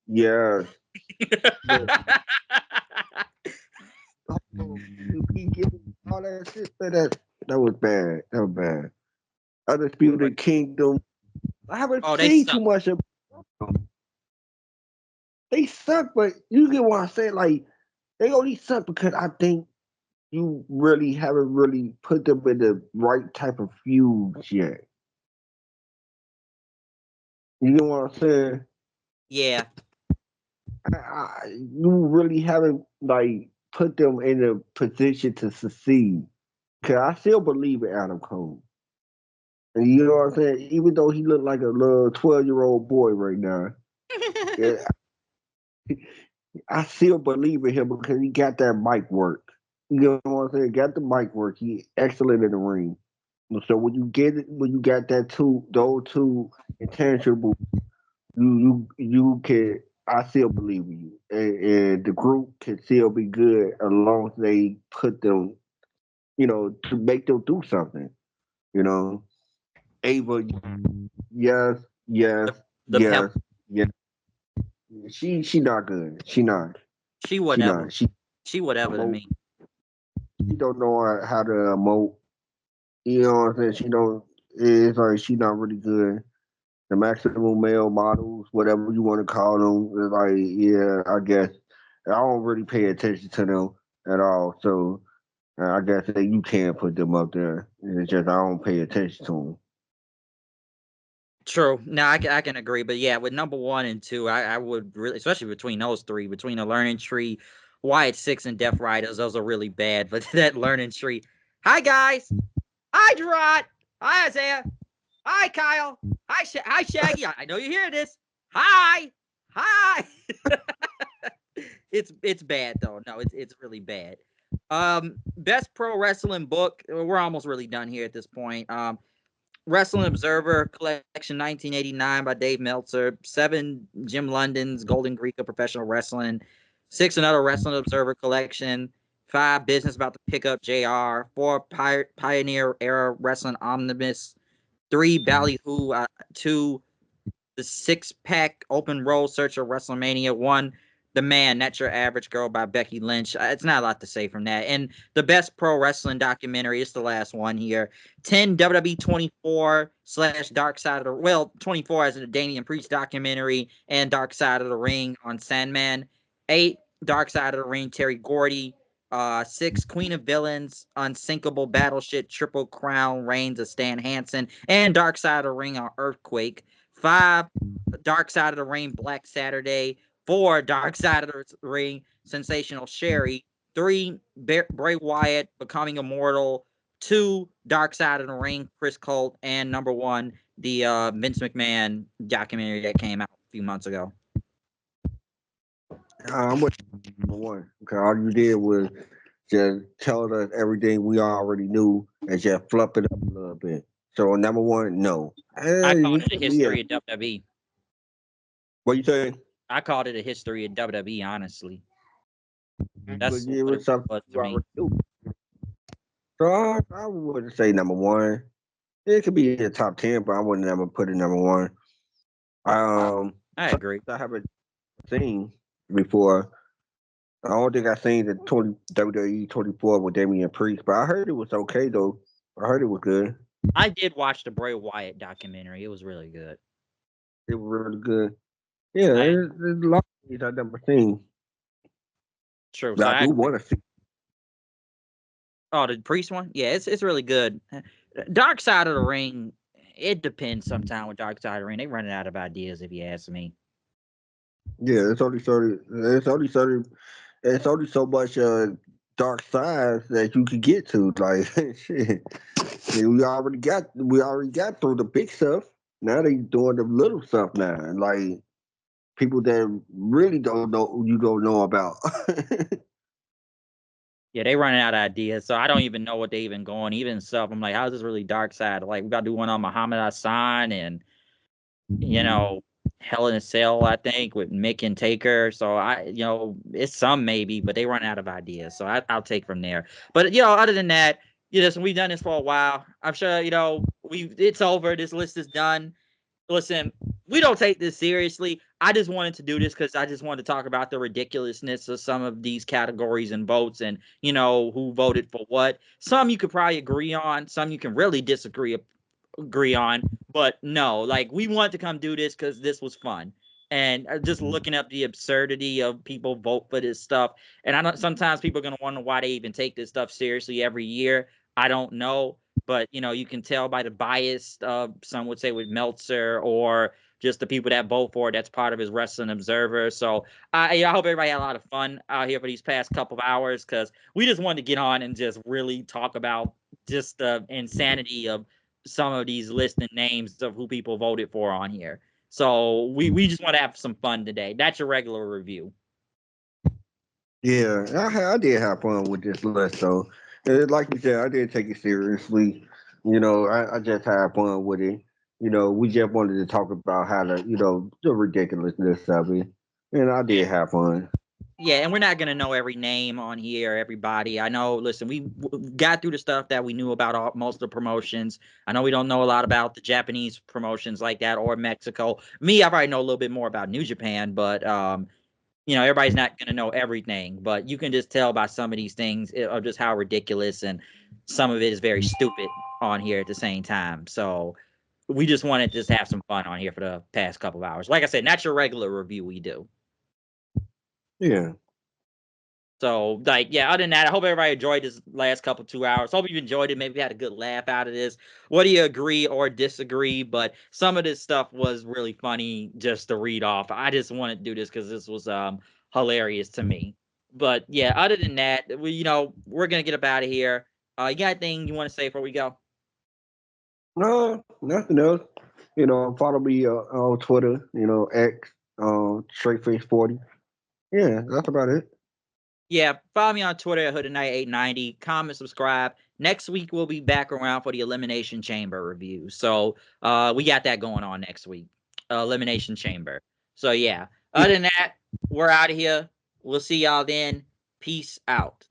yes. He giving all that shit. That was bad. That was bad. Undisputed Kingdom. I haven't Oh, they seen suck. too much of them. They suck, but you get what I'm saying. Like they only suck because I think you really haven't really put them in the right type of feuds yet. You know what I'm saying? Yeah. You really haven't like put them in a position to succeed. Cause I still believe in Adam Cole. And you know what I'm saying? Even though he looked like a little 12-year-old boy right now, yeah, I still believe in him because he got that mic work. You know what I'm saying? Got the mic work. He excellent in the ring. So when you get it, when you got those two intangibles, you can. I still believe in you, and the group can still be good as long as they put them, to make them do something. You know, Ava, yes, yes, The pep. yes, yes. She not good. She not. She She whatever. not. She whatever to Emote. me. She don't know how to emote. You know what I'm saying? She don't. It's like she not really good. The maximum male models, whatever you want to call them, it's like yeah, I guess I don't really pay attention to them at all. So I guess that you can put them up there. It's just I don't pay attention to them. True. No, I can agree. But yeah, with number 1 and 2, I would really, especially between those three, between the Learning Tree, Wyatt Six, and Death Riders, those are really bad. But that Learning Tree. Hi, guys. Hi, Gerard. Hi, Isaiah. Hi, Kyle. Hi, Shaggy. I know you hear this. Hi. Hi. It's bad though. No, it's really bad. Best pro wrestling book. We're almost really done here at this point. Wrestling Observer Collection 1989 by Dave Meltzer. 7, Jim London's Golden Greek of Professional Wrestling. 6, another Wrestling Observer Collection. 5, Business About to Pick Up JR. 4, Pioneer Era Wrestling Omnibus. 3, Ballyhoo. 2, The Six Pack Open Road Search of WrestleMania. 1, The Man, Not Your Average Girl by Becky Lynch. It's not a lot to say from that. And the best pro wrestling documentary is the last one here. 10, WWE 24 / Dark Side of the 24 as a Damian Priest documentary and Dark Side of the Ring on Sandman. 8, Dark Side of the Ring, Terry Gordy. 6, Queen of Villains, Unsinkable Battleship, Triple Crown Reigns of Stan Hansen, and Dark Side of the Ring on Earthquake. 5, Dark Side of the Ring, Black Saturday. 4, Dark Side of the Ring, Sensational Sherry. 3, Bray Wyatt, Becoming Immortal. 2, Dark Side of the Ring, Chris Colt. And number 1, the Vince McMahon documentary that came out a few months ago. I'm with number one. Okay, all you did was just telling us everything we already knew and just fluff it up a little bit. So number one, no. I called it a Yeah. history of WWE. What you say? I called it a history of WWE, honestly. That's But yeah, it what it was something was you to me. already knew. So I wouldn't say number one. It could be in the top 10, but I wouldn't ever put it number one. I agree. I haven't seen before. I don't think I seen the WWE 24 with Damian Priest, but I heard it was okay though. I heard it was good. I did watch the Bray Wyatt documentary. It was really good. It was really good. Yeah, I, there's a lot of things I've never seen. true. But So I I do agree. want to see. Oh, the Priest one? Yeah, it's really good. Dark Side of the Ring, it depends sometimes with Dark Side of the Ring. They running out of ideas if you ask me. Yeah, it's only 30. It's only 30. It's only so much dark sides that you can get to. Like shit. I mean, we already got through the big stuff. Now they doing the little stuff now. And like people that really don't know you don't know about. Yeah, they running out of ideas. So I don't even know what they even going. Even stuff, I'm like, how's this really Dark Side? Like, we got to do one on Muhammad Hassan and, Hell in a Cell, I think, with Mick and Taker. So it's some maybe, but they run out of ideas. So I'll take from there. But other than that, listen, we've done this for a while. I'm sure it's over. This list is done. Listen, we don't take this seriously. I just wanted to do this because I just wanted to talk about the ridiculousness of some of these categories and votes and, who voted for what. Some you could probably agree on, some you can really agree on. But no, like we wanted to come do this because this was fun. And just looking up the absurdity of people vote for this stuff. And I know sometimes people are going to wonder why they even take this stuff seriously every year. I don't know. But, you can tell by the bias, some would say with Meltzer or just the people that vote for it. That's part of his Wrestling Observer. So I hope everybody had a lot of fun out here for these past couple of hours because we just wanted to get on and just really talk about just the insanity of some of these listed names of who people voted for on here. So we just want to have some fun today. That's your regular review. Yeah, I did have fun with this list though. Like you said, I did take it seriously. I just had fun with it. We just wanted to talk about how the ridiculousness of it, and I did have fun. Yeah, and we're not gonna know every name on here, everybody. I know. Listen, we got through the stuff that we knew about most of the promotions. I know we don't know a lot about the Japanese promotions like that or Mexico. Me, I probably know a little bit more about New Japan, but everybody's not gonna know everything. But you can just tell by some of these things of just how ridiculous and some of it is very stupid on here at the same time. So we just wanted to just have some fun on here for the past couple of hours. Like I said, not your regular review we do. Yeah. So, other than that, I hope everybody enjoyed this last couple 2 hours. Hope you enjoyed it. Maybe had a good laugh out of this. Whether you agree or disagree, but some of this stuff was really funny just to read off. I just wanted to do this because this was hilarious to me. But yeah, other than that, we're gonna get up out of here. You got anything you want to say before we go? No, nothing else. Follow me on Twitter. X, straightface40. Yeah, that's about it. Yeah, follow me on Twitter at HoodNight890. Comment, subscribe. Next week we'll be back around for the Elimination Chamber review. So we got that going on next week. Elimination Chamber. So yeah. Other than that, we're out of here. We'll see y'all then. Peace out.